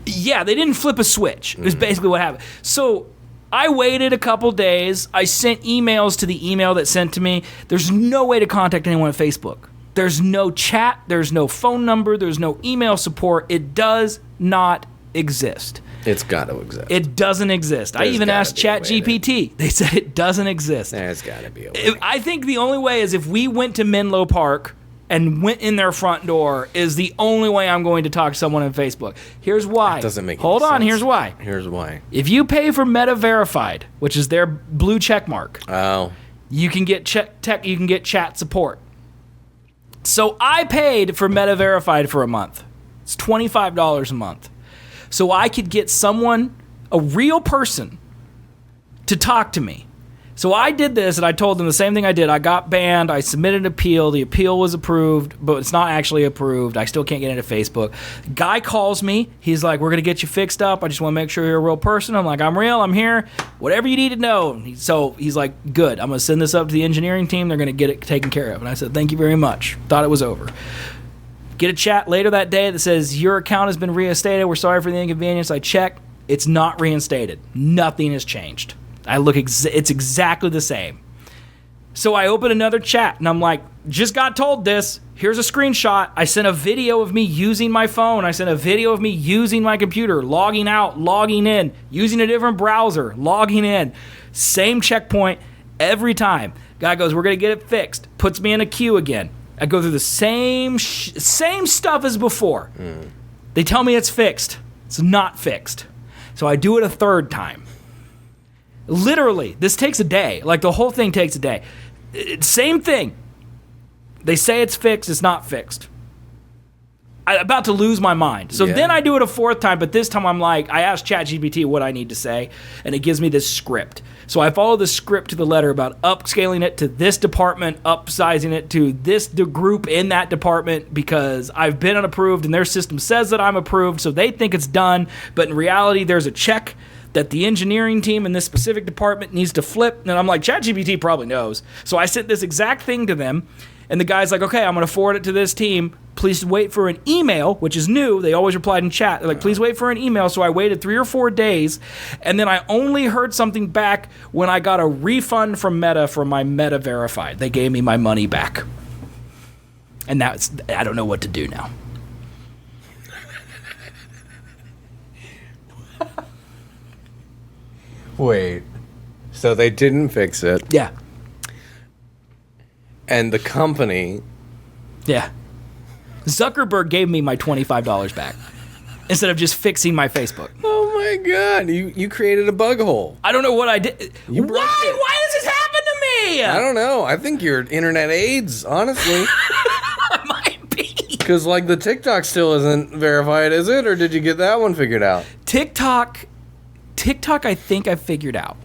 Yeah, they didn't flip a switch. It was basically what happened. So I waited a couple days. I sent emails to the email that sent to me. There's no way to contact anyone at Facebook. There's no chat. There's no phone number. There's no email support. It does not exist. It's got to exist. It doesn't exist. I even asked ChatGPT. They said it doesn't exist. There's got to be a way. I think the only way is if we went to Menlo Park and went in their front door is the only way I'm going to talk to someone on Facebook. Here's why. That doesn't make Hold any on, sense. here's why. Here's why. If you pay for Meta Verified, which is their blue check mark, you can get chat support. So I paid for Meta Verified for a month. It's $25 a month. So I could get someone, a real person, to talk to me. So I did this, and I told them the same thing I did. I got banned. I submitted an appeal. The appeal was approved, but it's not actually approved. I still can't get into Facebook. Guy calls me. He's like, we're going to get you fixed up. I just want to make sure you're a real person. I'm like, I'm real. I'm here. Whatever you need to know. So he's like, good. I'm going to send this up to the engineering team. They're going to get it taken care of. And I said, thank you very much. Thought it was over. Get a chat later that day that says, your account has been reinstated. We're sorry for the inconvenience. I check. It's not reinstated. Nothing has changed. I look, it's exactly the same. So I open another chat, and I'm like, just got told this. Here's a screenshot. I sent a video of me using my phone. I sent a video of me using my computer, logging out, logging in, using a different browser, logging in. Same checkpoint every time. Guy goes, we're going to get it fixed. Puts me in a queue again. I go through the same stuff as before. They tell me it's fixed. It's not fixed. So I do it a third time. Literally, this takes a day. Like, the whole thing takes a day. Same thing. They say it's fixed. It's not fixed. I'm about to lose my mind. So then I do it a fourth time, but this time I'm like, I ask ChatGPT what I need to say, and it gives me this script. So I follow the script to the letter about upscaling it to this department, upsizing it to this group in that department, because I've been unapproved, and their system says that I'm approved, so they think it's done, but in reality, there's a check that the engineering team in this specific department needs to flip. And I'm like, ChatGPT probably knows. So I sent this exact thing to them, and the guy's like, okay, I'm going to forward it to this team. Please wait for an email, which is new. They always replied in chat. They're like, please wait for an email. So I waited 3 or 4 days, and then I only heard something back when I got a refund from Meta for my Meta Verified. They gave me my money back. And now I don't know what to do now. Wait, so they didn't fix it, Yeah. and the company... Yeah. Zuckerberg gave me my $25 back instead of just fixing my Facebook. Oh my god, you created a bug hole. I don't know what I did. You broke it. Why does this happen to me? I don't know. I think you're internet AIDS, honestly. Might be. Because, like, the TikTok still isn't verified, is it? Or did you get that one figured out? TikTok, I think I figured out.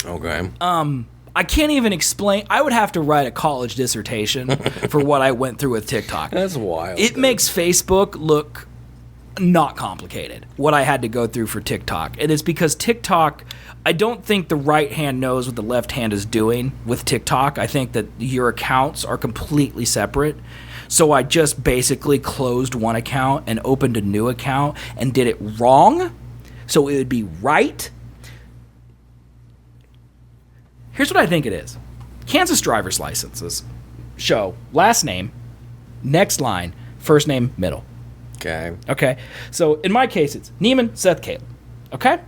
Okay. I can't even explain. I would have to write a college dissertation for what I went through with TikTok. That's wild. It makes Facebook look not complicated, what I had to go through for TikTok. And it's because TikTok, I don't think the right hand knows what the left hand is doing with TikTok. I think that your accounts are completely separate. So I just basically closed one account and opened a new account and did it wrong, so it would be right. Here's what I think it is. Kansas driver's licenses show last name, next line, first name, middle. Okay. Okay? So in my case, it's Neiman, Seth, Caleb. Okay?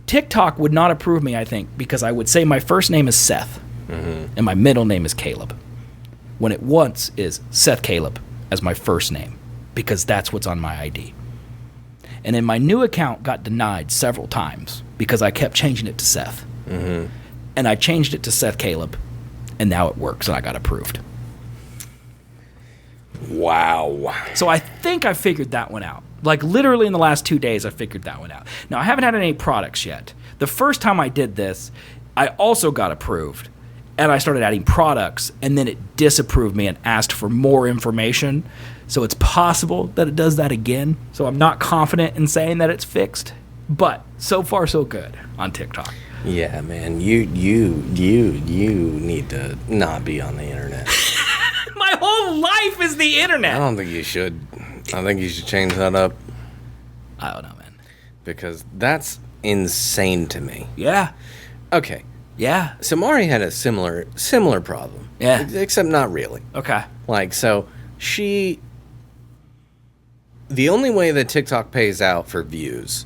TikTok would not approve me, I think, because I would say my first name is Seth and my middle name is Caleb, when it once is Seth Caleb as my first name, because that's what's on my ID. And then my new account got denied several times because I kept changing it to Seth. And I changed it to Seth Caleb, and now it works, and I got approved. Wow. So I think I figured that one out. Like, literally in the last 2 days, I figured that one out. Now, I haven't had any products yet. The first time I did this, I also got approved, and I started adding products, and then it disapproved me and asked for more information. So it's possible that it does that again. So I'm not confident in saying that it's fixed, but so far so good on TikTok. Yeah, man, you need to not be on the internet. My whole life is the internet. I don't think you should. I think you should change that up. I don't know, man. Because that's insane to me. Yeah. Okay. Yeah. So Mari had a similar problem. Yeah. Except not really. Okay. Like, so the only way that TikTok pays out for views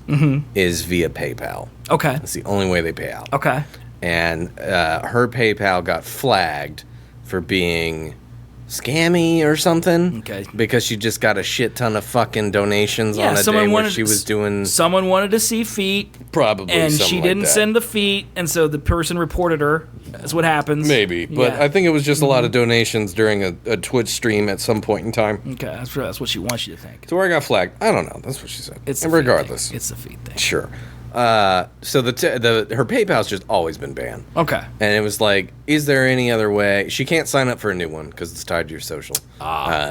is via PayPal. Okay. That's the only way they pay out. Okay. And her PayPal got flagged for being scammy or something. Okay. Because she just got a shit ton of fucking donations on a day where she was doing... Someone wanted to see feet. Probably and something she didn't like that. send the feet, and so the person reported her. That's what happens. Maybe, but Yeah. I think it was just a lot of donations during a Twitch stream at some point in time. Okay, that's what she wants you to think. So where I got flagged, I don't know. That's what she said. It's and the feet regardless, thing. It's the feet thing. sure. So her PayPal's just always been banned. Okay. And it was like, is there any other way? She can't sign up for a new one because it's tied to your social.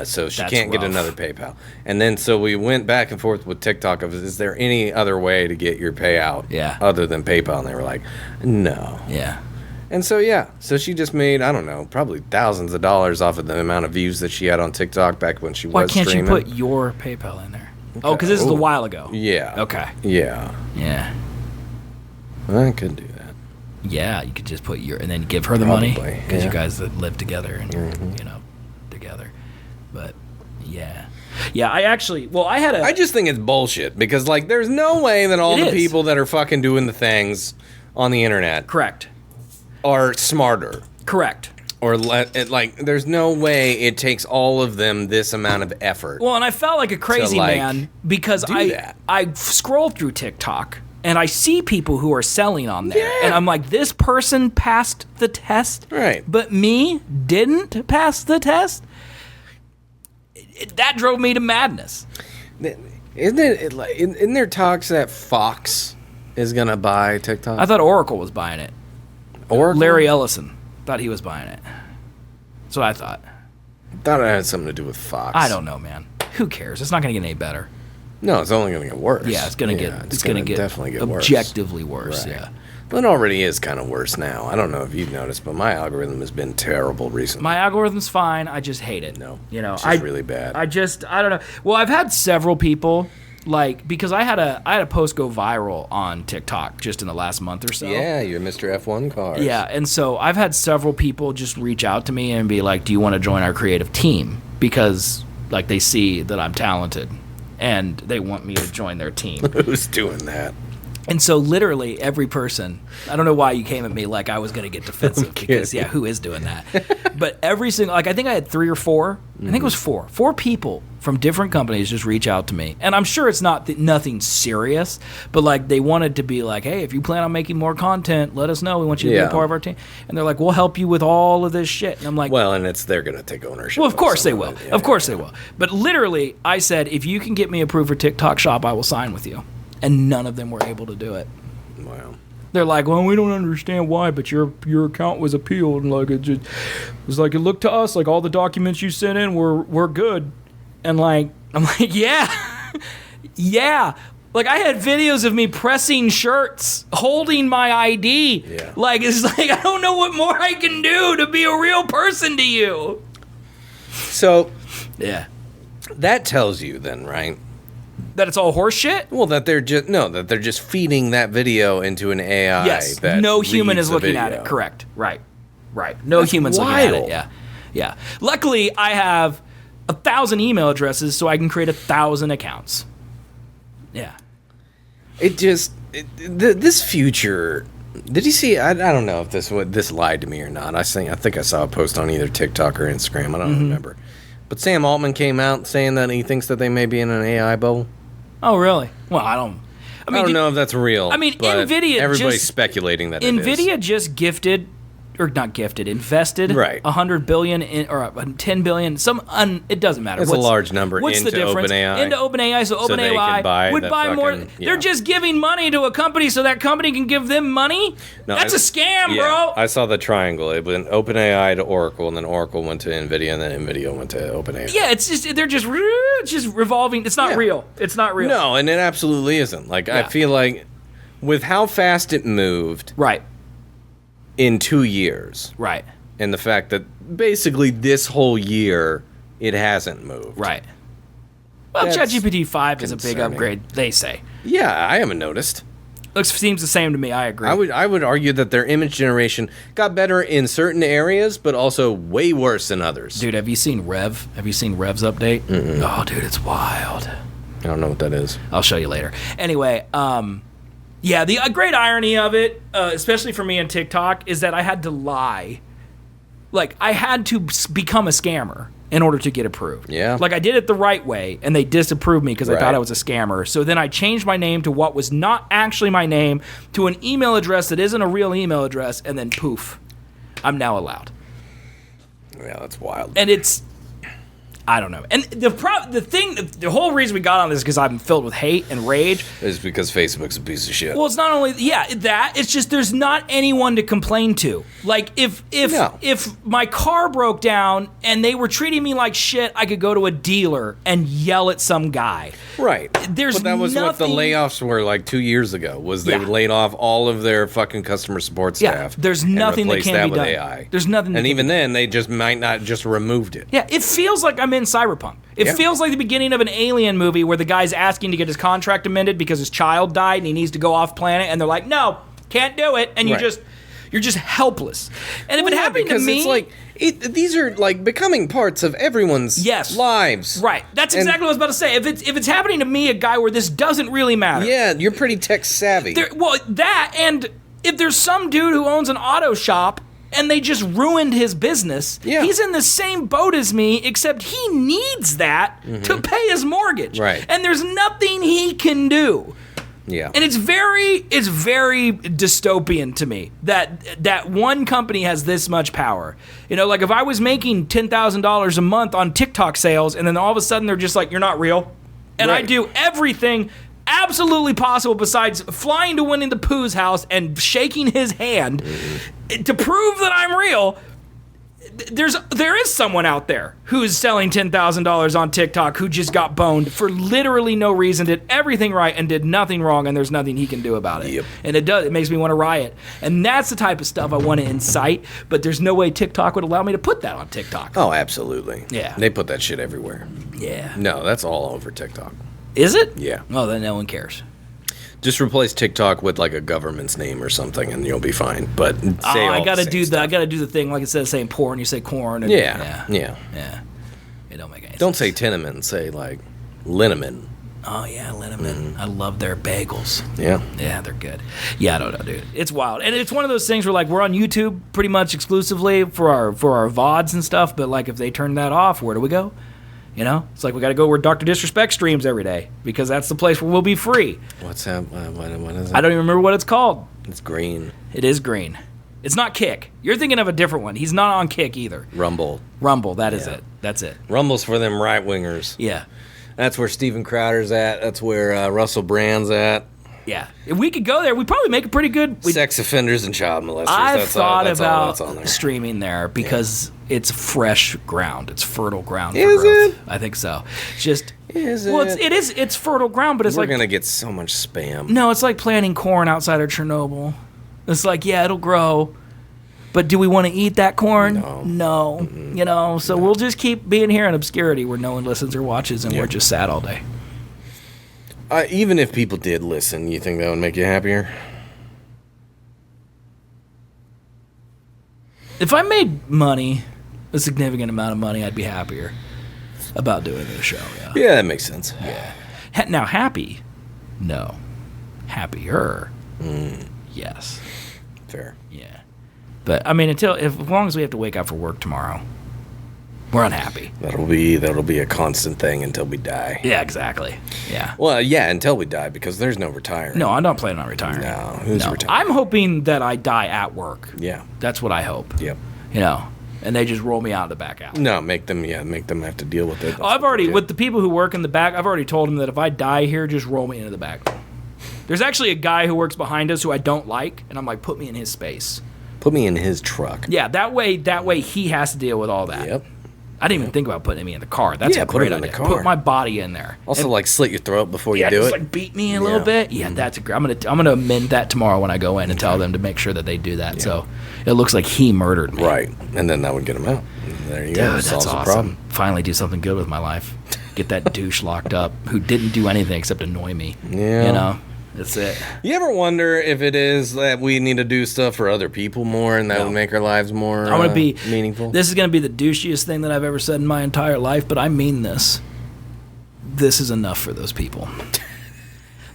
So she can't get another PayPal. And then so we went back and forth with TikTok of, is there any other way to get your payout other than PayPal? And they were like, no. Yeah. And so, so she just made, I don't know, probably thousands of dollars off of the amount of views that she had on TikTok back when she was streaming. Why can't you put your PayPal in there? Okay. Oh, because this is a while ago. Yeah. Okay. Yeah. Yeah. I could do that. Yeah, you could just put your, and then give her the money. Because you guys live together and you're, together. But, yeah. Yeah, I just think it's bullshit because, like, there's no way that all the people that are fucking doing the things on the internet. Correct. Are smarter. Correct. Or there's no way it takes all of them this amount of effort. Well, and I felt like a crazy man because I scroll through TikTok and I see people who are selling on there, and I'm like, this person passed the test, right? But me didn't pass the test. That drove me to madness. Isn't there talks that Fox is gonna buy TikTok? I thought Oracle was buying it. Oracle? Larry Ellison thought he was buying it. That's what I thought. I thought it had something to do with Fox. I don't know, man. Who cares? It's not going to get any better. No, it's only going to get worse. Yeah, it's going to get definitely get objectively worse. Right. Yeah. But it already is kind of worse now. I don't know if you've noticed, but my algorithm has been terrible recently. My algorithm's fine. I just hate it. No, it's just really bad. I don't know. Well, I've had several people. Because I had a post go viral on TikTok just in the last month or so. Yeah, you're Mr. F1 cars. Yeah, and so I've had several people just reach out to me and be like, do you want to join our creative team? Because, they see that I'm talented, and they want me to join their team. Who's doing that? And so literally every person, I don't know why you came at me like I was going to get defensive because, who is doing that? But every single, I think I had 3 or 4, I think it was 4 people from different companies just reach out to me. And I'm sure it's nothing serious, but they wanted to be like, hey, if you plan on making more content, let us know. We want you to be a part of our team. And they're like, we'll help you with all of this shit. And I'm like, well, and they're going to take ownership. Well, of course they will. Of course they will. But literally, I said, if you can get me approved for TikTok Shop, I will sign with you. And none of them were able to do it. Wow. They're like, well, we don't understand why, but your account was appealed, and it was like it looked to us like all the documents you sent in were good, and I'm like, yeah, yeah. I had videos of me pressing shirts, holding my ID. Yeah. It's I don't know what more I can do to be a real person to you. So, yeah, that tells you then, right? That it's all horse shit? Well, that they're just feeding that video into an AI. Yes, that no human is looking video. at it. Correct. Right. No human's looking at it. Yeah. Luckily, I have 1,000 email addresses, so I can create 1,000 accounts. Yeah. This future. Did you see? I don't know if this lied to me or not. I think I saw a post on either TikTok or Instagram. I don't remember. But Sam Altman came out saying that he thinks that they may be in an AI bubble. Oh, really? Well, I don't know if that's real. I mean, but NVIDIA everybody's speculating that NVIDIA just invested right. $100 billion or $10 billion. It doesn't matter. It's a large number. What's the difference? OpenAI. Into OpenAI, so OpenAI would buy more. Yeah. They're just giving money to a company so that company can give them money. No, that's a scam, bro. I saw the triangle. It went OpenAI to Oracle, and then Oracle went to NVIDIA, and then NVIDIA went to OpenAI. Yeah, it's just revolving. It's not real. It's not real. No, and it absolutely isn't. I feel like with how fast it moved. Right. In 2 years. Right. And the fact that basically this whole year it hasn't moved. Right. Well, ChatGPT 5 is a big upgrade, they say. Yeah, I haven't noticed. Seems the same to me. I agree. I would argue that their image generation got better in certain areas, but also way worse in others. Dude, have you seen Rev? Have you seen Rev's update? Mm-mm. Oh, dude, it's wild. I don't know what that is. I'll show you later. Anyway, yeah, the great irony of it, especially for me on TikTok, is that I had to lie. I had to become a scammer in order to get approved. Yeah. I did it the right way, and they disapproved me because they thought I was a scammer. So then I changed my name to what was not actually my name, to an email address that isn't a real email address, and then poof, I'm now allowed. Yeah, that's wild. And it's I don't know. And the whole reason we got on this is because I'm filled with hate and rage. Is because Facebook's a piece of shit. Well, it's not only that. It's just there's not anyone to complain to. Like if my car broke down and they were treating me like shit, I could go to a dealer and yell at some guy. Right. But that was what the layoffs were like 2 years ago. Was they laid off all of their fucking customer support staff? There's nothing that can be done. With AI. There's nothing. And even then, they just might not just removed it. Yeah, it feels like I'm in Cyberpunk. It feels like the beginning of an Alien movie where the guy's asking to get his contract amended because his child died and he needs to go off planet, and they're like, "No, can't do it," and you're just helpless. And if it happened to me, it's like these are like becoming parts of everyone's lives. Right. That's exactly what I was about to say. If it's happening to me, a guy where this doesn't really matter. Yeah, you're pretty tech savvy. And if there's some dude who owns an auto shop and they just ruined his business, he's in the same boat as me, except he needs that to pay his mortgage. Right. And there's nothing he can do. Yeah. And it's very dystopian to me that one company has this much power. You know, like if I was making $10,000 a month on TikTok sales and then all of a sudden they're just like, "You're not real." And I do everything absolutely possible besides flying to Winnie the Pooh's house and shaking his hand to prove that I'm real. There is someone out there who's selling $10,000 on TikTok who just got boned for literally no reason, did everything right and did nothing wrong, and there's nothing he can do about it. Yep. And it makes me want to riot. And that's the type of stuff I want to incite, but there's no way TikTok would allow me to put that on TikTok. Oh, absolutely. Yeah. They put that shit everywhere. Yeah. No, that's all over TikTok. Is it? Yeah. Oh, then no one cares. Just replace TikTok with like a government's name or something, and you'll be fine. But I gotta do the thing like instead of saying porn, you say corn. And, yeah. It don't make any sense. Don't say Tinnaman. Say like Linneman. Oh yeah, Linneman. I love their bagels. Yeah. Yeah, they're good. Yeah, I don't know, dude. It's wild, and it's one of those things where like we're on YouTube pretty much exclusively for our VODs and stuff. But like if they turn that off, where do we go? You know, it's like we got to go where Dr. Disrespect streams every day because that's the place where we'll be free. What's that? What is it? I don't even remember what it's called. It's green. It is green. It's not Kick. You're thinking of a different one. He's not on Kick either. Rumble. That is it. That's it. Rumble's for them right wingers. Yeah. That's where Steven Crowder's at. That's where Russell Brand's at. Yeah. If we could go there, we'd probably make a pretty good... Sex offenders and child molesters. I've thought about streaming there because it's fresh ground. It's fertile ground for growth. Is it? I think so. It's just... Is it? Well, it's fertile ground, but it's We're going to get so much spam. No, it's like planting corn outside of Chernobyl. It's like, yeah, it'll grow. But do we want to eat that corn? No. Mm-mm. You know, so we'll just keep being here in obscurity where no one listens or watches, and we're just sad all day. Even if people did listen, you think that would make you happier? If I made money, a significant amount of money, I'd be happier about doing the show. Yeah, that makes sense. Yeah. Now, happy? No. Happier? Yes. Fair. Yeah. But I mean, as long as we have to wake up for work tomorrow, we're unhappy. That'll be a constant thing until we die. Yeah, exactly. Yeah. Well, yeah, until we die, because there's no retiring. No, I'm not planning on retiring. No, who's retiring? I'm hoping that I die at work. Yeah. That's what I hope. Yep. You know, and they just roll me out of the back alley. No, make them have to deal with it. With the people who work in the back, I've already told them that if I die here, just roll me into the back. There's actually a guy who works behind us who I don't like, and I'm like, put me in his space. Put me in his truck. Yeah, that way he has to deal with all that. Yep. I didn't even think about putting me in the car. That's a great idea. Put my body in there. Also, like slit your throat before you do just it. Like beat me a little bit. Yeah, that's great. I'm gonna amend that tomorrow when I go in and tell them to make sure that they do that. Yeah. So it looks like he murdered me. Right, and then that would get him out. There you go. That's awesome. The problem. Finally, do something good with my life. Get that douche locked up who didn't do anything except annoy me. Yeah, you know. That's it. You ever wonder if it is that we need to do stuff for other people more and that would make our lives more meaningful? This is going to be the douchiest thing that I've ever said in my entire life, but I mean this. This is enough for those people.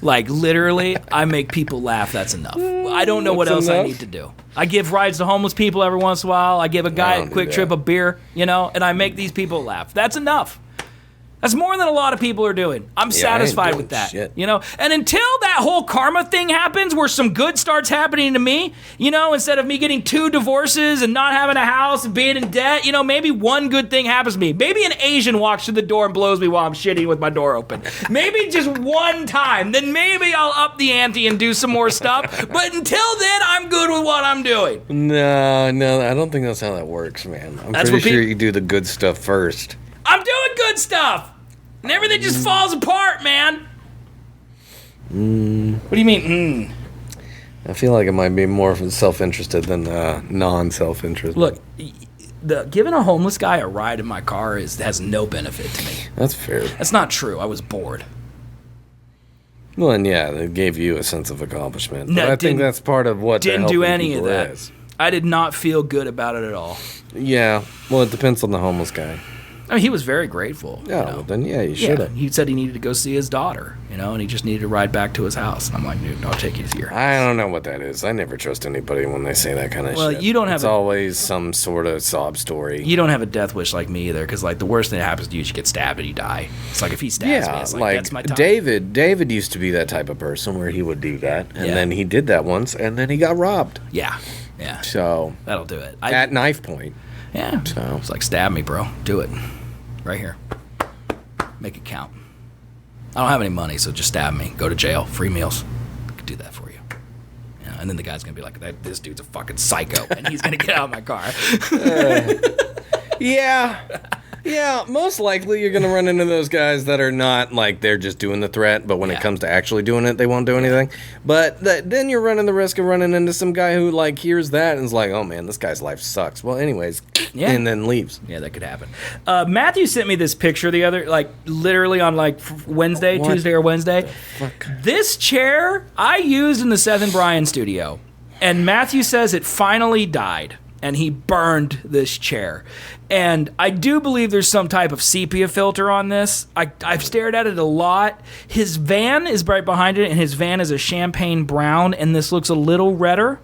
Like, literally, I make people laugh. That's enough. I don't know what else I need to do. I give rides to homeless people every once in a while. I give a guy at Quick Trip a beer, you know, and I make these people laugh. That's enough. That's more than a lot of people are doing. I'm satisfied with that. Shit. You know? And until that whole karma thing happens where some good starts happening to me, you know, instead of me getting 2 divorces and not having a house and being in debt, you know, maybe one good thing happens to me. Maybe an Asian walks through the door and blows me while I'm shitting with my door open. Maybe just one time. Then maybe I'll up the ante and do some more stuff. But until then, I'm good with what I'm doing. No, I don't think that's how that works, man. I'm pretty sure you do the good stuff first. I'm doing good stuff. And everything just falls apart, man. What do you mean, I feel like it might be more self-interested than non-self-interested. Look, giving a homeless guy a ride in my car has no benefit to me. That's fair. That's not true. I was bored. Well, and yeah, it gave you a sense of accomplishment. No, but I think that's part of what didn't do any of that. Is. I did not feel good about it at all. Yeah, well, it depends on the homeless guy. I mean, he was very grateful. Yeah, well, then you should have. He said he needed to go see his daughter, you know, and he just needed to ride back to his house. And I'm like, dude, I'll take you to your house. I don't know what that is. I never trust anybody when they say that kind of shit. Well, you don't have. It's always some sort of sob story. You don't have a death wish like me either, because like the worst thing that happens to you is you get stabbed and you die. It's like if he stabs me, it's like that's my time. David used to be that type of person where he would do that, and then he did that once, and then he got robbed. Yeah. So that'll do it. At knife point. Yeah. So it's like, stab me, bro. Do it. Right here. Make it count. I don't have any money, so just stab me. Go to jail. Free meals. I could do that for you. Yeah, and then the guy's going to be like, this dude's a fucking psycho, and he's going to get out of my car. Yeah, most likely you're going to run into those guys that are not like they're just doing the threat, but when it comes to actually doing it, they won't do anything. But then you're running the risk of running into some guy who like hears that and is like, oh man, this guy's life sucks. Well, anyways, and then leaves. Yeah, that could happen. Matthew sent me this picture the other, like literally on like Tuesday or Wednesday. This chair I used in the Seth and Brian studio, and Matthew says it finally died. And he burned this chair. And I do believe there's some type of sepia filter on this. I've stared at it a lot. His van is right behind it, and his van is a champagne brown, and this looks a little redder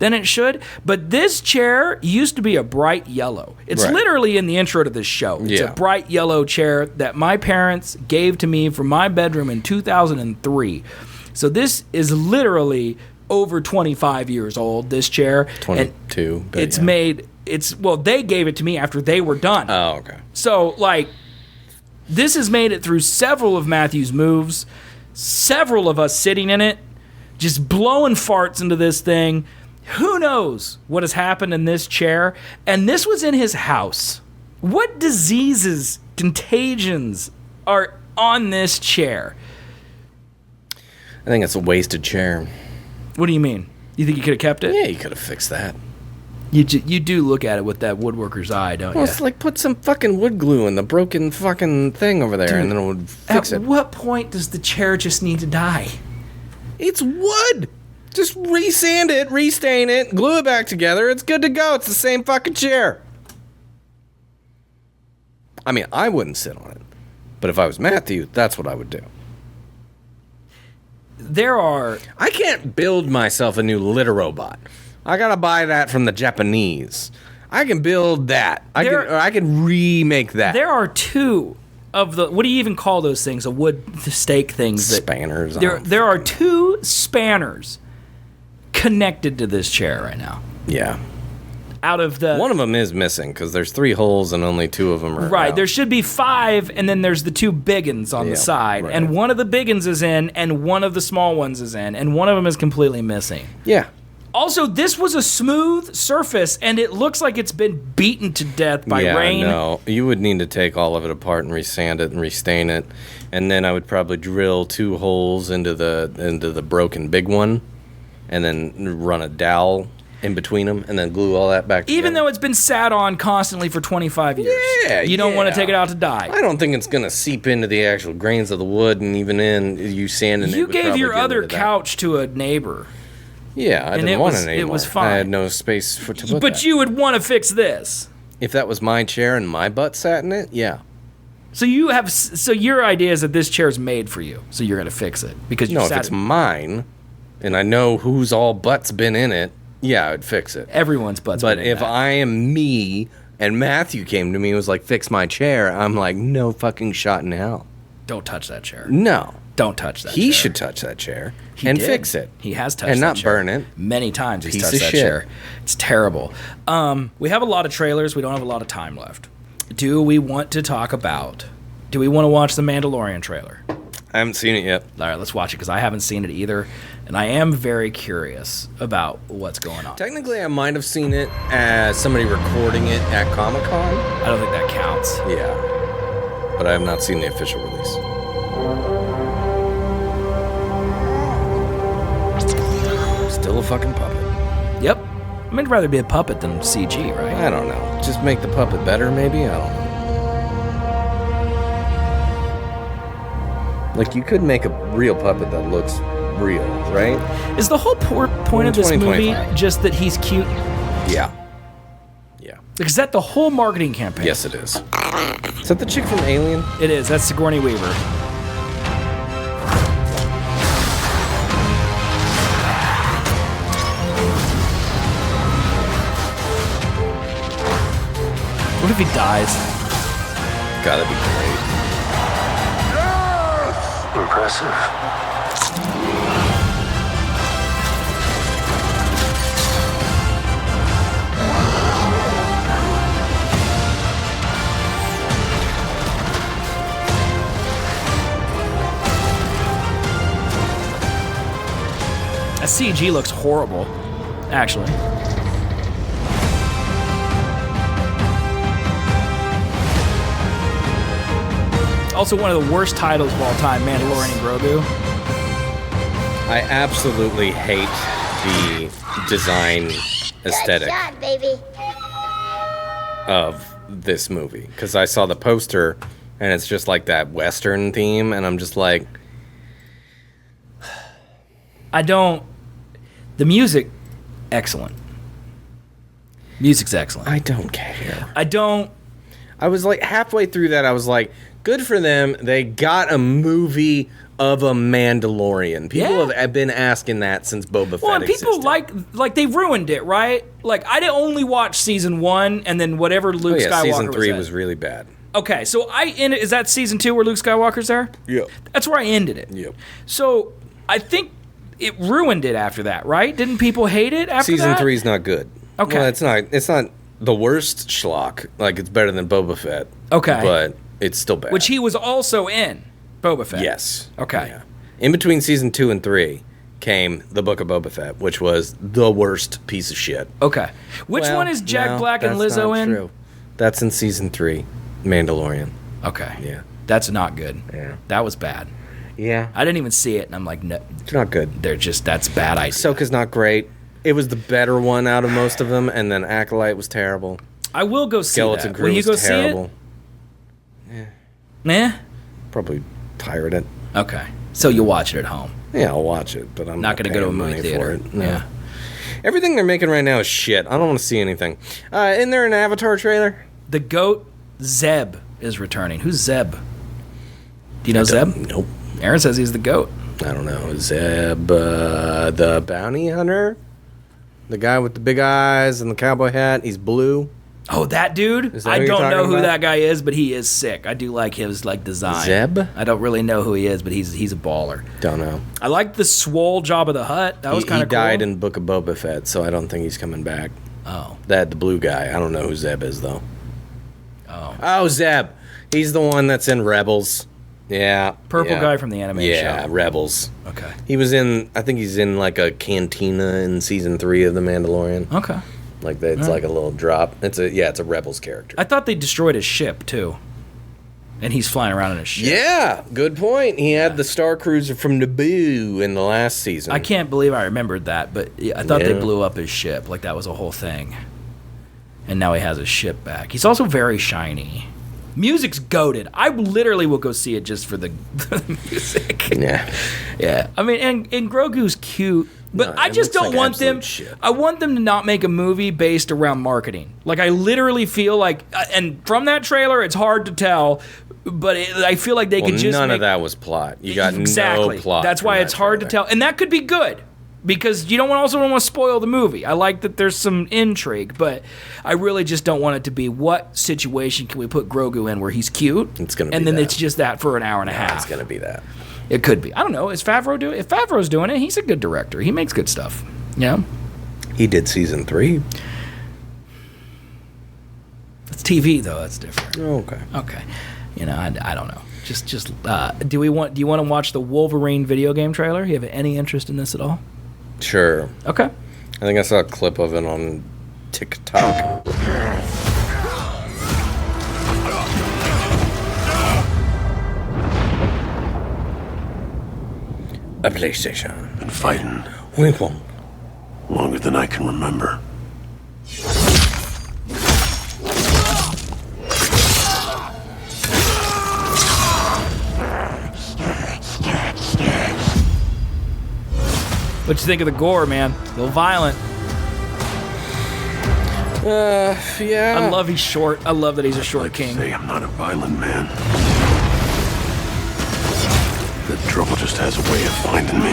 than it should. But this chair used to be a bright yellow. It's literally in the intro to this show. It's a bright yellow chair that my parents gave to me from my bedroom in 2003. So this is literally over 25 years old, this chair. 22. It's made, they gave it to me after they were done. Oh, okay. So, like, this has made it through several of Matthew's moves, several of us sitting in it, just blowing farts into this thing. Who knows what has happened in this chair? And this was in his house. What diseases, contagions are on this chair? I think it's a wasted chair. What do you mean? You think you could have kept it? Yeah, you could have fixed that. You do look at it with that woodworker's eye, don't you? Well, it's like put some fucking wood glue in the broken fucking thing over there, dude, and then it would fix it. At what point does the chair just need to die? It's wood! Just resand it, restain it, glue it back together, it's good to go. It's the same fucking chair. I mean, I wouldn't sit on it. But if I was Matthew, that's what I would do. I can't build myself a new litter robot. I gotta buy that from the Japanese. I can build that. I can remake that. There are 2 of the, what do you even call those things? A wood stake things. Spanners. There are 2 spanners connected to this chair right now. Yeah. Out of the... One of them is missing because there's 3 holes and only 2 of them are out. There should be 5, and then there's the 2 big uns on the side. Right. And one of the big uns is in, and one of the small ones is in, and one of them is completely missing. Yeah. Also, this was a smooth surface, and it looks like it's been beaten to death by rain. Yeah, no. You would need to take all of it apart and resand it and restain it. And then I would probably drill 2 holes into the broken big one, and then run a dowel in between them, and then glue all that back together. Even though it's been sat on constantly for 25 years. Yeah, you don't want to take it out to die. I don't think it's going to seep into the actual grains of the wood, and even in you sanding it. You gave your other couch to a neighbor. Yeah, I didn't want it anymore. It was fine. I had no space to put that. But you would want to fix this. If that was my chair and my butt sat in it, yeah. So your idea is that this chair is made for you, so you're going to fix it because you if it's mine, and I know whose all butt's been in it. Yeah, I would fix it. Everyone's butt's But been in if I am me and Matthew came to me and was like, fix my chair, I'm like, no fucking shot in hell. Don't touch that chair. No. Don't touch that chair. He should touch that chair and did. fix it. He has touched and that not chair. burn it. Many times he's Piece touched of that shit. chair. It's terrible. We have a lot of trailers. We don't have a lot of time left. Do we want to watch the Mandalorian trailer? I haven't seen it yet. All right, let's watch it because I haven't seen it either. And I am very curious about what's going on. Technically, I might have seen it as somebody recording it at Comic-Con. I don't think that counts. Yeah. But I have not seen the official release. Still a fucking puppet. Yep. I mean, I'd rather be a puppet than CG, right? I don't know. Just make the puppet better, maybe? I don't know. Like, you could make a real puppet that looks real, right? Is the whole point of this movie 2025. just that he's cute? Yeah. Yeah. Is that the whole marketing campaign? Yes, it is. Is that the chick from Alien? It is. That's Sigourney Weaver. What if he dies? Gotta be great. Impressive. That CG looks horrible, actually. Also, one of the worst titles of all time, Mandalorian and Grogu. I absolutely hate the design aesthetic Good shot, baby. of this movie. Because I saw the poster, and it's just like that Western theme, and I'm just like... The music, excellent. Music's excellent. I don't care. I was like, halfway through that, I was like, good for them. They got a movie of a Mandalorian. People have been asking that since Boba Fett and people existed. like they ruined it, right? Like, I didn't only watch season 1 and then whatever Luke Skywalker season 3 was was really bad. Okay, so I ended. Is that season 2 where Luke Skywalker's there? Yep. That's where I ended it. Yep. So I think it ruined it after that, right? Didn't people hate it after Season that? 3 is not good. Okay. Well, it's not the worst schlock. Like, it's better than Boba Fett. Okay. But it's still bad. Which he was also in Boba Fett. Yes. Okay. Yeah. In between season 2 and 3 came the Book of Boba Fett, which was the worst piece of shit. Okay. Which Well, one is Jack no, Black and that's Lizzo not in? True. That's in season 3, Mandalorian. Okay. Yeah. That's not good. Yeah. That was bad. Yeah. I didn't even see it, and I'm like, no, It's not good. that's bad idea. Ahsoka's not great. It was the better one out of most of them, and then Acolyte was terrible. I will go see Skeleton that. Crew Will you was go terrible. see it? Nah? Probably pirate it. Okay. So you'll watch it at home. Yeah, I'll watch it, but I'm Not going to go to a paying movie money theater. for it. No. Yeah. Everything they're making right now is shit. I don't want to see anything. Isn't there an Avatar trailer? The goat Zeb is returning. Who's Zeb? Do you know Zeb? Nope. Aaron says he's the goat. I don't know. Zeb, the bounty hunter? The guy with the big eyes and the cowboy hat. He's blue. Oh, that dude? Is that I who you're don't know talking who about? that guy is, but he is sick. I do like his design. Zeb? I don't really know who he is, but he's a baller. Don't know. I like the swole Jabba the Hutt. That was kind He of cool. died in Book of Boba Fett, so I don't think he's coming back. Oh. The blue guy. I don't know who Zeb is, though. Oh. Oh, Zeb. He's the one that's in Rebels. Yeah. Purple yeah. guy from the anime show. Yeah, Rebels. Okay. He was in, I think he's in like a cantina in season 3 of The Mandalorian. Okay. Like it's like a little drop. It's a Rebels character. I thought they destroyed his ship, too. And he's flying around in his ship. Yeah, good point. He had the Star Cruiser from Naboo in the last season. I can't believe I remembered that, but I thought they Yeah. blew up his ship. Like, that was a whole thing. And now he has his ship back. He's also very shiny. Music's goated. I literally will go see it just for the music. Yeah. Yeah. I mean, and Grogu's cute, but No, I it just looks don't like want them. absolute shit. I want them to not make a movie based around marketing. Like, I literally feel like, and from that trailer, it's hard to tell, but I feel like they Well, could just none make, of that was plot. You got exactly. no plot. That's from why that it's hard to trailer. tell, and that could be good. because you don't also want to spoil the movie. I like that there's some intrigue, but I really just don't want it to be what situation can we put Grogu in where he's cute, It's gonna be and then that. it's just that for an hour and a half. It's gonna be that. It could be. I don't know. Is Favreau doing? If Favreau's doing it, he's a good director. He makes good stuff. Yeah. He did season 3. It's TV though. That's different. Oh, okay. Okay. You know, I don't know. Just do you want to watch the Wolverine video game trailer? You have any interest in this at all? Sure. Okay. I think I saw a clip of it on TikTok. A PlayStation. Been fighting Wink one. longer than I can remember. What you think of the gore, man? A little violent. Yeah. I love he's short. I love that he's a short king. Say I'm not a violent man. The trouble just has a way of finding me.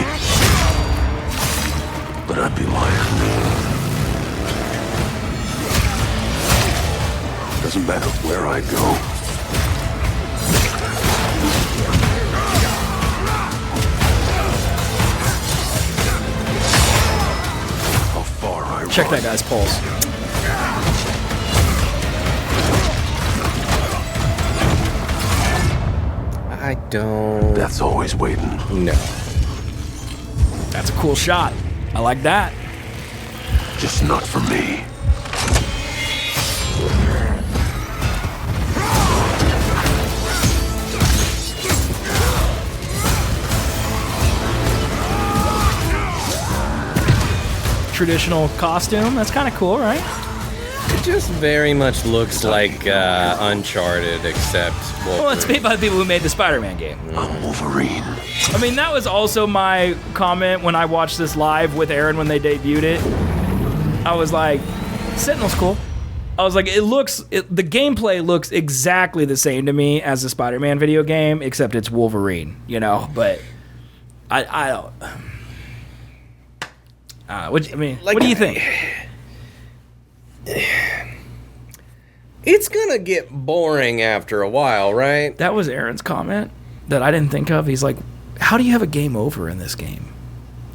But I'd be lying. Doesn't matter where I go. How far I Check run. that guy's pulse. I don't. Death's always waiting. No. That's a cool shot. I like that. Just not for me. Traditional costume. That's kind of cool, right? It just very much looks like Uncharted, except Well, it's made by the people who made the Spider-Man game. I'm Wolverine. I mean, that was also my comment when I watched this live with Aaron when they debuted it. I was like, Sentinel's cool. I was like, the gameplay looks exactly the same to me as the Spider-Man video game, except it's Wolverine, you know? But I don't... what do you think? It's gonna get boring after a while, right? That was Aaron's comment that I didn't think of. He's like, how do you have a game over in this game?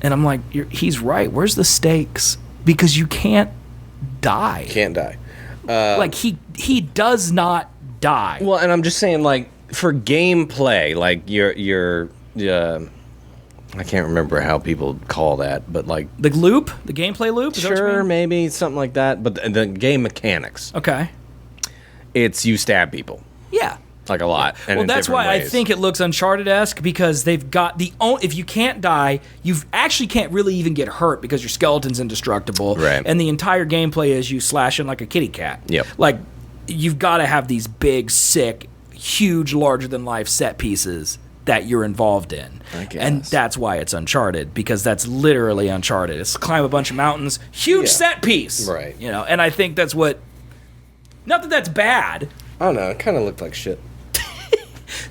And I'm like, he's right. Where's the stakes? Because you can't die. Can't die. Like, he does not die. Well, and I'm just saying, like, for gameplay, like, you're I can't remember how people call that, but, like... The loop? The gameplay loop? Is that what you Sure, mean? maybe, something like that, but the game mechanics, Okay. it's you stab people, Yeah. like, a lot. And Well, in that's different why I ways. think it looks Uncharted-esque, because they've got if you can't die, you actually can't really even get hurt because your skeleton's indestructible. Right. And the entire gameplay is you slashing like a kitty cat. Yep. Like, you've got to have these big, sick, huge, larger-than-life set pieces that you're involved in. I guess. And that's why it's Uncharted, because that's literally Uncharted. It's climb a bunch of mountains, huge Yeah. set piece. Right. You know, and I think that's what... Not that that's bad. I don't know, it kind of looked like shit.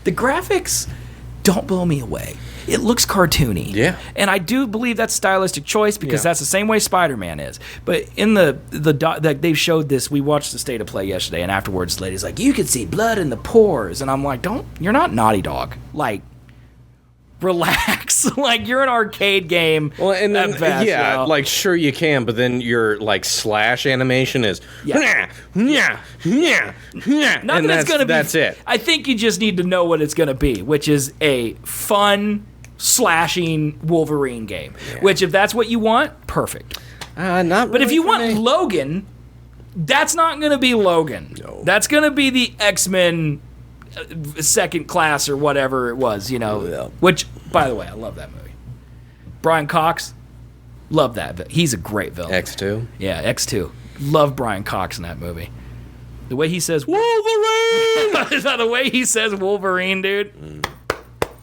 The graphics don't blow me away. It looks cartoony. Yeah. And I do believe that's stylistic choice because Yeah. that's the same way Spider-Man is. But in like they've showed this, we watched the State of Play yesterday, and afterwards the lady's like, you could see blood in the pores. And I'm like, you're not Naughty Dog. Like, relax. Like, you're an arcade game. Well, and then, at best, yeah, you know? like, sure you can, but then your, like, slash animation is... Yeah. Not Not that it's gonna be. That's it. I think you just need to know what it's gonna be, which is a fun slashing Wolverine game. Which, if that's what you want, perfect. Not But if really you for want me. Logan, that's not gonna be Logan. No. That's gonna be the X-Men second class or whatever it was, you know. Yeah. Which, by the way, I love that movie. Brian Cox, love that. He's a great villain. X2? Yeah, X2. Love Brian Cox in that movie. The way he says Wolverine! the way he says Wolverine, dude.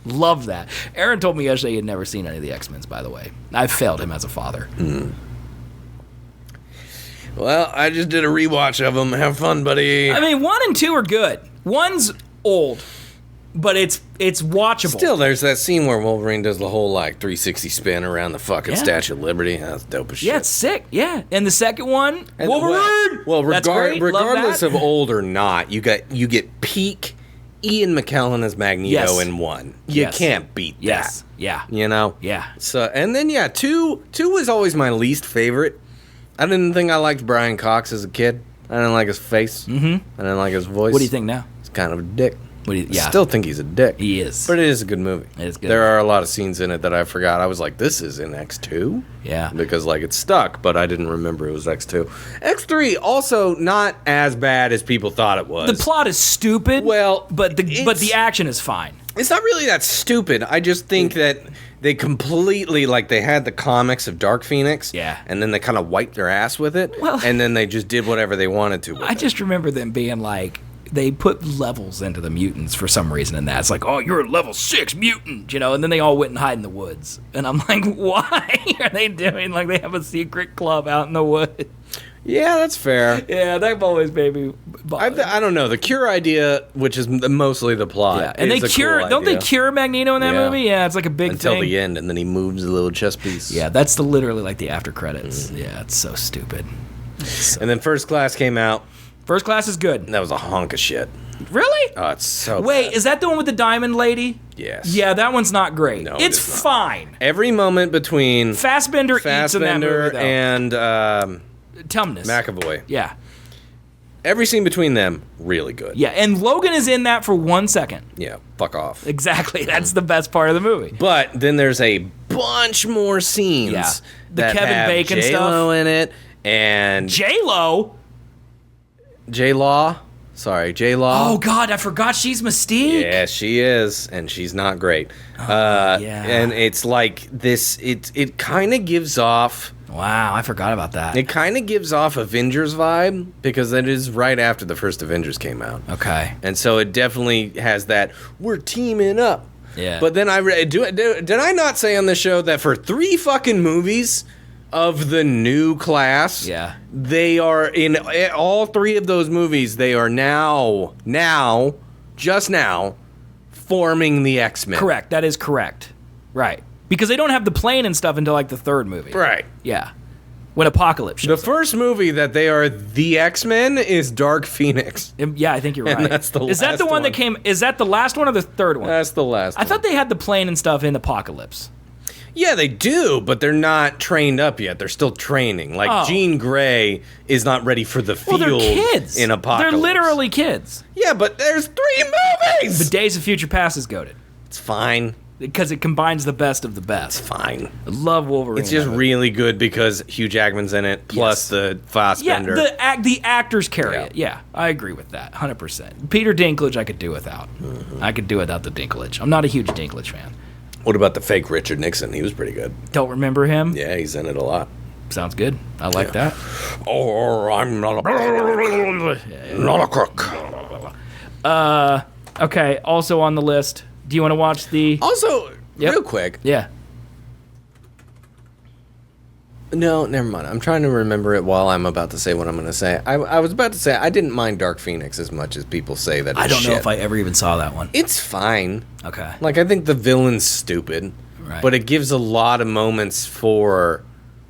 Love that. Aaron told me yesterday he had never seen any of the X-Men, by the way. I failed him as a father. Well, I just did a rewatch of them. Have fun, buddy. I mean, 1 and 2 are good. 1's old. but it's watchable. Still, there's that scene where Wolverine does the whole, like, 360 spin around the fucking Statue of Liberty. That's dope as shit. Yeah, it's sick. Yeah. And the second one, And Wolverine! Well, That's great. Love regardless that. of old or not, you get peak Ian McKellen as Magneto in one. You can't beat that. Yes. Yeah. You know? Yeah. So, and then, two was always my least favorite. I didn't think I liked Brian Cox as a kid. I didn't like his face. Mm-hmm. I didn't like his voice. What do you think now? He's kind of a dick. I Still think he's a dick. He is. But it is a good movie. It is good. There are a lot of scenes in it that I forgot. I was like, this is in X2? Yeah. Because, like, it stuck, but I didn't remember it was X2. X3, also not as bad as people thought it was. The plot is stupid. Well, but the action is fine. It's not really that stupid. I just think that they completely, like, they had the comics of Dark Phoenix. Yeah. And then they kind of wiped their ass with it. Well, and then they just did whatever they wanted to with I just remember them being like, they put levels into the mutants for some reason in that. It's like, oh, you're a level 6 mutant, you know, and then they all went and hide in the woods. And I'm like, why are they doing, like, they have a secret club out in the woods? Yeah, that's fair. Yeah, that always made me bother. I don't know. The cure idea, which is mostly the plot, Yeah, and they is a cure, cool don't they idea. cure Magneto in that Yeah. movie? Yeah, it's like a big Until thing. the end, and then he moves the little chess piece. Yeah, that's literally like the after credits. Yeah, it's so stupid. And then First Class came out, First Class is good. and that was a hunk of shit. Really? Oh, it's so Wait, bad. is that the one with the diamond lady? Yes. Yeah, that one's not great. No, it it's is not. fine. Every moment between Fassbender eats in that Fassbender movie, though. and Tumnus. McAvoy. Yeah. Every scene between them, really good. Yeah, and Logan is in that for 1 second. Yeah, fuck off. Exactly. That's the best part of the movie. But then there's a bunch more scenes Yeah. The that Kevin have Bacon J-Lo in it, and J-Lo? J-Law. Sorry, J-Law. Oh, God, I forgot she's Mystique. Yeah, she is, and she's not great. yeah. And it's like this. It kind of gives off. Wow, I forgot about that. It kind of gives off Avengers vibe because it is right after the first Avengers came out. Okay. And so it definitely has that we're teaming up. Yeah. But then did I not say on the show that for 3 fucking movies of the new class, Yeah. they are in all 3 of those movies. They are just now forming the X-Men. Correct. That is correct. Right. Because they don't have the plane and stuff until like the 3rd movie. Right. Yeah. When Apocalypse The shows up. first movie that they are the X-Men is Dark Phoenix. Yeah, I think you're right. And that's the Is that the last one that one. came? Is that the last one or the 3rd one? That's the last I one. thought they had the plane and stuff in Apocalypse. Yeah, they do, but they're not trained up yet. They're still training. Like, Oh. Jean Grey is not ready for the Well, field they're kids. in Apocalypse. They're literally kids. Yeah, but there's 3 movies! The Days of Future Past is goated. It's fine. Because it combines the best of the best. Fine. I love Wolverine. It's just really good because Hugh Jackman's in it, plus Yes. the Fassbender. Yeah, the actors carry Yeah. it. Yeah, I agree with that, 100%. Peter Dinklage, I could do without. I could do without the Dinklage. I'm not a huge Dinklage fan. What about the fake Richard Nixon? He was pretty good. Don't remember him? Yeah, he's in it a lot. Sounds good. I like that. Oh, I'm not a crook. Okay, also on the list. Do you want to watch the... Also, Yep. real quick. Yeah. No, never mind. I'm trying to remember it while I'm about to say what I'm going to say. I was about to say I didn't mind Dark Phoenix as much as people say that it's I don't know shit. if I ever even saw that one. It's fine. Okay. Like, I think the villain's stupid, Right. but it gives a lot of moments for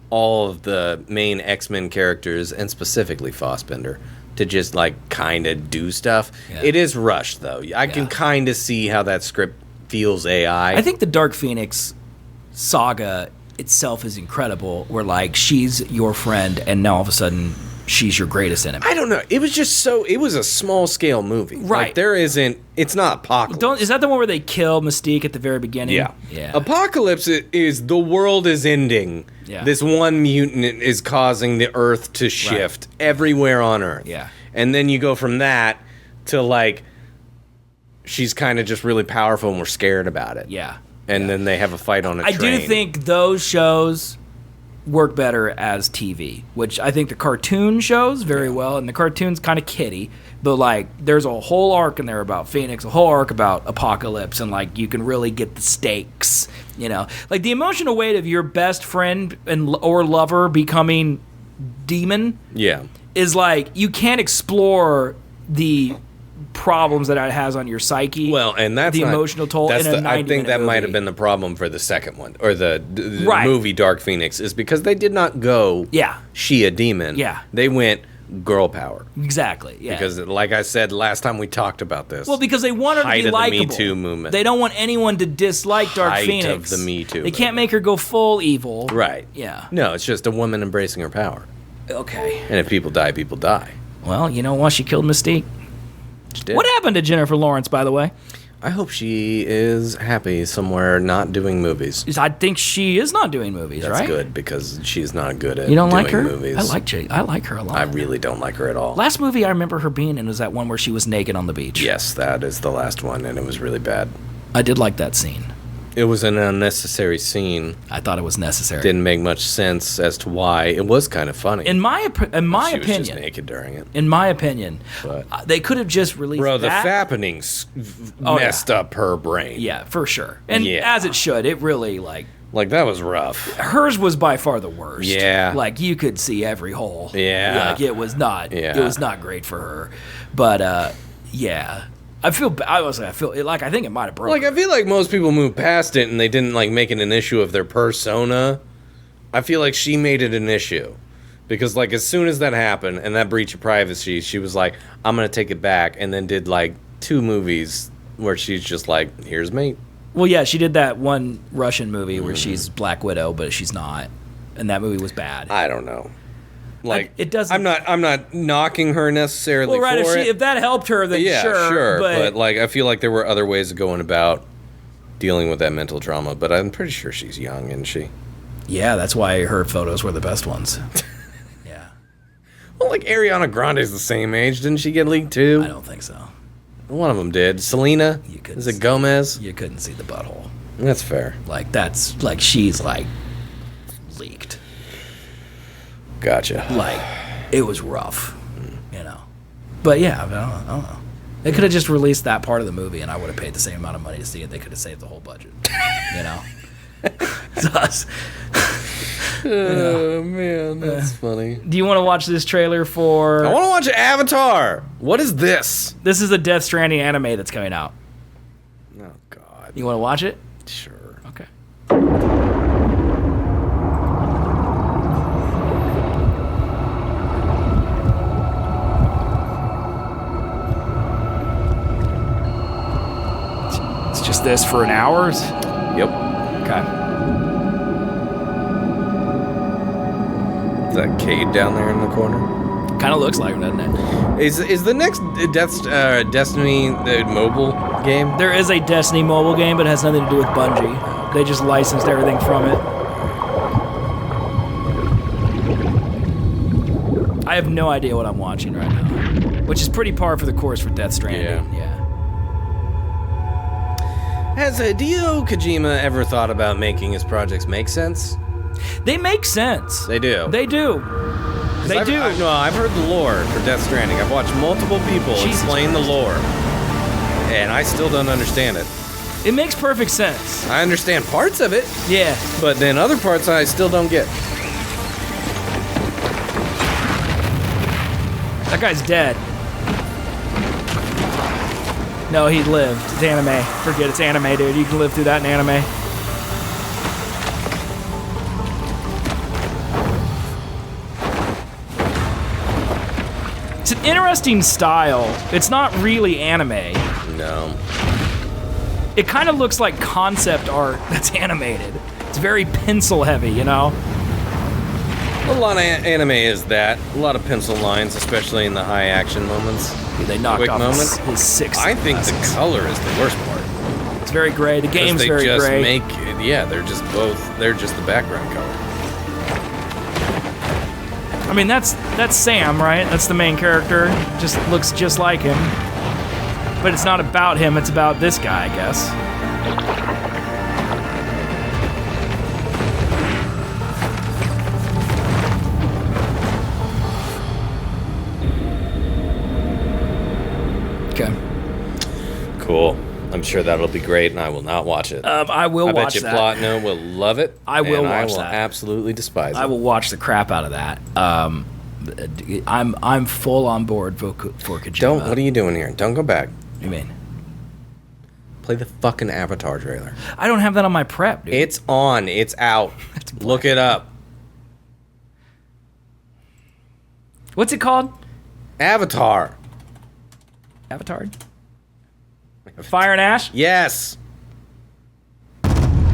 all of the main X-Men characters, and specifically Fassbender, to just, like, kind of do stuff. Yeah. It is rushed, though. I can kind of see how that script feels AI. I think the Dark Phoenix saga itself is incredible, where, like, she's your friend, and now all of a sudden, she's your greatest enemy. I don't know. It was just it was a small-scale movie. Right. Like, it's not Apocalypse. Is that the one where they kill Mystique at the very beginning? Yeah. Yeah. Apocalypse is the world is ending. Yeah. This one mutant is causing the Earth to shift everywhere on Earth. Yeah. And then you go from that to, like, she's kind of just really powerful and we're scared about it. Yeah. And then they have a fight on a I train. do think those shows work better as TV, which I think the cartoon shows very well, and the cartoon's kind of kiddie, but, like, there's a whole arc in there about Phoenix, a whole arc about Apocalypse, and, like, you can really get the stakes, you know? Like, the emotional weight of your best friend or lover becoming demon Yeah. is, like, you can't explore the problems that it has on your psyche. Well, and that's the not, emotional toll that's in a 90 I think that might have movie. been the problem for the second one, or the Right. movie Dark Phoenix, is because they did not go Yeah. she a demon. Yeah. They went girl power. Exactly. Yeah. Because, like I said last time we talked about this, Well, because they want her to height be of the Me likable. Too movement. They don't want anyone to dislike Dark Height Phoenix. of the Me Too They can't make her go full evil. right? Yeah. No, it's just a woman embracing her power. Okay. And if people die, people die. Well, you know what? She killed Mystique. She did. What happened to Jennifer Lawrence, by the way? I hope she is happy somewhere not doing movies. I think she is not doing movies, That's right? good, because she's not good at You don't doing like her? movies. I like her a lot. I really don't like her at all. Last movie I remember her being in was that one where she was naked on the beach. Yes, that is the last one, and it was really bad. I did like that scene. It was an unnecessary scene. I thought it was necessary. Didn't make much sense as to why. It was kind of funny. In my she was just opinion, naked during it. in my opinion, But- they could have just released Bro, the that. fappenings Oh, yeah. messed up her brain. Yeah, for sure. And Yeah. as it should, it really like Like, that was rough. hers was by far the worst. Yeah. Like you could see every hole. Yeah. Like it was not Yeah. it was not great for her. But yeah. I feel I feel like I think it might have broken. Like, I feel like most people moved past it and they didn't, like, make it an issue of their persona. I feel like she made it an issue. Because, like, as soon as that happened and that breach of privacy, she was like, I'm going to take it back. And then did, like, 2 movies where she's just like, here's me. Well, yeah, she did that one Russian movie Mm-hmm. where she's Black Widow, but she's not, and that movie was bad. I don't know. Like, it doesn't. I'm not knocking her necessarily well, right. for If, it. if that helped her, then Yeah, sure. But, like, I feel like there were other ways of going about dealing with that mental trauma. But I'm pretty sure she's young, isn't she? yeah, that's why her photos were the best ones. Yeah, Well, like, Ariana Grande's the same age. Didn't she get leaked too? I don't think so. One of them did. Selena? You couldn't Is it see- Gomez? You couldn't see the butthole. That's fair. Like that's like she's like leaked. Gotcha. Like it was rough, you know. But yeah, I don't know. They could have just released that part of the movie, and I would have paid the same amount of money to see it. They could have saved the whole budget, you know. Oh, man, that's funny. Do you want to watch this trailer for? I want to watch Avatar. What is this? This is a Death Stranding anime that's coming out. Oh, God. You want to watch it? Sure. Okay. It's just this for an hour? Yep. Okay. Is that Cade down there in the corner? Kind of looks like it, doesn't it? Is the next Destiny the mobile game? There is a Destiny mobile game, but it has nothing to do with Bungie. They just licensed everything from it. I have no idea what I'm watching right now, which is pretty par for the course for Death Stranding. Yeah. Has Hideo Kojima ever thought about making his projects make sense? They make sense. They do. They do. They do. I've heard the lore for Death Stranding. I've watched multiple people Jesus explain the lore, and I still don't understand it. It makes perfect sense. I understand parts of it, Yeah. but then other parts I still don't get. That guy's dead. No, he lived. It's anime. Forget it's anime, dude. You can live through that in anime. It's an interesting style. It's not really anime. No. It kind of looks like concept art that's animated. It's very pencil heavy, you know? A lot of anime is that. A lot of pencil lines, especially in the high action moments. They knocked Quick off moments. his sixth. I think the glasses. color is the worst part. It's very gray. The 'Cause game's they very just gray. make it, yeah, they're just the background color. I mean, that's Sam, right? That's the main character. Just looks just like him. But it's not about him. It's about this guy, I guess. Okay. Cool. I'm sure that'll be great, and I will not watch it. I will I watch bet you that. Plotno will love it. I will and I watch will that. absolutely despise it. I will watch the crap out of that. I'm full on board for Kojima. Don't. What are you doing here? Don't go back. What do you mean? Play the fucking Avatar trailer. I don't have that on my prep, dude. It's on. It's out. Look it up. What's it called? Avatar. Avatar? Fire and Ash? Yes.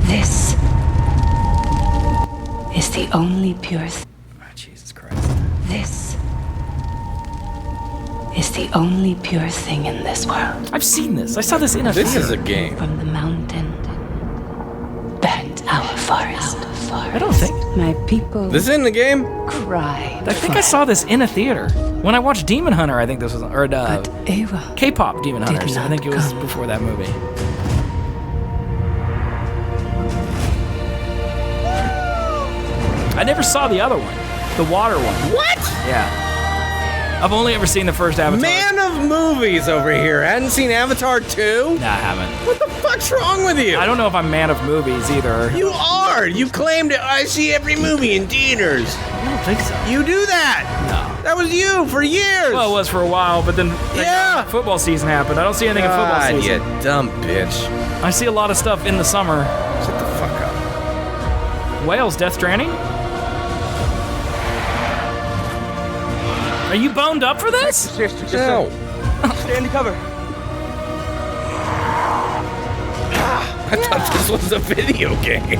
This is the only pure Oh, Jesus Christ. This is the only pure thing in this world. I've seen this. I saw this in a This theater. is a game. From the mountain back our forest. I don't think. My people This is in the game? cry. I think I saw this in a theater. When I watched Demon Hunter, I think this was... Or Ava. K-pop Demon Did Hunters. I not think it was come. before that movie. I never saw the other one. The water one. What? Yeah. I've only ever seen the first Avatar. Man of movies over here. Hadn't seen Avatar 2? Nah, I haven't. What the fuck's wrong with you? I don't know if I'm man of movies either. You are. You claimed it. I see every movie in theaters. I don't think so. You do that. No. That was you for years. Well, it was for a while, but then Yeah. football season happened. I don't see anything in football God, season. you dumb bitch. I see a lot of stuff in the summer. Shut the fuck up. Wales, Death Stranding? Are you boned up for this? No. Stay in the cover. I thought this was a video game.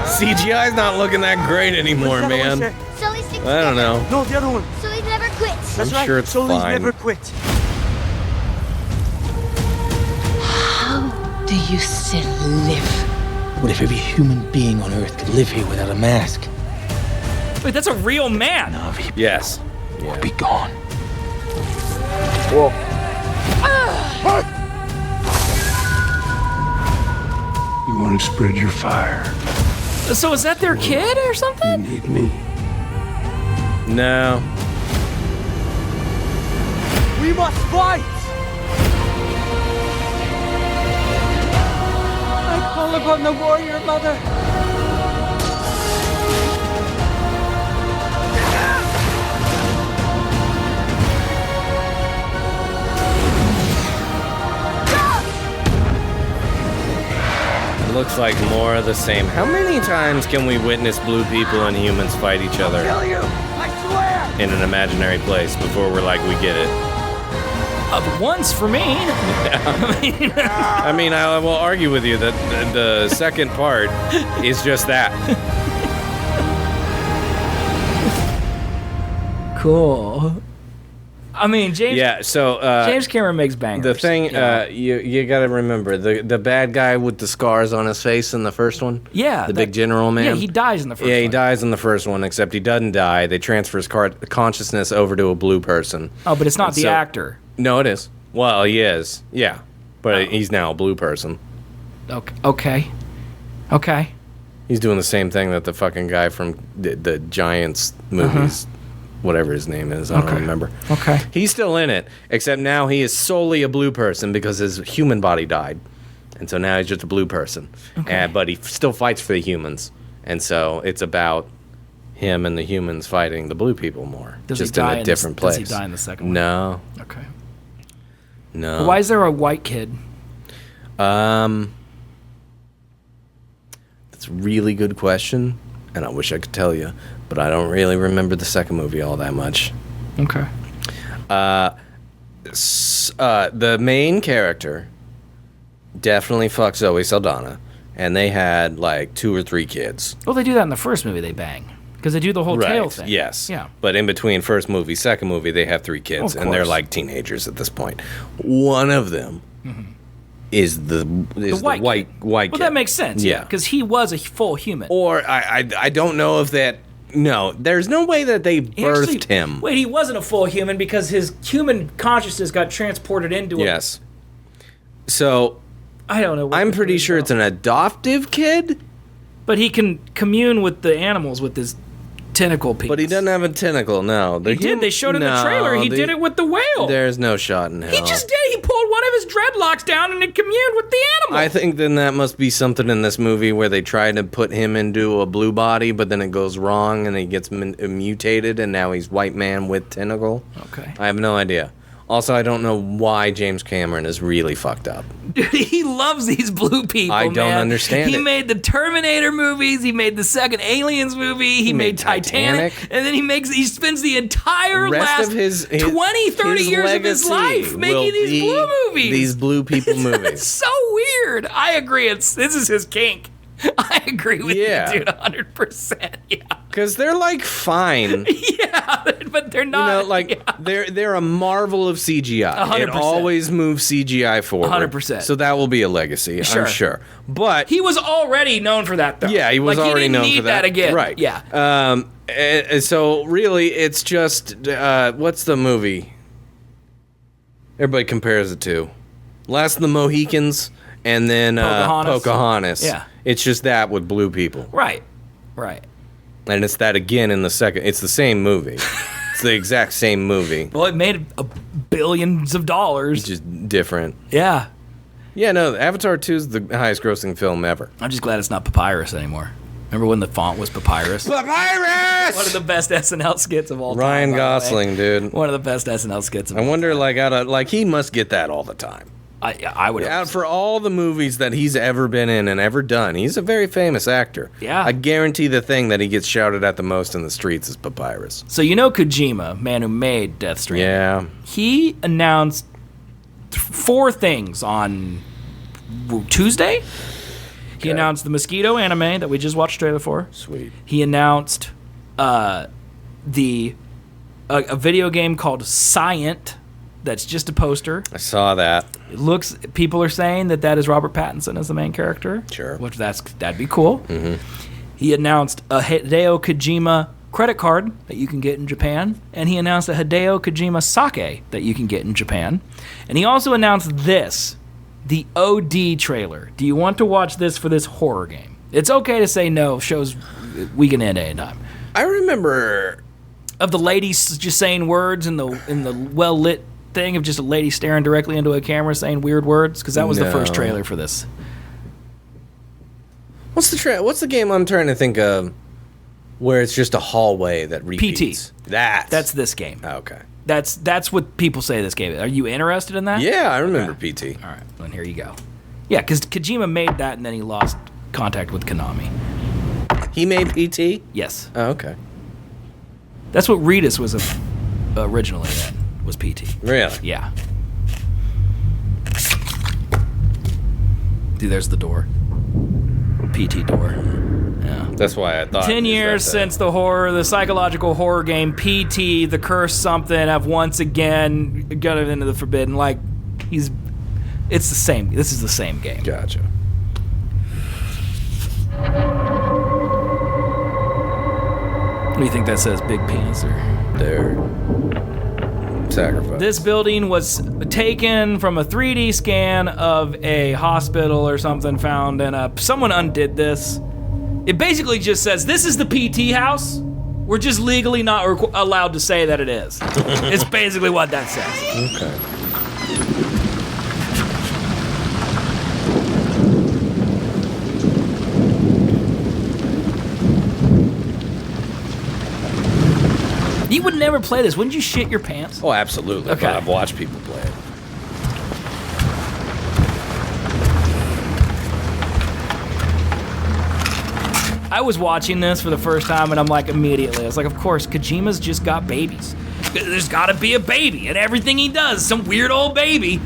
CGI's not looking that great anymore, man. Sully sticks I don't know. No, the other one. Sully never quits. That's I'm right. sure it's Sully's fine. never quit. How do you still live? What if every human being on Earth could live here without a mask? Wait, that's a real man. Navi Yes. would be gone. You want to spread your fire? So is that their kid or You something? need me. No. We must fight! I call upon the warrior mother. Looks like more of the same. How many times can we witness blue people and humans fight each other Kill you! I swear! in an imaginary place before we're like, we get it? Once for me. I mean, I will argue with you that the second part is just that. Cool. I mean, James Yeah, so James Cameron makes bangers. the thing you know? you got to remember the bad guy with the scars on his face in the first one. Yeah, the big general man. Yeah, he dies in the first Yeah, he one. dies in the first one, except he doesn't die. They transfer his consciousness over to a blue person. Oh, but it's not the So- actor. No, it is. Well, he is. Yeah, but he's now a blue person. Okay. Okay. He's doing the same thing that the fucking guy from the Giants movies, whatever his name is, I don't remember. Okay. He's still in it, except now he is solely a blue person because his human body died. And so now he's just a blue person. But he still fights for the humans. And so it's about him and the humans fighting the blue people more. Does he just die in a in different the- place. does he die in the second one? No. Okay. No. Why is there a white kid? That's a really good question, and I wish I could tell you, but I don't really remember the second movie all that much. Okay. The main character definitely fucked Zoe Saldana, and they had like 2 or 3 kids. Well, they do that in the first movie. They bang because they do the whole tail thing. Yes. Yeah. But in between first movie, second movie, they have 3 kids, Of and they're course. like teenagers at this point. One of them is the white white kid. white Well, kid. that makes sense. Yeah. Because he was a full human. Or I don't know if that. No, there's no way that they He actually- birthed him. Wait, he wasn't a full human because his human consciousness got transported into him. Yes. So I don't know. What I'm the pretty fuck sure is it's an adoptive kid. But he can commune with the animals with his tentacle penis. But he doesn't have a tentacle, no. He did. They showed in the trailer. He did it with the whale. There's no shot in hell. He just did. He pulled one of his dreadlocks down and it communed with the animal. I think then that must be something in this movie where they try to put him into a blue body, but then it goes wrong and he gets mutated, and now he's white man with tentacle. Okay. I have no idea. Also, I don't know why James Cameron is really fucked up. Dude, he loves these blue people, I don't understand He it. made the Terminator movies. He made the second Aliens movie. He made Titanic. And then he spends the entire last 20, 30 years of his life making these blue movies. These blue people movies. It's so weird. I agree. This is his kink. I agree with you, dude, 100%. Yeah. Because they're like fine. Yeah, but they're not. They're a marvel of CGI. 100%. It always moves CGI forward. 100%. So that will be a legacy, I'm sure. But he was already known for that, though. yeah, he was already known for that. He didn't need that again. Right. Yeah. And so really, it's just what's the movie? Everybody compares it to Last of the Mohicans, and then Pocahontas. Yeah. It's just that with blue people. Right. And it's that again in the second. It's the same movie. It's the exact same movie. Well, it made billions of dollars. Just different. Yeah. Yeah, no, Avatar 2 is the highest grossing film ever. I'm just glad it's not Papyrus anymore. Remember when the font was Papyrus? Papyrus! One of the best SNL skits of all time. Ryan Gosling, dude. One of the best SNL skits of all I wonder, time. he must get that all the time. I would. Out for all the movies that he's ever been in and ever done, he's a very famous actor. Yeah. I guarantee the thing that he gets shouted at the most in the streets is Papyrus. So you know Kojima, man who made Death Stranding. Yeah. He announced 4 things on Tuesday. He announced the Mosquito anime that we just watched a trailer for. Sweet. He announced a video game called Scient. That's just a poster. I saw that. People are saying that is Robert Pattinson as the main character. Sure. Which that'd be cool. Mm-hmm. He announced a Hideo Kojima credit card that you can get in Japan, and he announced a Hideo Kojima sake that you can get in Japan. And he also announced the OD trailer. Do you want to watch this for this horror game? It's okay to say no. Shows we can end anytime. I remember of the ladies just saying words in the well lit thing of just a lady staring directly into a camera saying weird words, because that was the first trailer for this. What's the game I'm trying to think of where it's just a hallway that repeats? PT. That's this game. Okay. That's what people say this game is. Are you interested in that? Yeah, I remember PT. All right, then here you go. Yeah, because Kojima made that and then he lost contact with Konami. He made PT? Yes. Oh, okay. That's what Redis was originally then, was PT. Really? Yeah. Dude, there's the door. PT door. Yeah. That's why I thought. 10 years since the psychological horror game PT, the Curse something, have once again got it into the Forbidden. It's the same. This is the same game. Gotcha. What do you think that says? Big penis or? There. Sacrifice. This building was taken from a 3D scan of a hospital or something found, and someone undid this. It basically just says, this is the PT house. We're just legally not allowed to say that it is. It's basically what that says. Okay. You would never play this. Wouldn't you shit your pants? Oh, absolutely. Okay. But I've watched people play it. I was watching this for the first time, and I'm like, immediately, I was like, of course, Kojima's just got babies. There's got to be a baby, and everything he does, some weird old baby.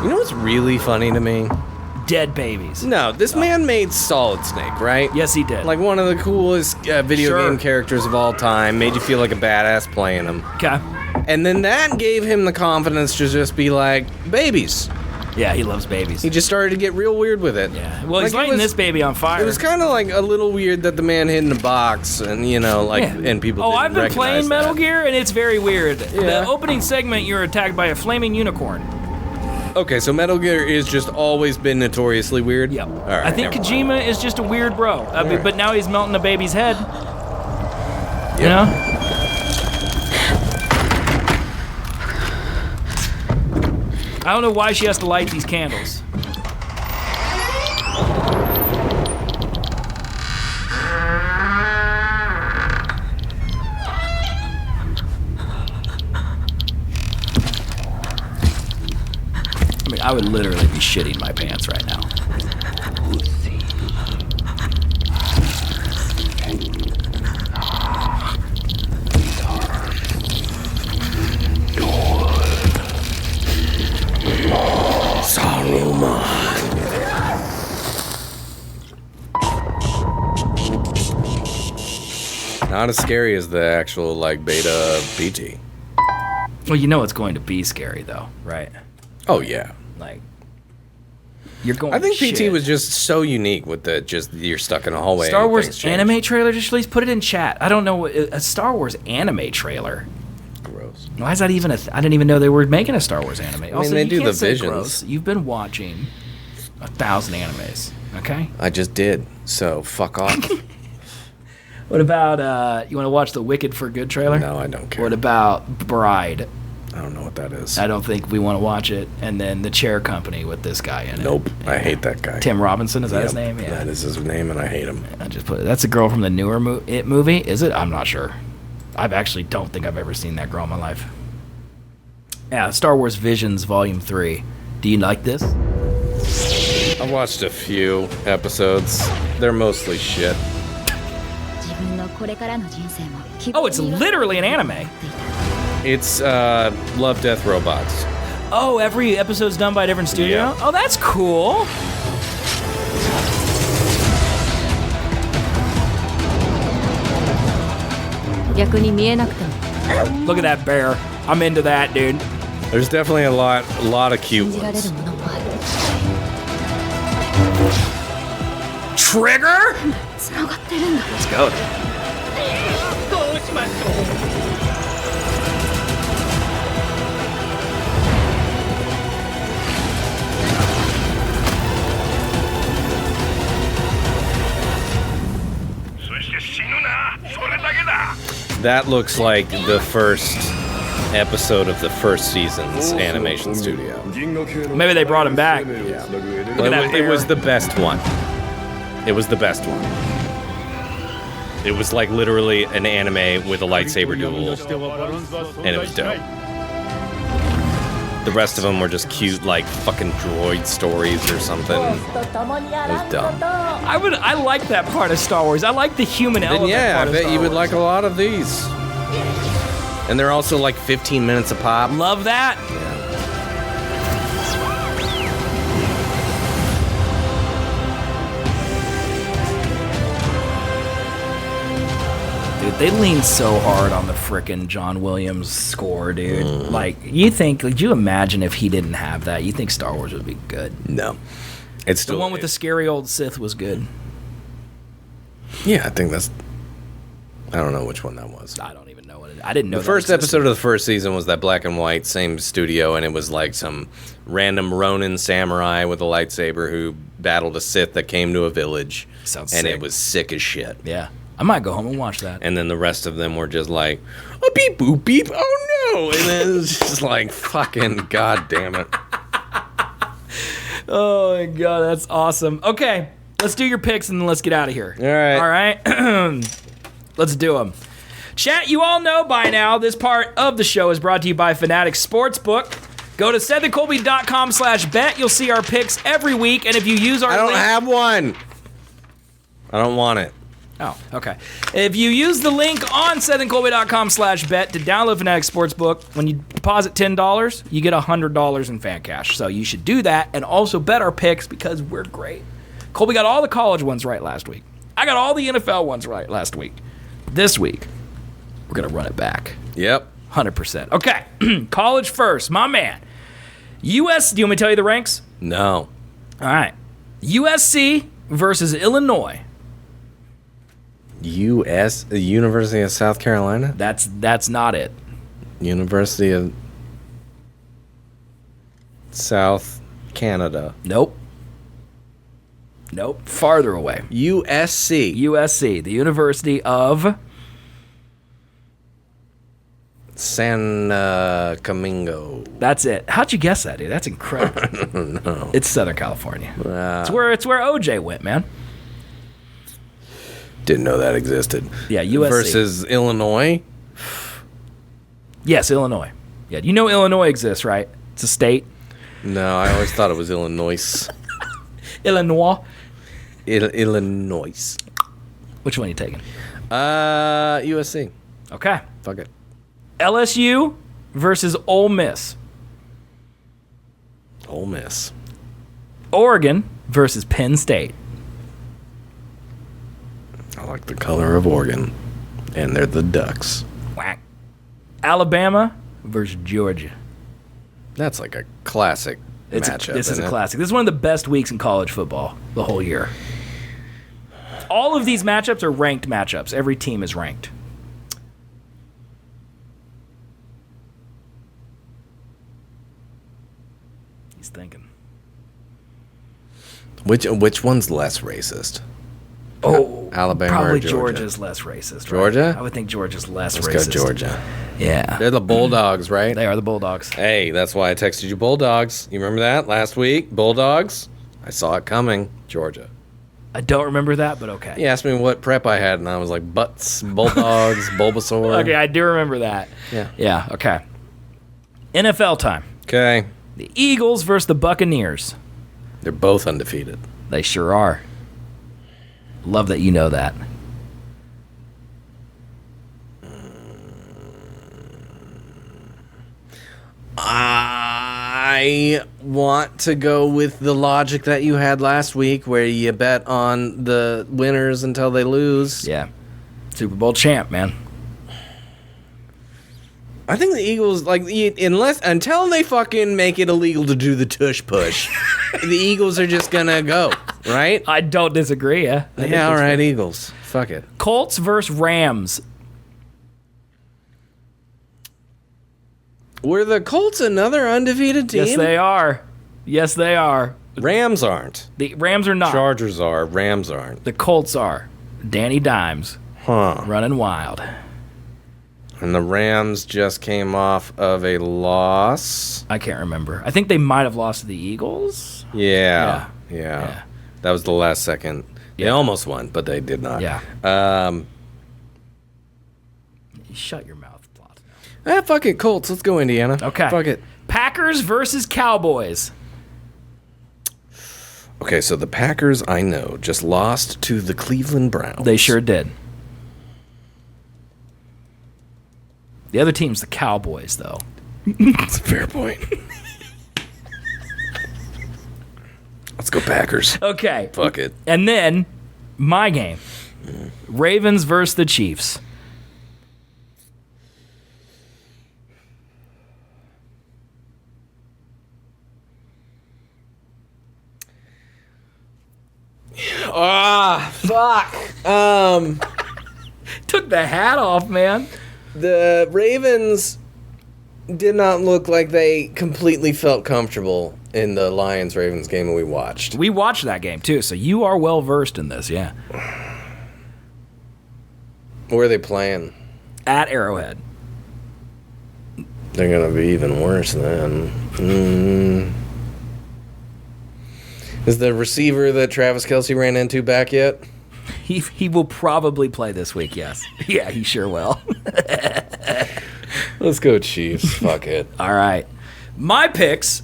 You know what's really funny to me? Dead babies. No, this man made Solid Snake, right? Yes, he did. Like one of the coolest video game characters of all time. Made you feel like a badass playing him. Okay. And then that gave him the confidence to just be like, babies. Yeah, he loves babies. He just started to get real weird with it. Yeah. Well, he's lighting this baby on fire. It was kind of like a little weird that the man hid in a box and, and people didn't I've been recognize playing Metal that. Gear, and it's very weird. Yeah. The opening segment, you're attacked by a flaming unicorn. Okay, so Metal Gear is just always been notoriously weird? Yep. All right, I think never Kojima mind. is just a weird bro. Right. But now he's melting a baby's head. Yep. You know? I don't know why she has to light these candles. I mean, I would literally be shitting my pants right now. Not as scary as the actual, like, beta PT. Well, you know it's going to be scary, though, right? Oh, yeah. Like, you're going. I think to PT shit. was just so unique with the just you're stuck in a hallway. Star and Wars things change. anime trailer just released. Put it in chat. I don't know what a Star Wars anime trailer. Gross. Why is that even a? I didn't even know they were making a Star Wars anime. Also, they you do can't the say visions. gross. You've been watching 1,000 animes. Okay. I just did, so fuck off. What about you want to watch the Wicked for Good trailer? No, I don't care. What about Bride? I don't know what that is. I don't think we want to watch it. And then The Chair Company with this guy in it. Nope. I hate that guy. Tim Robinson, is that his Yep, name? Yeah. That is his name, and I hate him. I just put that's a girl from the newer It movie. Is it? I'm not sure. I actually don't think I've ever seen that girl in my life. Yeah, Star Wars Visions Volume 3. Do you like this? I've watched a few episodes. They're mostly shit. Oh, it's literally an anime. It's Love, Death, Robots. Oh, every episode's done by a different studio? Yeah. Oh, that's cool. Look at that bear. I'm into that, dude. There's definitely a lot of cute ones. Trigger? Let's go. That looks like the first episode of the first season's animation studio. Maybe they brought him back. Well, that it was bear. the best one. It was the best one. It was like literally an anime with a lightsaber duel, and it was dope. The rest of them were just cute, like fucking droid stories or something. It was dumb. I like that part of Star Wars. I like the human Then element. yeah, I part of bet Star you would Wars. like a lot of these. And they're also like 15 minutes a pop. Love that. Dude, they lean so hard on the frickin' John Williams score, dude. Like, could you imagine if he didn't have that? You think Star Wars would be good? No. It's The still one with the scary old Sith was good. Yeah, I think that's. I don't know which one that was. I don't even know what it is. I didn't know The that first existed. episode of the first season was that black and white, same studio, and it was like some random Ronin samurai with a lightsaber who battled a Sith that came to a village. Sounds and sick. it was sick as shit. Yeah. I might go home and watch that. And then the rest of them were just like, oh, beep, boop, beep, oh no. And then it was just like, fucking god damn it. Oh my god, that's awesome. Okay, let's do your picks and then let's get out of here. All right. All right. Let's do them. Chat, you all know by now this part of the show is brought to you by Fanatics Sportsbook. Go to SethandColby.com/bet. You'll see our picks every week, and if you use our I don't link- have one. I don't want it. Oh, okay. If you use the link on SethandColby.com/bet to download Fanatics Sportsbook, when you deposit $10, you get $100 in fan cash. So you should do that and also bet our picks because we're great. Colby got all the college ones right last week. I got all the NFL ones right last week. This week, we're going to run it back. Yep. 100%. Okay. College first. My man. Do you want me to tell you the ranks? No. All right. USC versus Illinois. University of South Carolina? That's not it. University of South Canada. Nope. Farther away. USC. USC, the University of San Domingo. That's it. How'd you guess that, dude? That's incredible. No. It's Southern California. It's where OJ went, man. Didn't know that existed. Yeah, USC. Versus Illinois. Yes, Illinois. Yeah, you know Illinois exists, right? It's a state. No, I always thought it was Illinois. Illinois. Illinois. Which one are you taking? USC. Okay. Fuck it. LSU versus Ole Miss. Ole Miss. Oregon versus Penn State. I like the color of Oregon. And they're the Ducks. Whack. Alabama versus Georgia. That's like a classic matchup. This is a classic. This is one of the best weeks in college football the whole year. All of these matchups are ranked matchups. Every team is ranked. He's thinking. Which one's less racist? Oh, Alabama probably or Georgia? Georgia's less racist. Right? Georgia? I would think Georgia's less Let's racist. go Georgia. Yeah. They're the Bulldogs, right? They are the Bulldogs. Hey, that's why I texted you Bulldogs. You remember that last week? Bulldogs? I saw it coming. Georgia. I don't remember that, but okay. He asked me what prep I had, and I was like, Butts, Bulldogs, Bulbasaur. Okay, I do remember that. Yeah. Yeah, okay. NFL time. Okay. The Eagles versus the Buccaneers. They're both undefeated. They sure are. Love that you know that. I want to go with the logic that you had last week where you bet on the winners until they lose. Yeah. Super Bowl champ, man. I think the Eagles, until they fucking make it illegal to do the tush push, the Eagles are just gonna go, right? I don't disagree, yeah. Yeah, all right, Eagles. Fuck it. Colts versus Rams. Were the Colts another undefeated team? Yes, they are. Yes, they are. Rams aren't. The Rams are not. Chargers are. Rams aren't. The Colts are. Danny Dimes. Huh. Running wild. And the Rams just came off of a loss. I can't remember. I think they might have lost to the Eagles. Yeah. Yeah. That was the last second. They Yeah. almost won, but they did not. Yeah. Shut your mouth, Plot. Fuck it, Colts. Let's go, Indiana. Okay. Fuck it. Packers versus Cowboys. Okay, so the Packers, I know, just lost to the Cleveland Browns. They sure did. The other team's the Cowboys, though. That's a fair point. Let's go Packers. Okay. Fuck it. And then, my game. Ravens versus the Chiefs. Fuck. Took the hat off, man. The Ravens did not look like they completely felt comfortable in the Lions-Ravens game we watched. We watched that game, too, so you are well versed in this, yeah. Where are they playing? At Arrowhead. They're going to be even worse then. Is the receiver that Travis Kelce ran into back yet? He will probably play this week, yes. Yeah, he sure will. Let's go Chiefs. Fuck it. All right. My picks.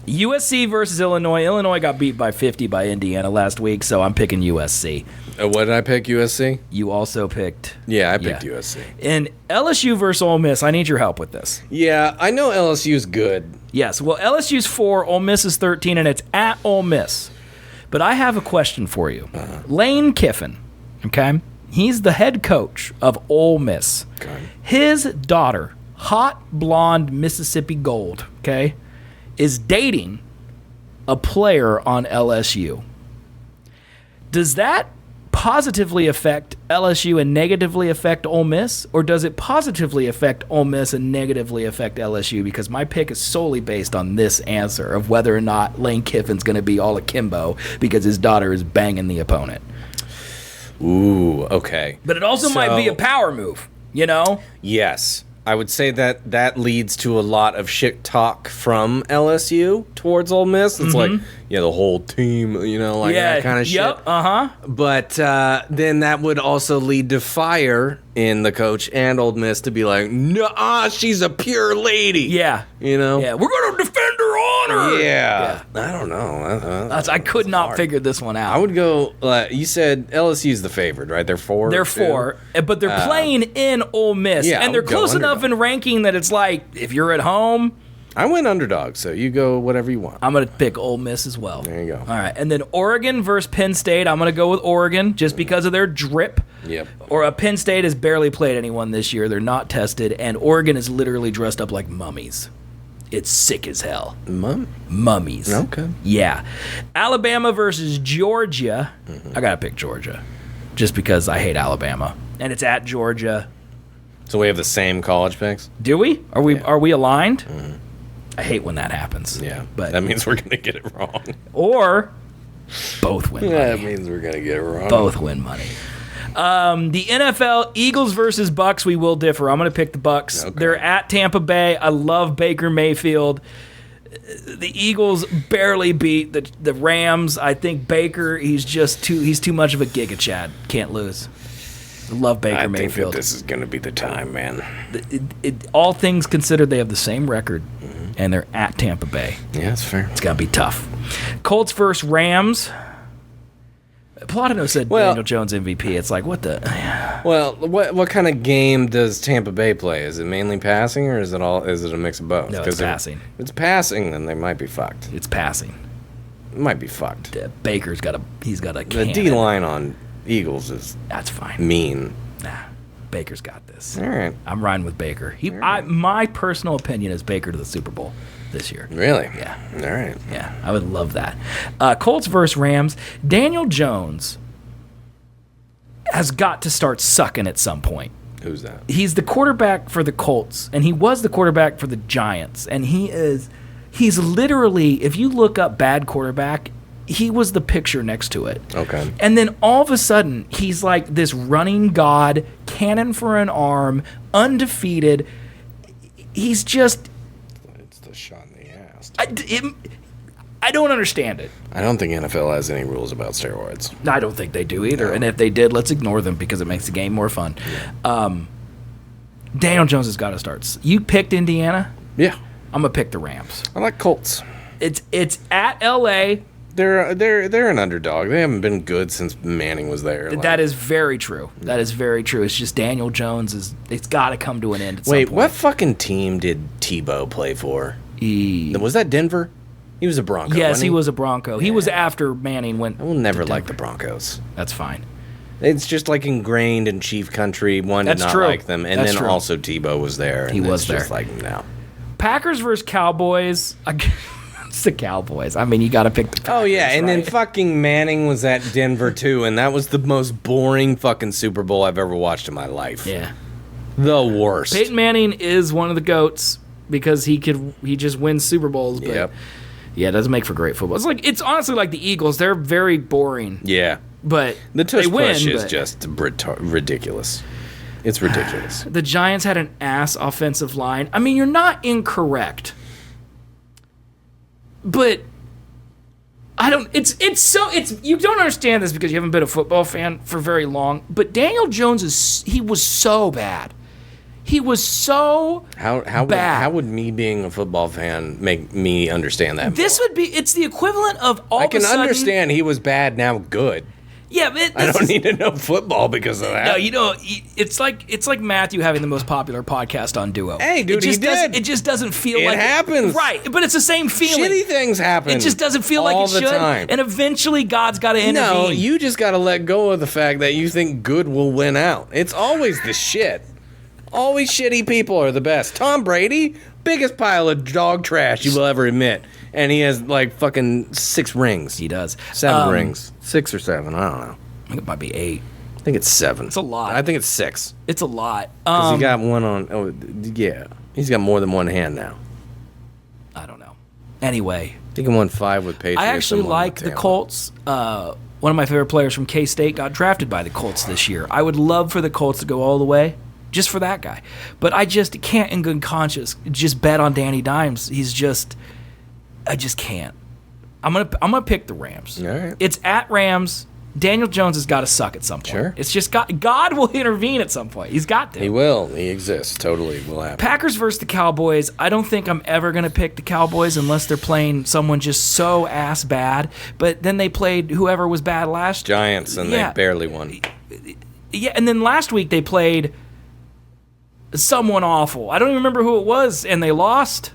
USC versus Illinois. Illinois got beat by 50 by Indiana last week, so I'm picking USC. What did I pick, USC? You also picked... Yeah, I picked USC. And LSU versus Ole Miss, I need your help with this. Yeah, I know LSU's good. Yes, well, LSU's 4, Ole Miss is 13, and it's at Ole Miss. But I have a question for you. Lane Kiffin, okay? He's the head coach of Ole Miss. Okay. His daughter, hot blonde Mississippi Gold, okay, is dating a player on LSU. Does that positively affect LSU and negatively affect Ole Miss, or does it positively affect Ole Miss and negatively affect LSU? Because my pick is solely based on this answer of whether or not Lane Kiffin's going to be all akimbo because his daughter is banging the opponent. Ooh, okay. But it also might be a power move, you know? Yes. I would say that leads to a lot of shit talk from LSU towards Ole Miss. It's like, the whole team, that kind of shit. Yep, uh-huh. But then that would also lead to fire in the coach and Ole Miss to be like, nah, she's a pure lady. Yeah. Yeah, we're going to defend her honor. Yeah. I don't know. I could not figure this one out. I would go, you said LSU's the favorite, right? They're 4? They're 4, but they're playing in Ole Miss. Yeah, and they're close enough underdog. in ranking that it's like, if you're at home, I went underdog, so you go whatever you want. I'm going to pick Ole Miss as well. There you go. All right, and then Oregon versus Penn State. I'm going to go with Oregon just because of their drip. Yep. Or Penn State has barely played anyone this year. They're not tested, and Oregon is literally dressed up like mummies. It's sick as hell. Mummies. Okay. Yeah. Alabama versus Georgia. I got to pick Georgia just because I hate Alabama. And it's at Georgia. So we have the same college picks? Do we? Are we aligned? I hate when that happens. Yeah. But that means we're going to get it wrong. Or both win money. That means we're going to get it wrong. Both win money. The NFL, Eagles versus Bucks, we will differ. I'm going to pick the Bucks. Okay. They're at Tampa Bay. I love Baker Mayfield. The Eagles barely beat the Rams. I think Baker, he's too much of a Giga Chad. Can't lose. I love Baker Mayfield. I think that this is going to be the time, man. All things considered, they have the same record, and they're at Tampa Bay. Yeah, that's fair. It's going to be tough. Colts versus Rams. Platano said Daniel Jones MVP. It's like, what the? Well, what kind of game does Tampa Bay play? Is it mainly passing, or is it a mix of both? No, it's passing. If it's passing, then they might be fucked. It's passing. It might be fucked. Baker's got a The cannon. D line on Eagles is That's fine. mean. Nah, Baker's got this. All right. I'm riding with Baker. My personal opinion is Baker to the Super Bowl this year. Really? Yeah. All right. Yeah, I would love that. Colts versus Rams. Daniel Jones has got to start sucking at some point. Who's that? He's the quarterback for the Colts, and he was the quarterback for the Giants. And he's literally, if you look up bad quarterback, he was the picture next to it. Okay. And then all of a sudden, he's like this running god, cannon for an arm, undefeated. He's just... It's the shot in the ass. I don't understand it. I don't think NFL has any rules about steroids. I don't think they do either. No. And if they did, let's ignore them because it makes the game more fun. Yeah. Daniel Jones has got to start. You picked Indiana? Yeah. I'm going to pick the Rams. I like Colts. It's at L.A. They're an underdog. They haven't been good since Manning was there. That is very true. That is very true. It's just Daniel Jones it's got to come to an end at some point. point. What fucking team did Tebow play for? Was that Denver? He was a Bronco. Yes, he was a Bronco. Yeah. He was after Manning went. I will never like the Broncos. That's fine. It's just like ingrained in Chief Country. One did not like them, and then also Tebow was there. And he was there. Just like no. Packers versus Cowboys. It's the Cowboys. I mean, you got to pick the Packers. Oh yeah, and right? then fucking Manning was at Denver too, and that was the most boring fucking Super Bowl I've ever watched in my life. Yeah, the worst. Peyton Manning is one of the GOATs because he just wins Super Bowls. But yep. Yeah, it doesn't make for great football. It's honestly like the Eagles. They're very boring. Yeah. But the tush they win, push is just ridiculous. It's ridiculous. The Giants had an ass offensive line. I mean, you're not incorrect. But I don't you don't understand this because you haven't been a football fan for very long, but Daniel Jones he was so bad. He was so bad. How would me being a football fan make me understand that? It's the equivalent of all I of a sudden. I can understand he was bad, now good. Yeah, but I don't need to know football because of that. No, it's like Matthew having the most popular podcast on Duo. Hey, dude, he did. It just doesn't feel like it happens. Right, but it's the same feeling. Shitty things happen. It just doesn't feel like it should. Time. And eventually, God's got to intervene. No, you just got to let go of the fact that you think good will win out. It's always the shit. Always shitty people are the best. Tom Brady, biggest pile of dog trash you will ever admit. And he has like fucking 6 rings. He does. 7 rings. 6 or 7, I don't know. think it might be 8. I think it's 7. It's a lot. I think it's 6. It's a lot. Because he got one on. Oh, yeah. He's got more than one hand now. I don't know. Anyway, I think he won 5 with Patriots. I actually and one like with the Tampa. Colts. One of my favorite players from K-State got drafted by the Colts this year. I would love for the Colts to go all the way, just for that guy. But I just can't, in good conscience, just bet on Danny Dimes. I just can't. I'm gonna pick the Rams. All right. It's at Rams. Daniel Jones has got to suck at some point. Sure. It's just God will intervene at some point. He's got to. He will. He exists. Totally will happen. Packers versus the Cowboys. I don't think I'm ever going to pick the Cowboys unless they're playing someone just so ass bad. But then they played whoever was bad last. Giants, and Yeah. they barely won. Yeah, and then last week they played someone awful. I don't even remember who it was, and they lost.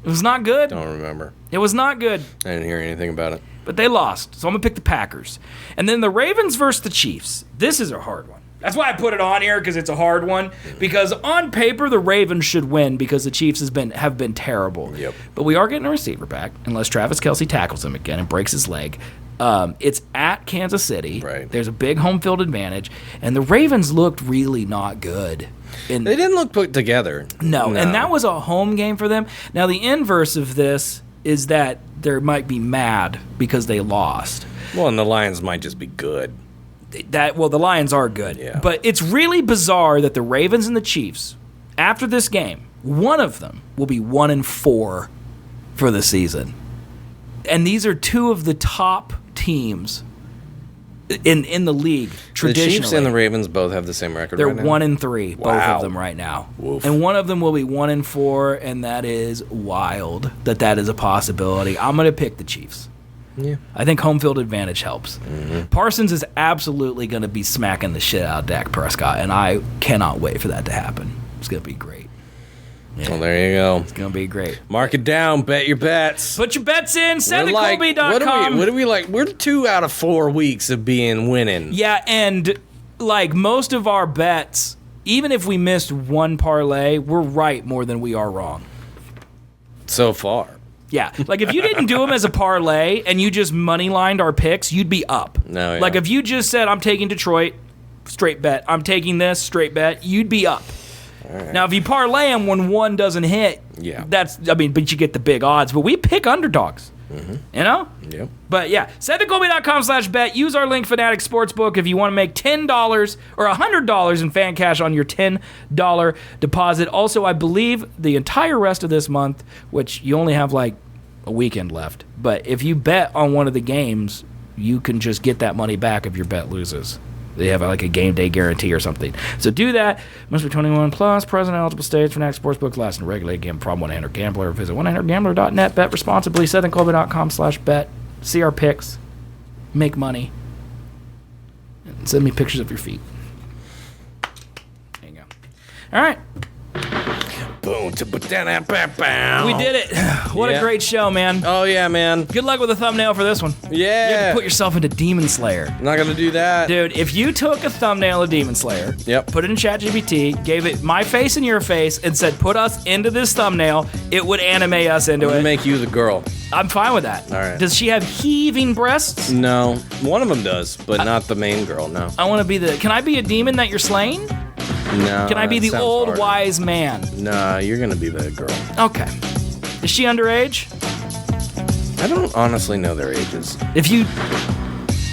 It was not good. Don't remember. It was not good, I didn't hear anything about it. but they lost. So I'm going to pick the Packers. And then the Ravens versus the Chiefs. This is a hard one. That's why I put it on here, because it's a hard one. Because on paper, the Ravens should win because the Chiefs have been terrible. Yep. But we are getting a receiver back, unless Travis Kelce tackles him again and breaks his leg. It's at Kansas City. Right. There's a big home field advantage. And the Ravens looked really not good. They didn't look put together. No, and that was a home game for them. Now, the inverse of this is that they might be mad because they lost. Well, and the Lions might just be good. The Lions are good. Yeah. But it's really bizarre that the Ravens and the Chiefs, after this game, one of them will be 1-4 for the season. And these are two of the top teams in the league traditionally. The Chiefs and the Ravens both have the same record They're right now? 1-3, both Wow. of them right now. Woof. And one of them will be 1-4, and that is wild that is a possibility. I'm going to pick the Chiefs. Yeah. I think home field advantage helps. Mm-hmm. Parsons is absolutely going to be smacking the shit out of Dak Prescott, and I cannot wait for that to happen. It's going to be great. Well, there you go. It's going to be great. Mark it down. Bet your bets. Put your bets in. Send We're to Colby.com. What do we like? We're 2 out of 4 weeks of being winning. Yeah, and like most of our bets, even if we missed one parlay, we're right more than we are wrong. So far. Yeah, like if you didn't do them as a parlay and you just money-lined our picks, you'd be up. No, yeah. Like if you just said, I'm taking Detroit, straight bet. I'm taking this, straight bet, you'd be up. Right. Now, if you parlay them when one doesn't hit, Yeah. but you get the big odds. But we pick underdogs, you know? Yep. But yeah, SethTheColby.com/bet. Use our link Fanatic Sportsbook if you want to make $10 or $100 in fan cash on your $10 deposit. Also, I believe the entire rest of this month, which you only have like a weekend left, but if you bet on one of the games, you can just get that money back if your bet loses. They have like a game day guarantee or something. So do that. Must be 21 plus. Present in eligible states. Fanatic Sportsbook. License and regulated. Game problem 1-800-GAMBLER. Visit 1-800-GAMBLER.net. Bet responsibly. SethandColby.com/bet. See our picks. Make money. And send me pictures of your feet. There you go. All right. Boom. We did it. What a Yeah. great show, man. Oh, yeah, man. Good luck with the thumbnail for this one. You have Yeah. to put yourself into Demon Slayer. I'm not going to do that. Dude, if you took a thumbnail of Demon Slayer, Yep. put it in ChatGPT, gave it my face and your face, and said, put us into this thumbnail, it would anime us into I'm going it. to make you the girl. I'm fine with that. All right. Does she have heaving breasts? No. One of them does, but not the main girl, no. I want to be can I be a demon that you're slaying? No. Can I be that the sounds old harder. wise man? Nah, you're going to be the girl. Okay. Is she underage? I don't honestly know their ages.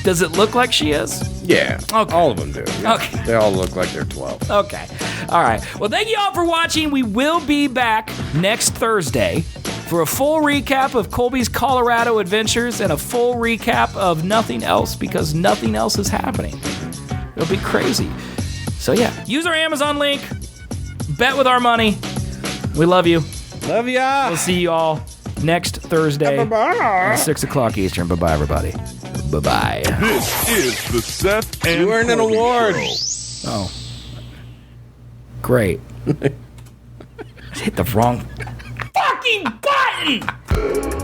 Does it look like she is? Yeah. Okay. All of them do. Yeah. Okay. They all look like they're 12. Okay. All right. Well, thank you all for watching. We will be back next Thursday for a full recap of Colby's Colorado adventures and a full recap of nothing else because nothing else is happening. It'll be crazy. So, yeah, use our Amazon link. Bet with our money. We love you. Love ya. We'll see you all next Thursday at 6 o'clock Eastern. Bye-bye, everybody. Bye-bye. This is the Seth and You earned an Colby award. Show. Oh. Great. I hit the wrong fucking button!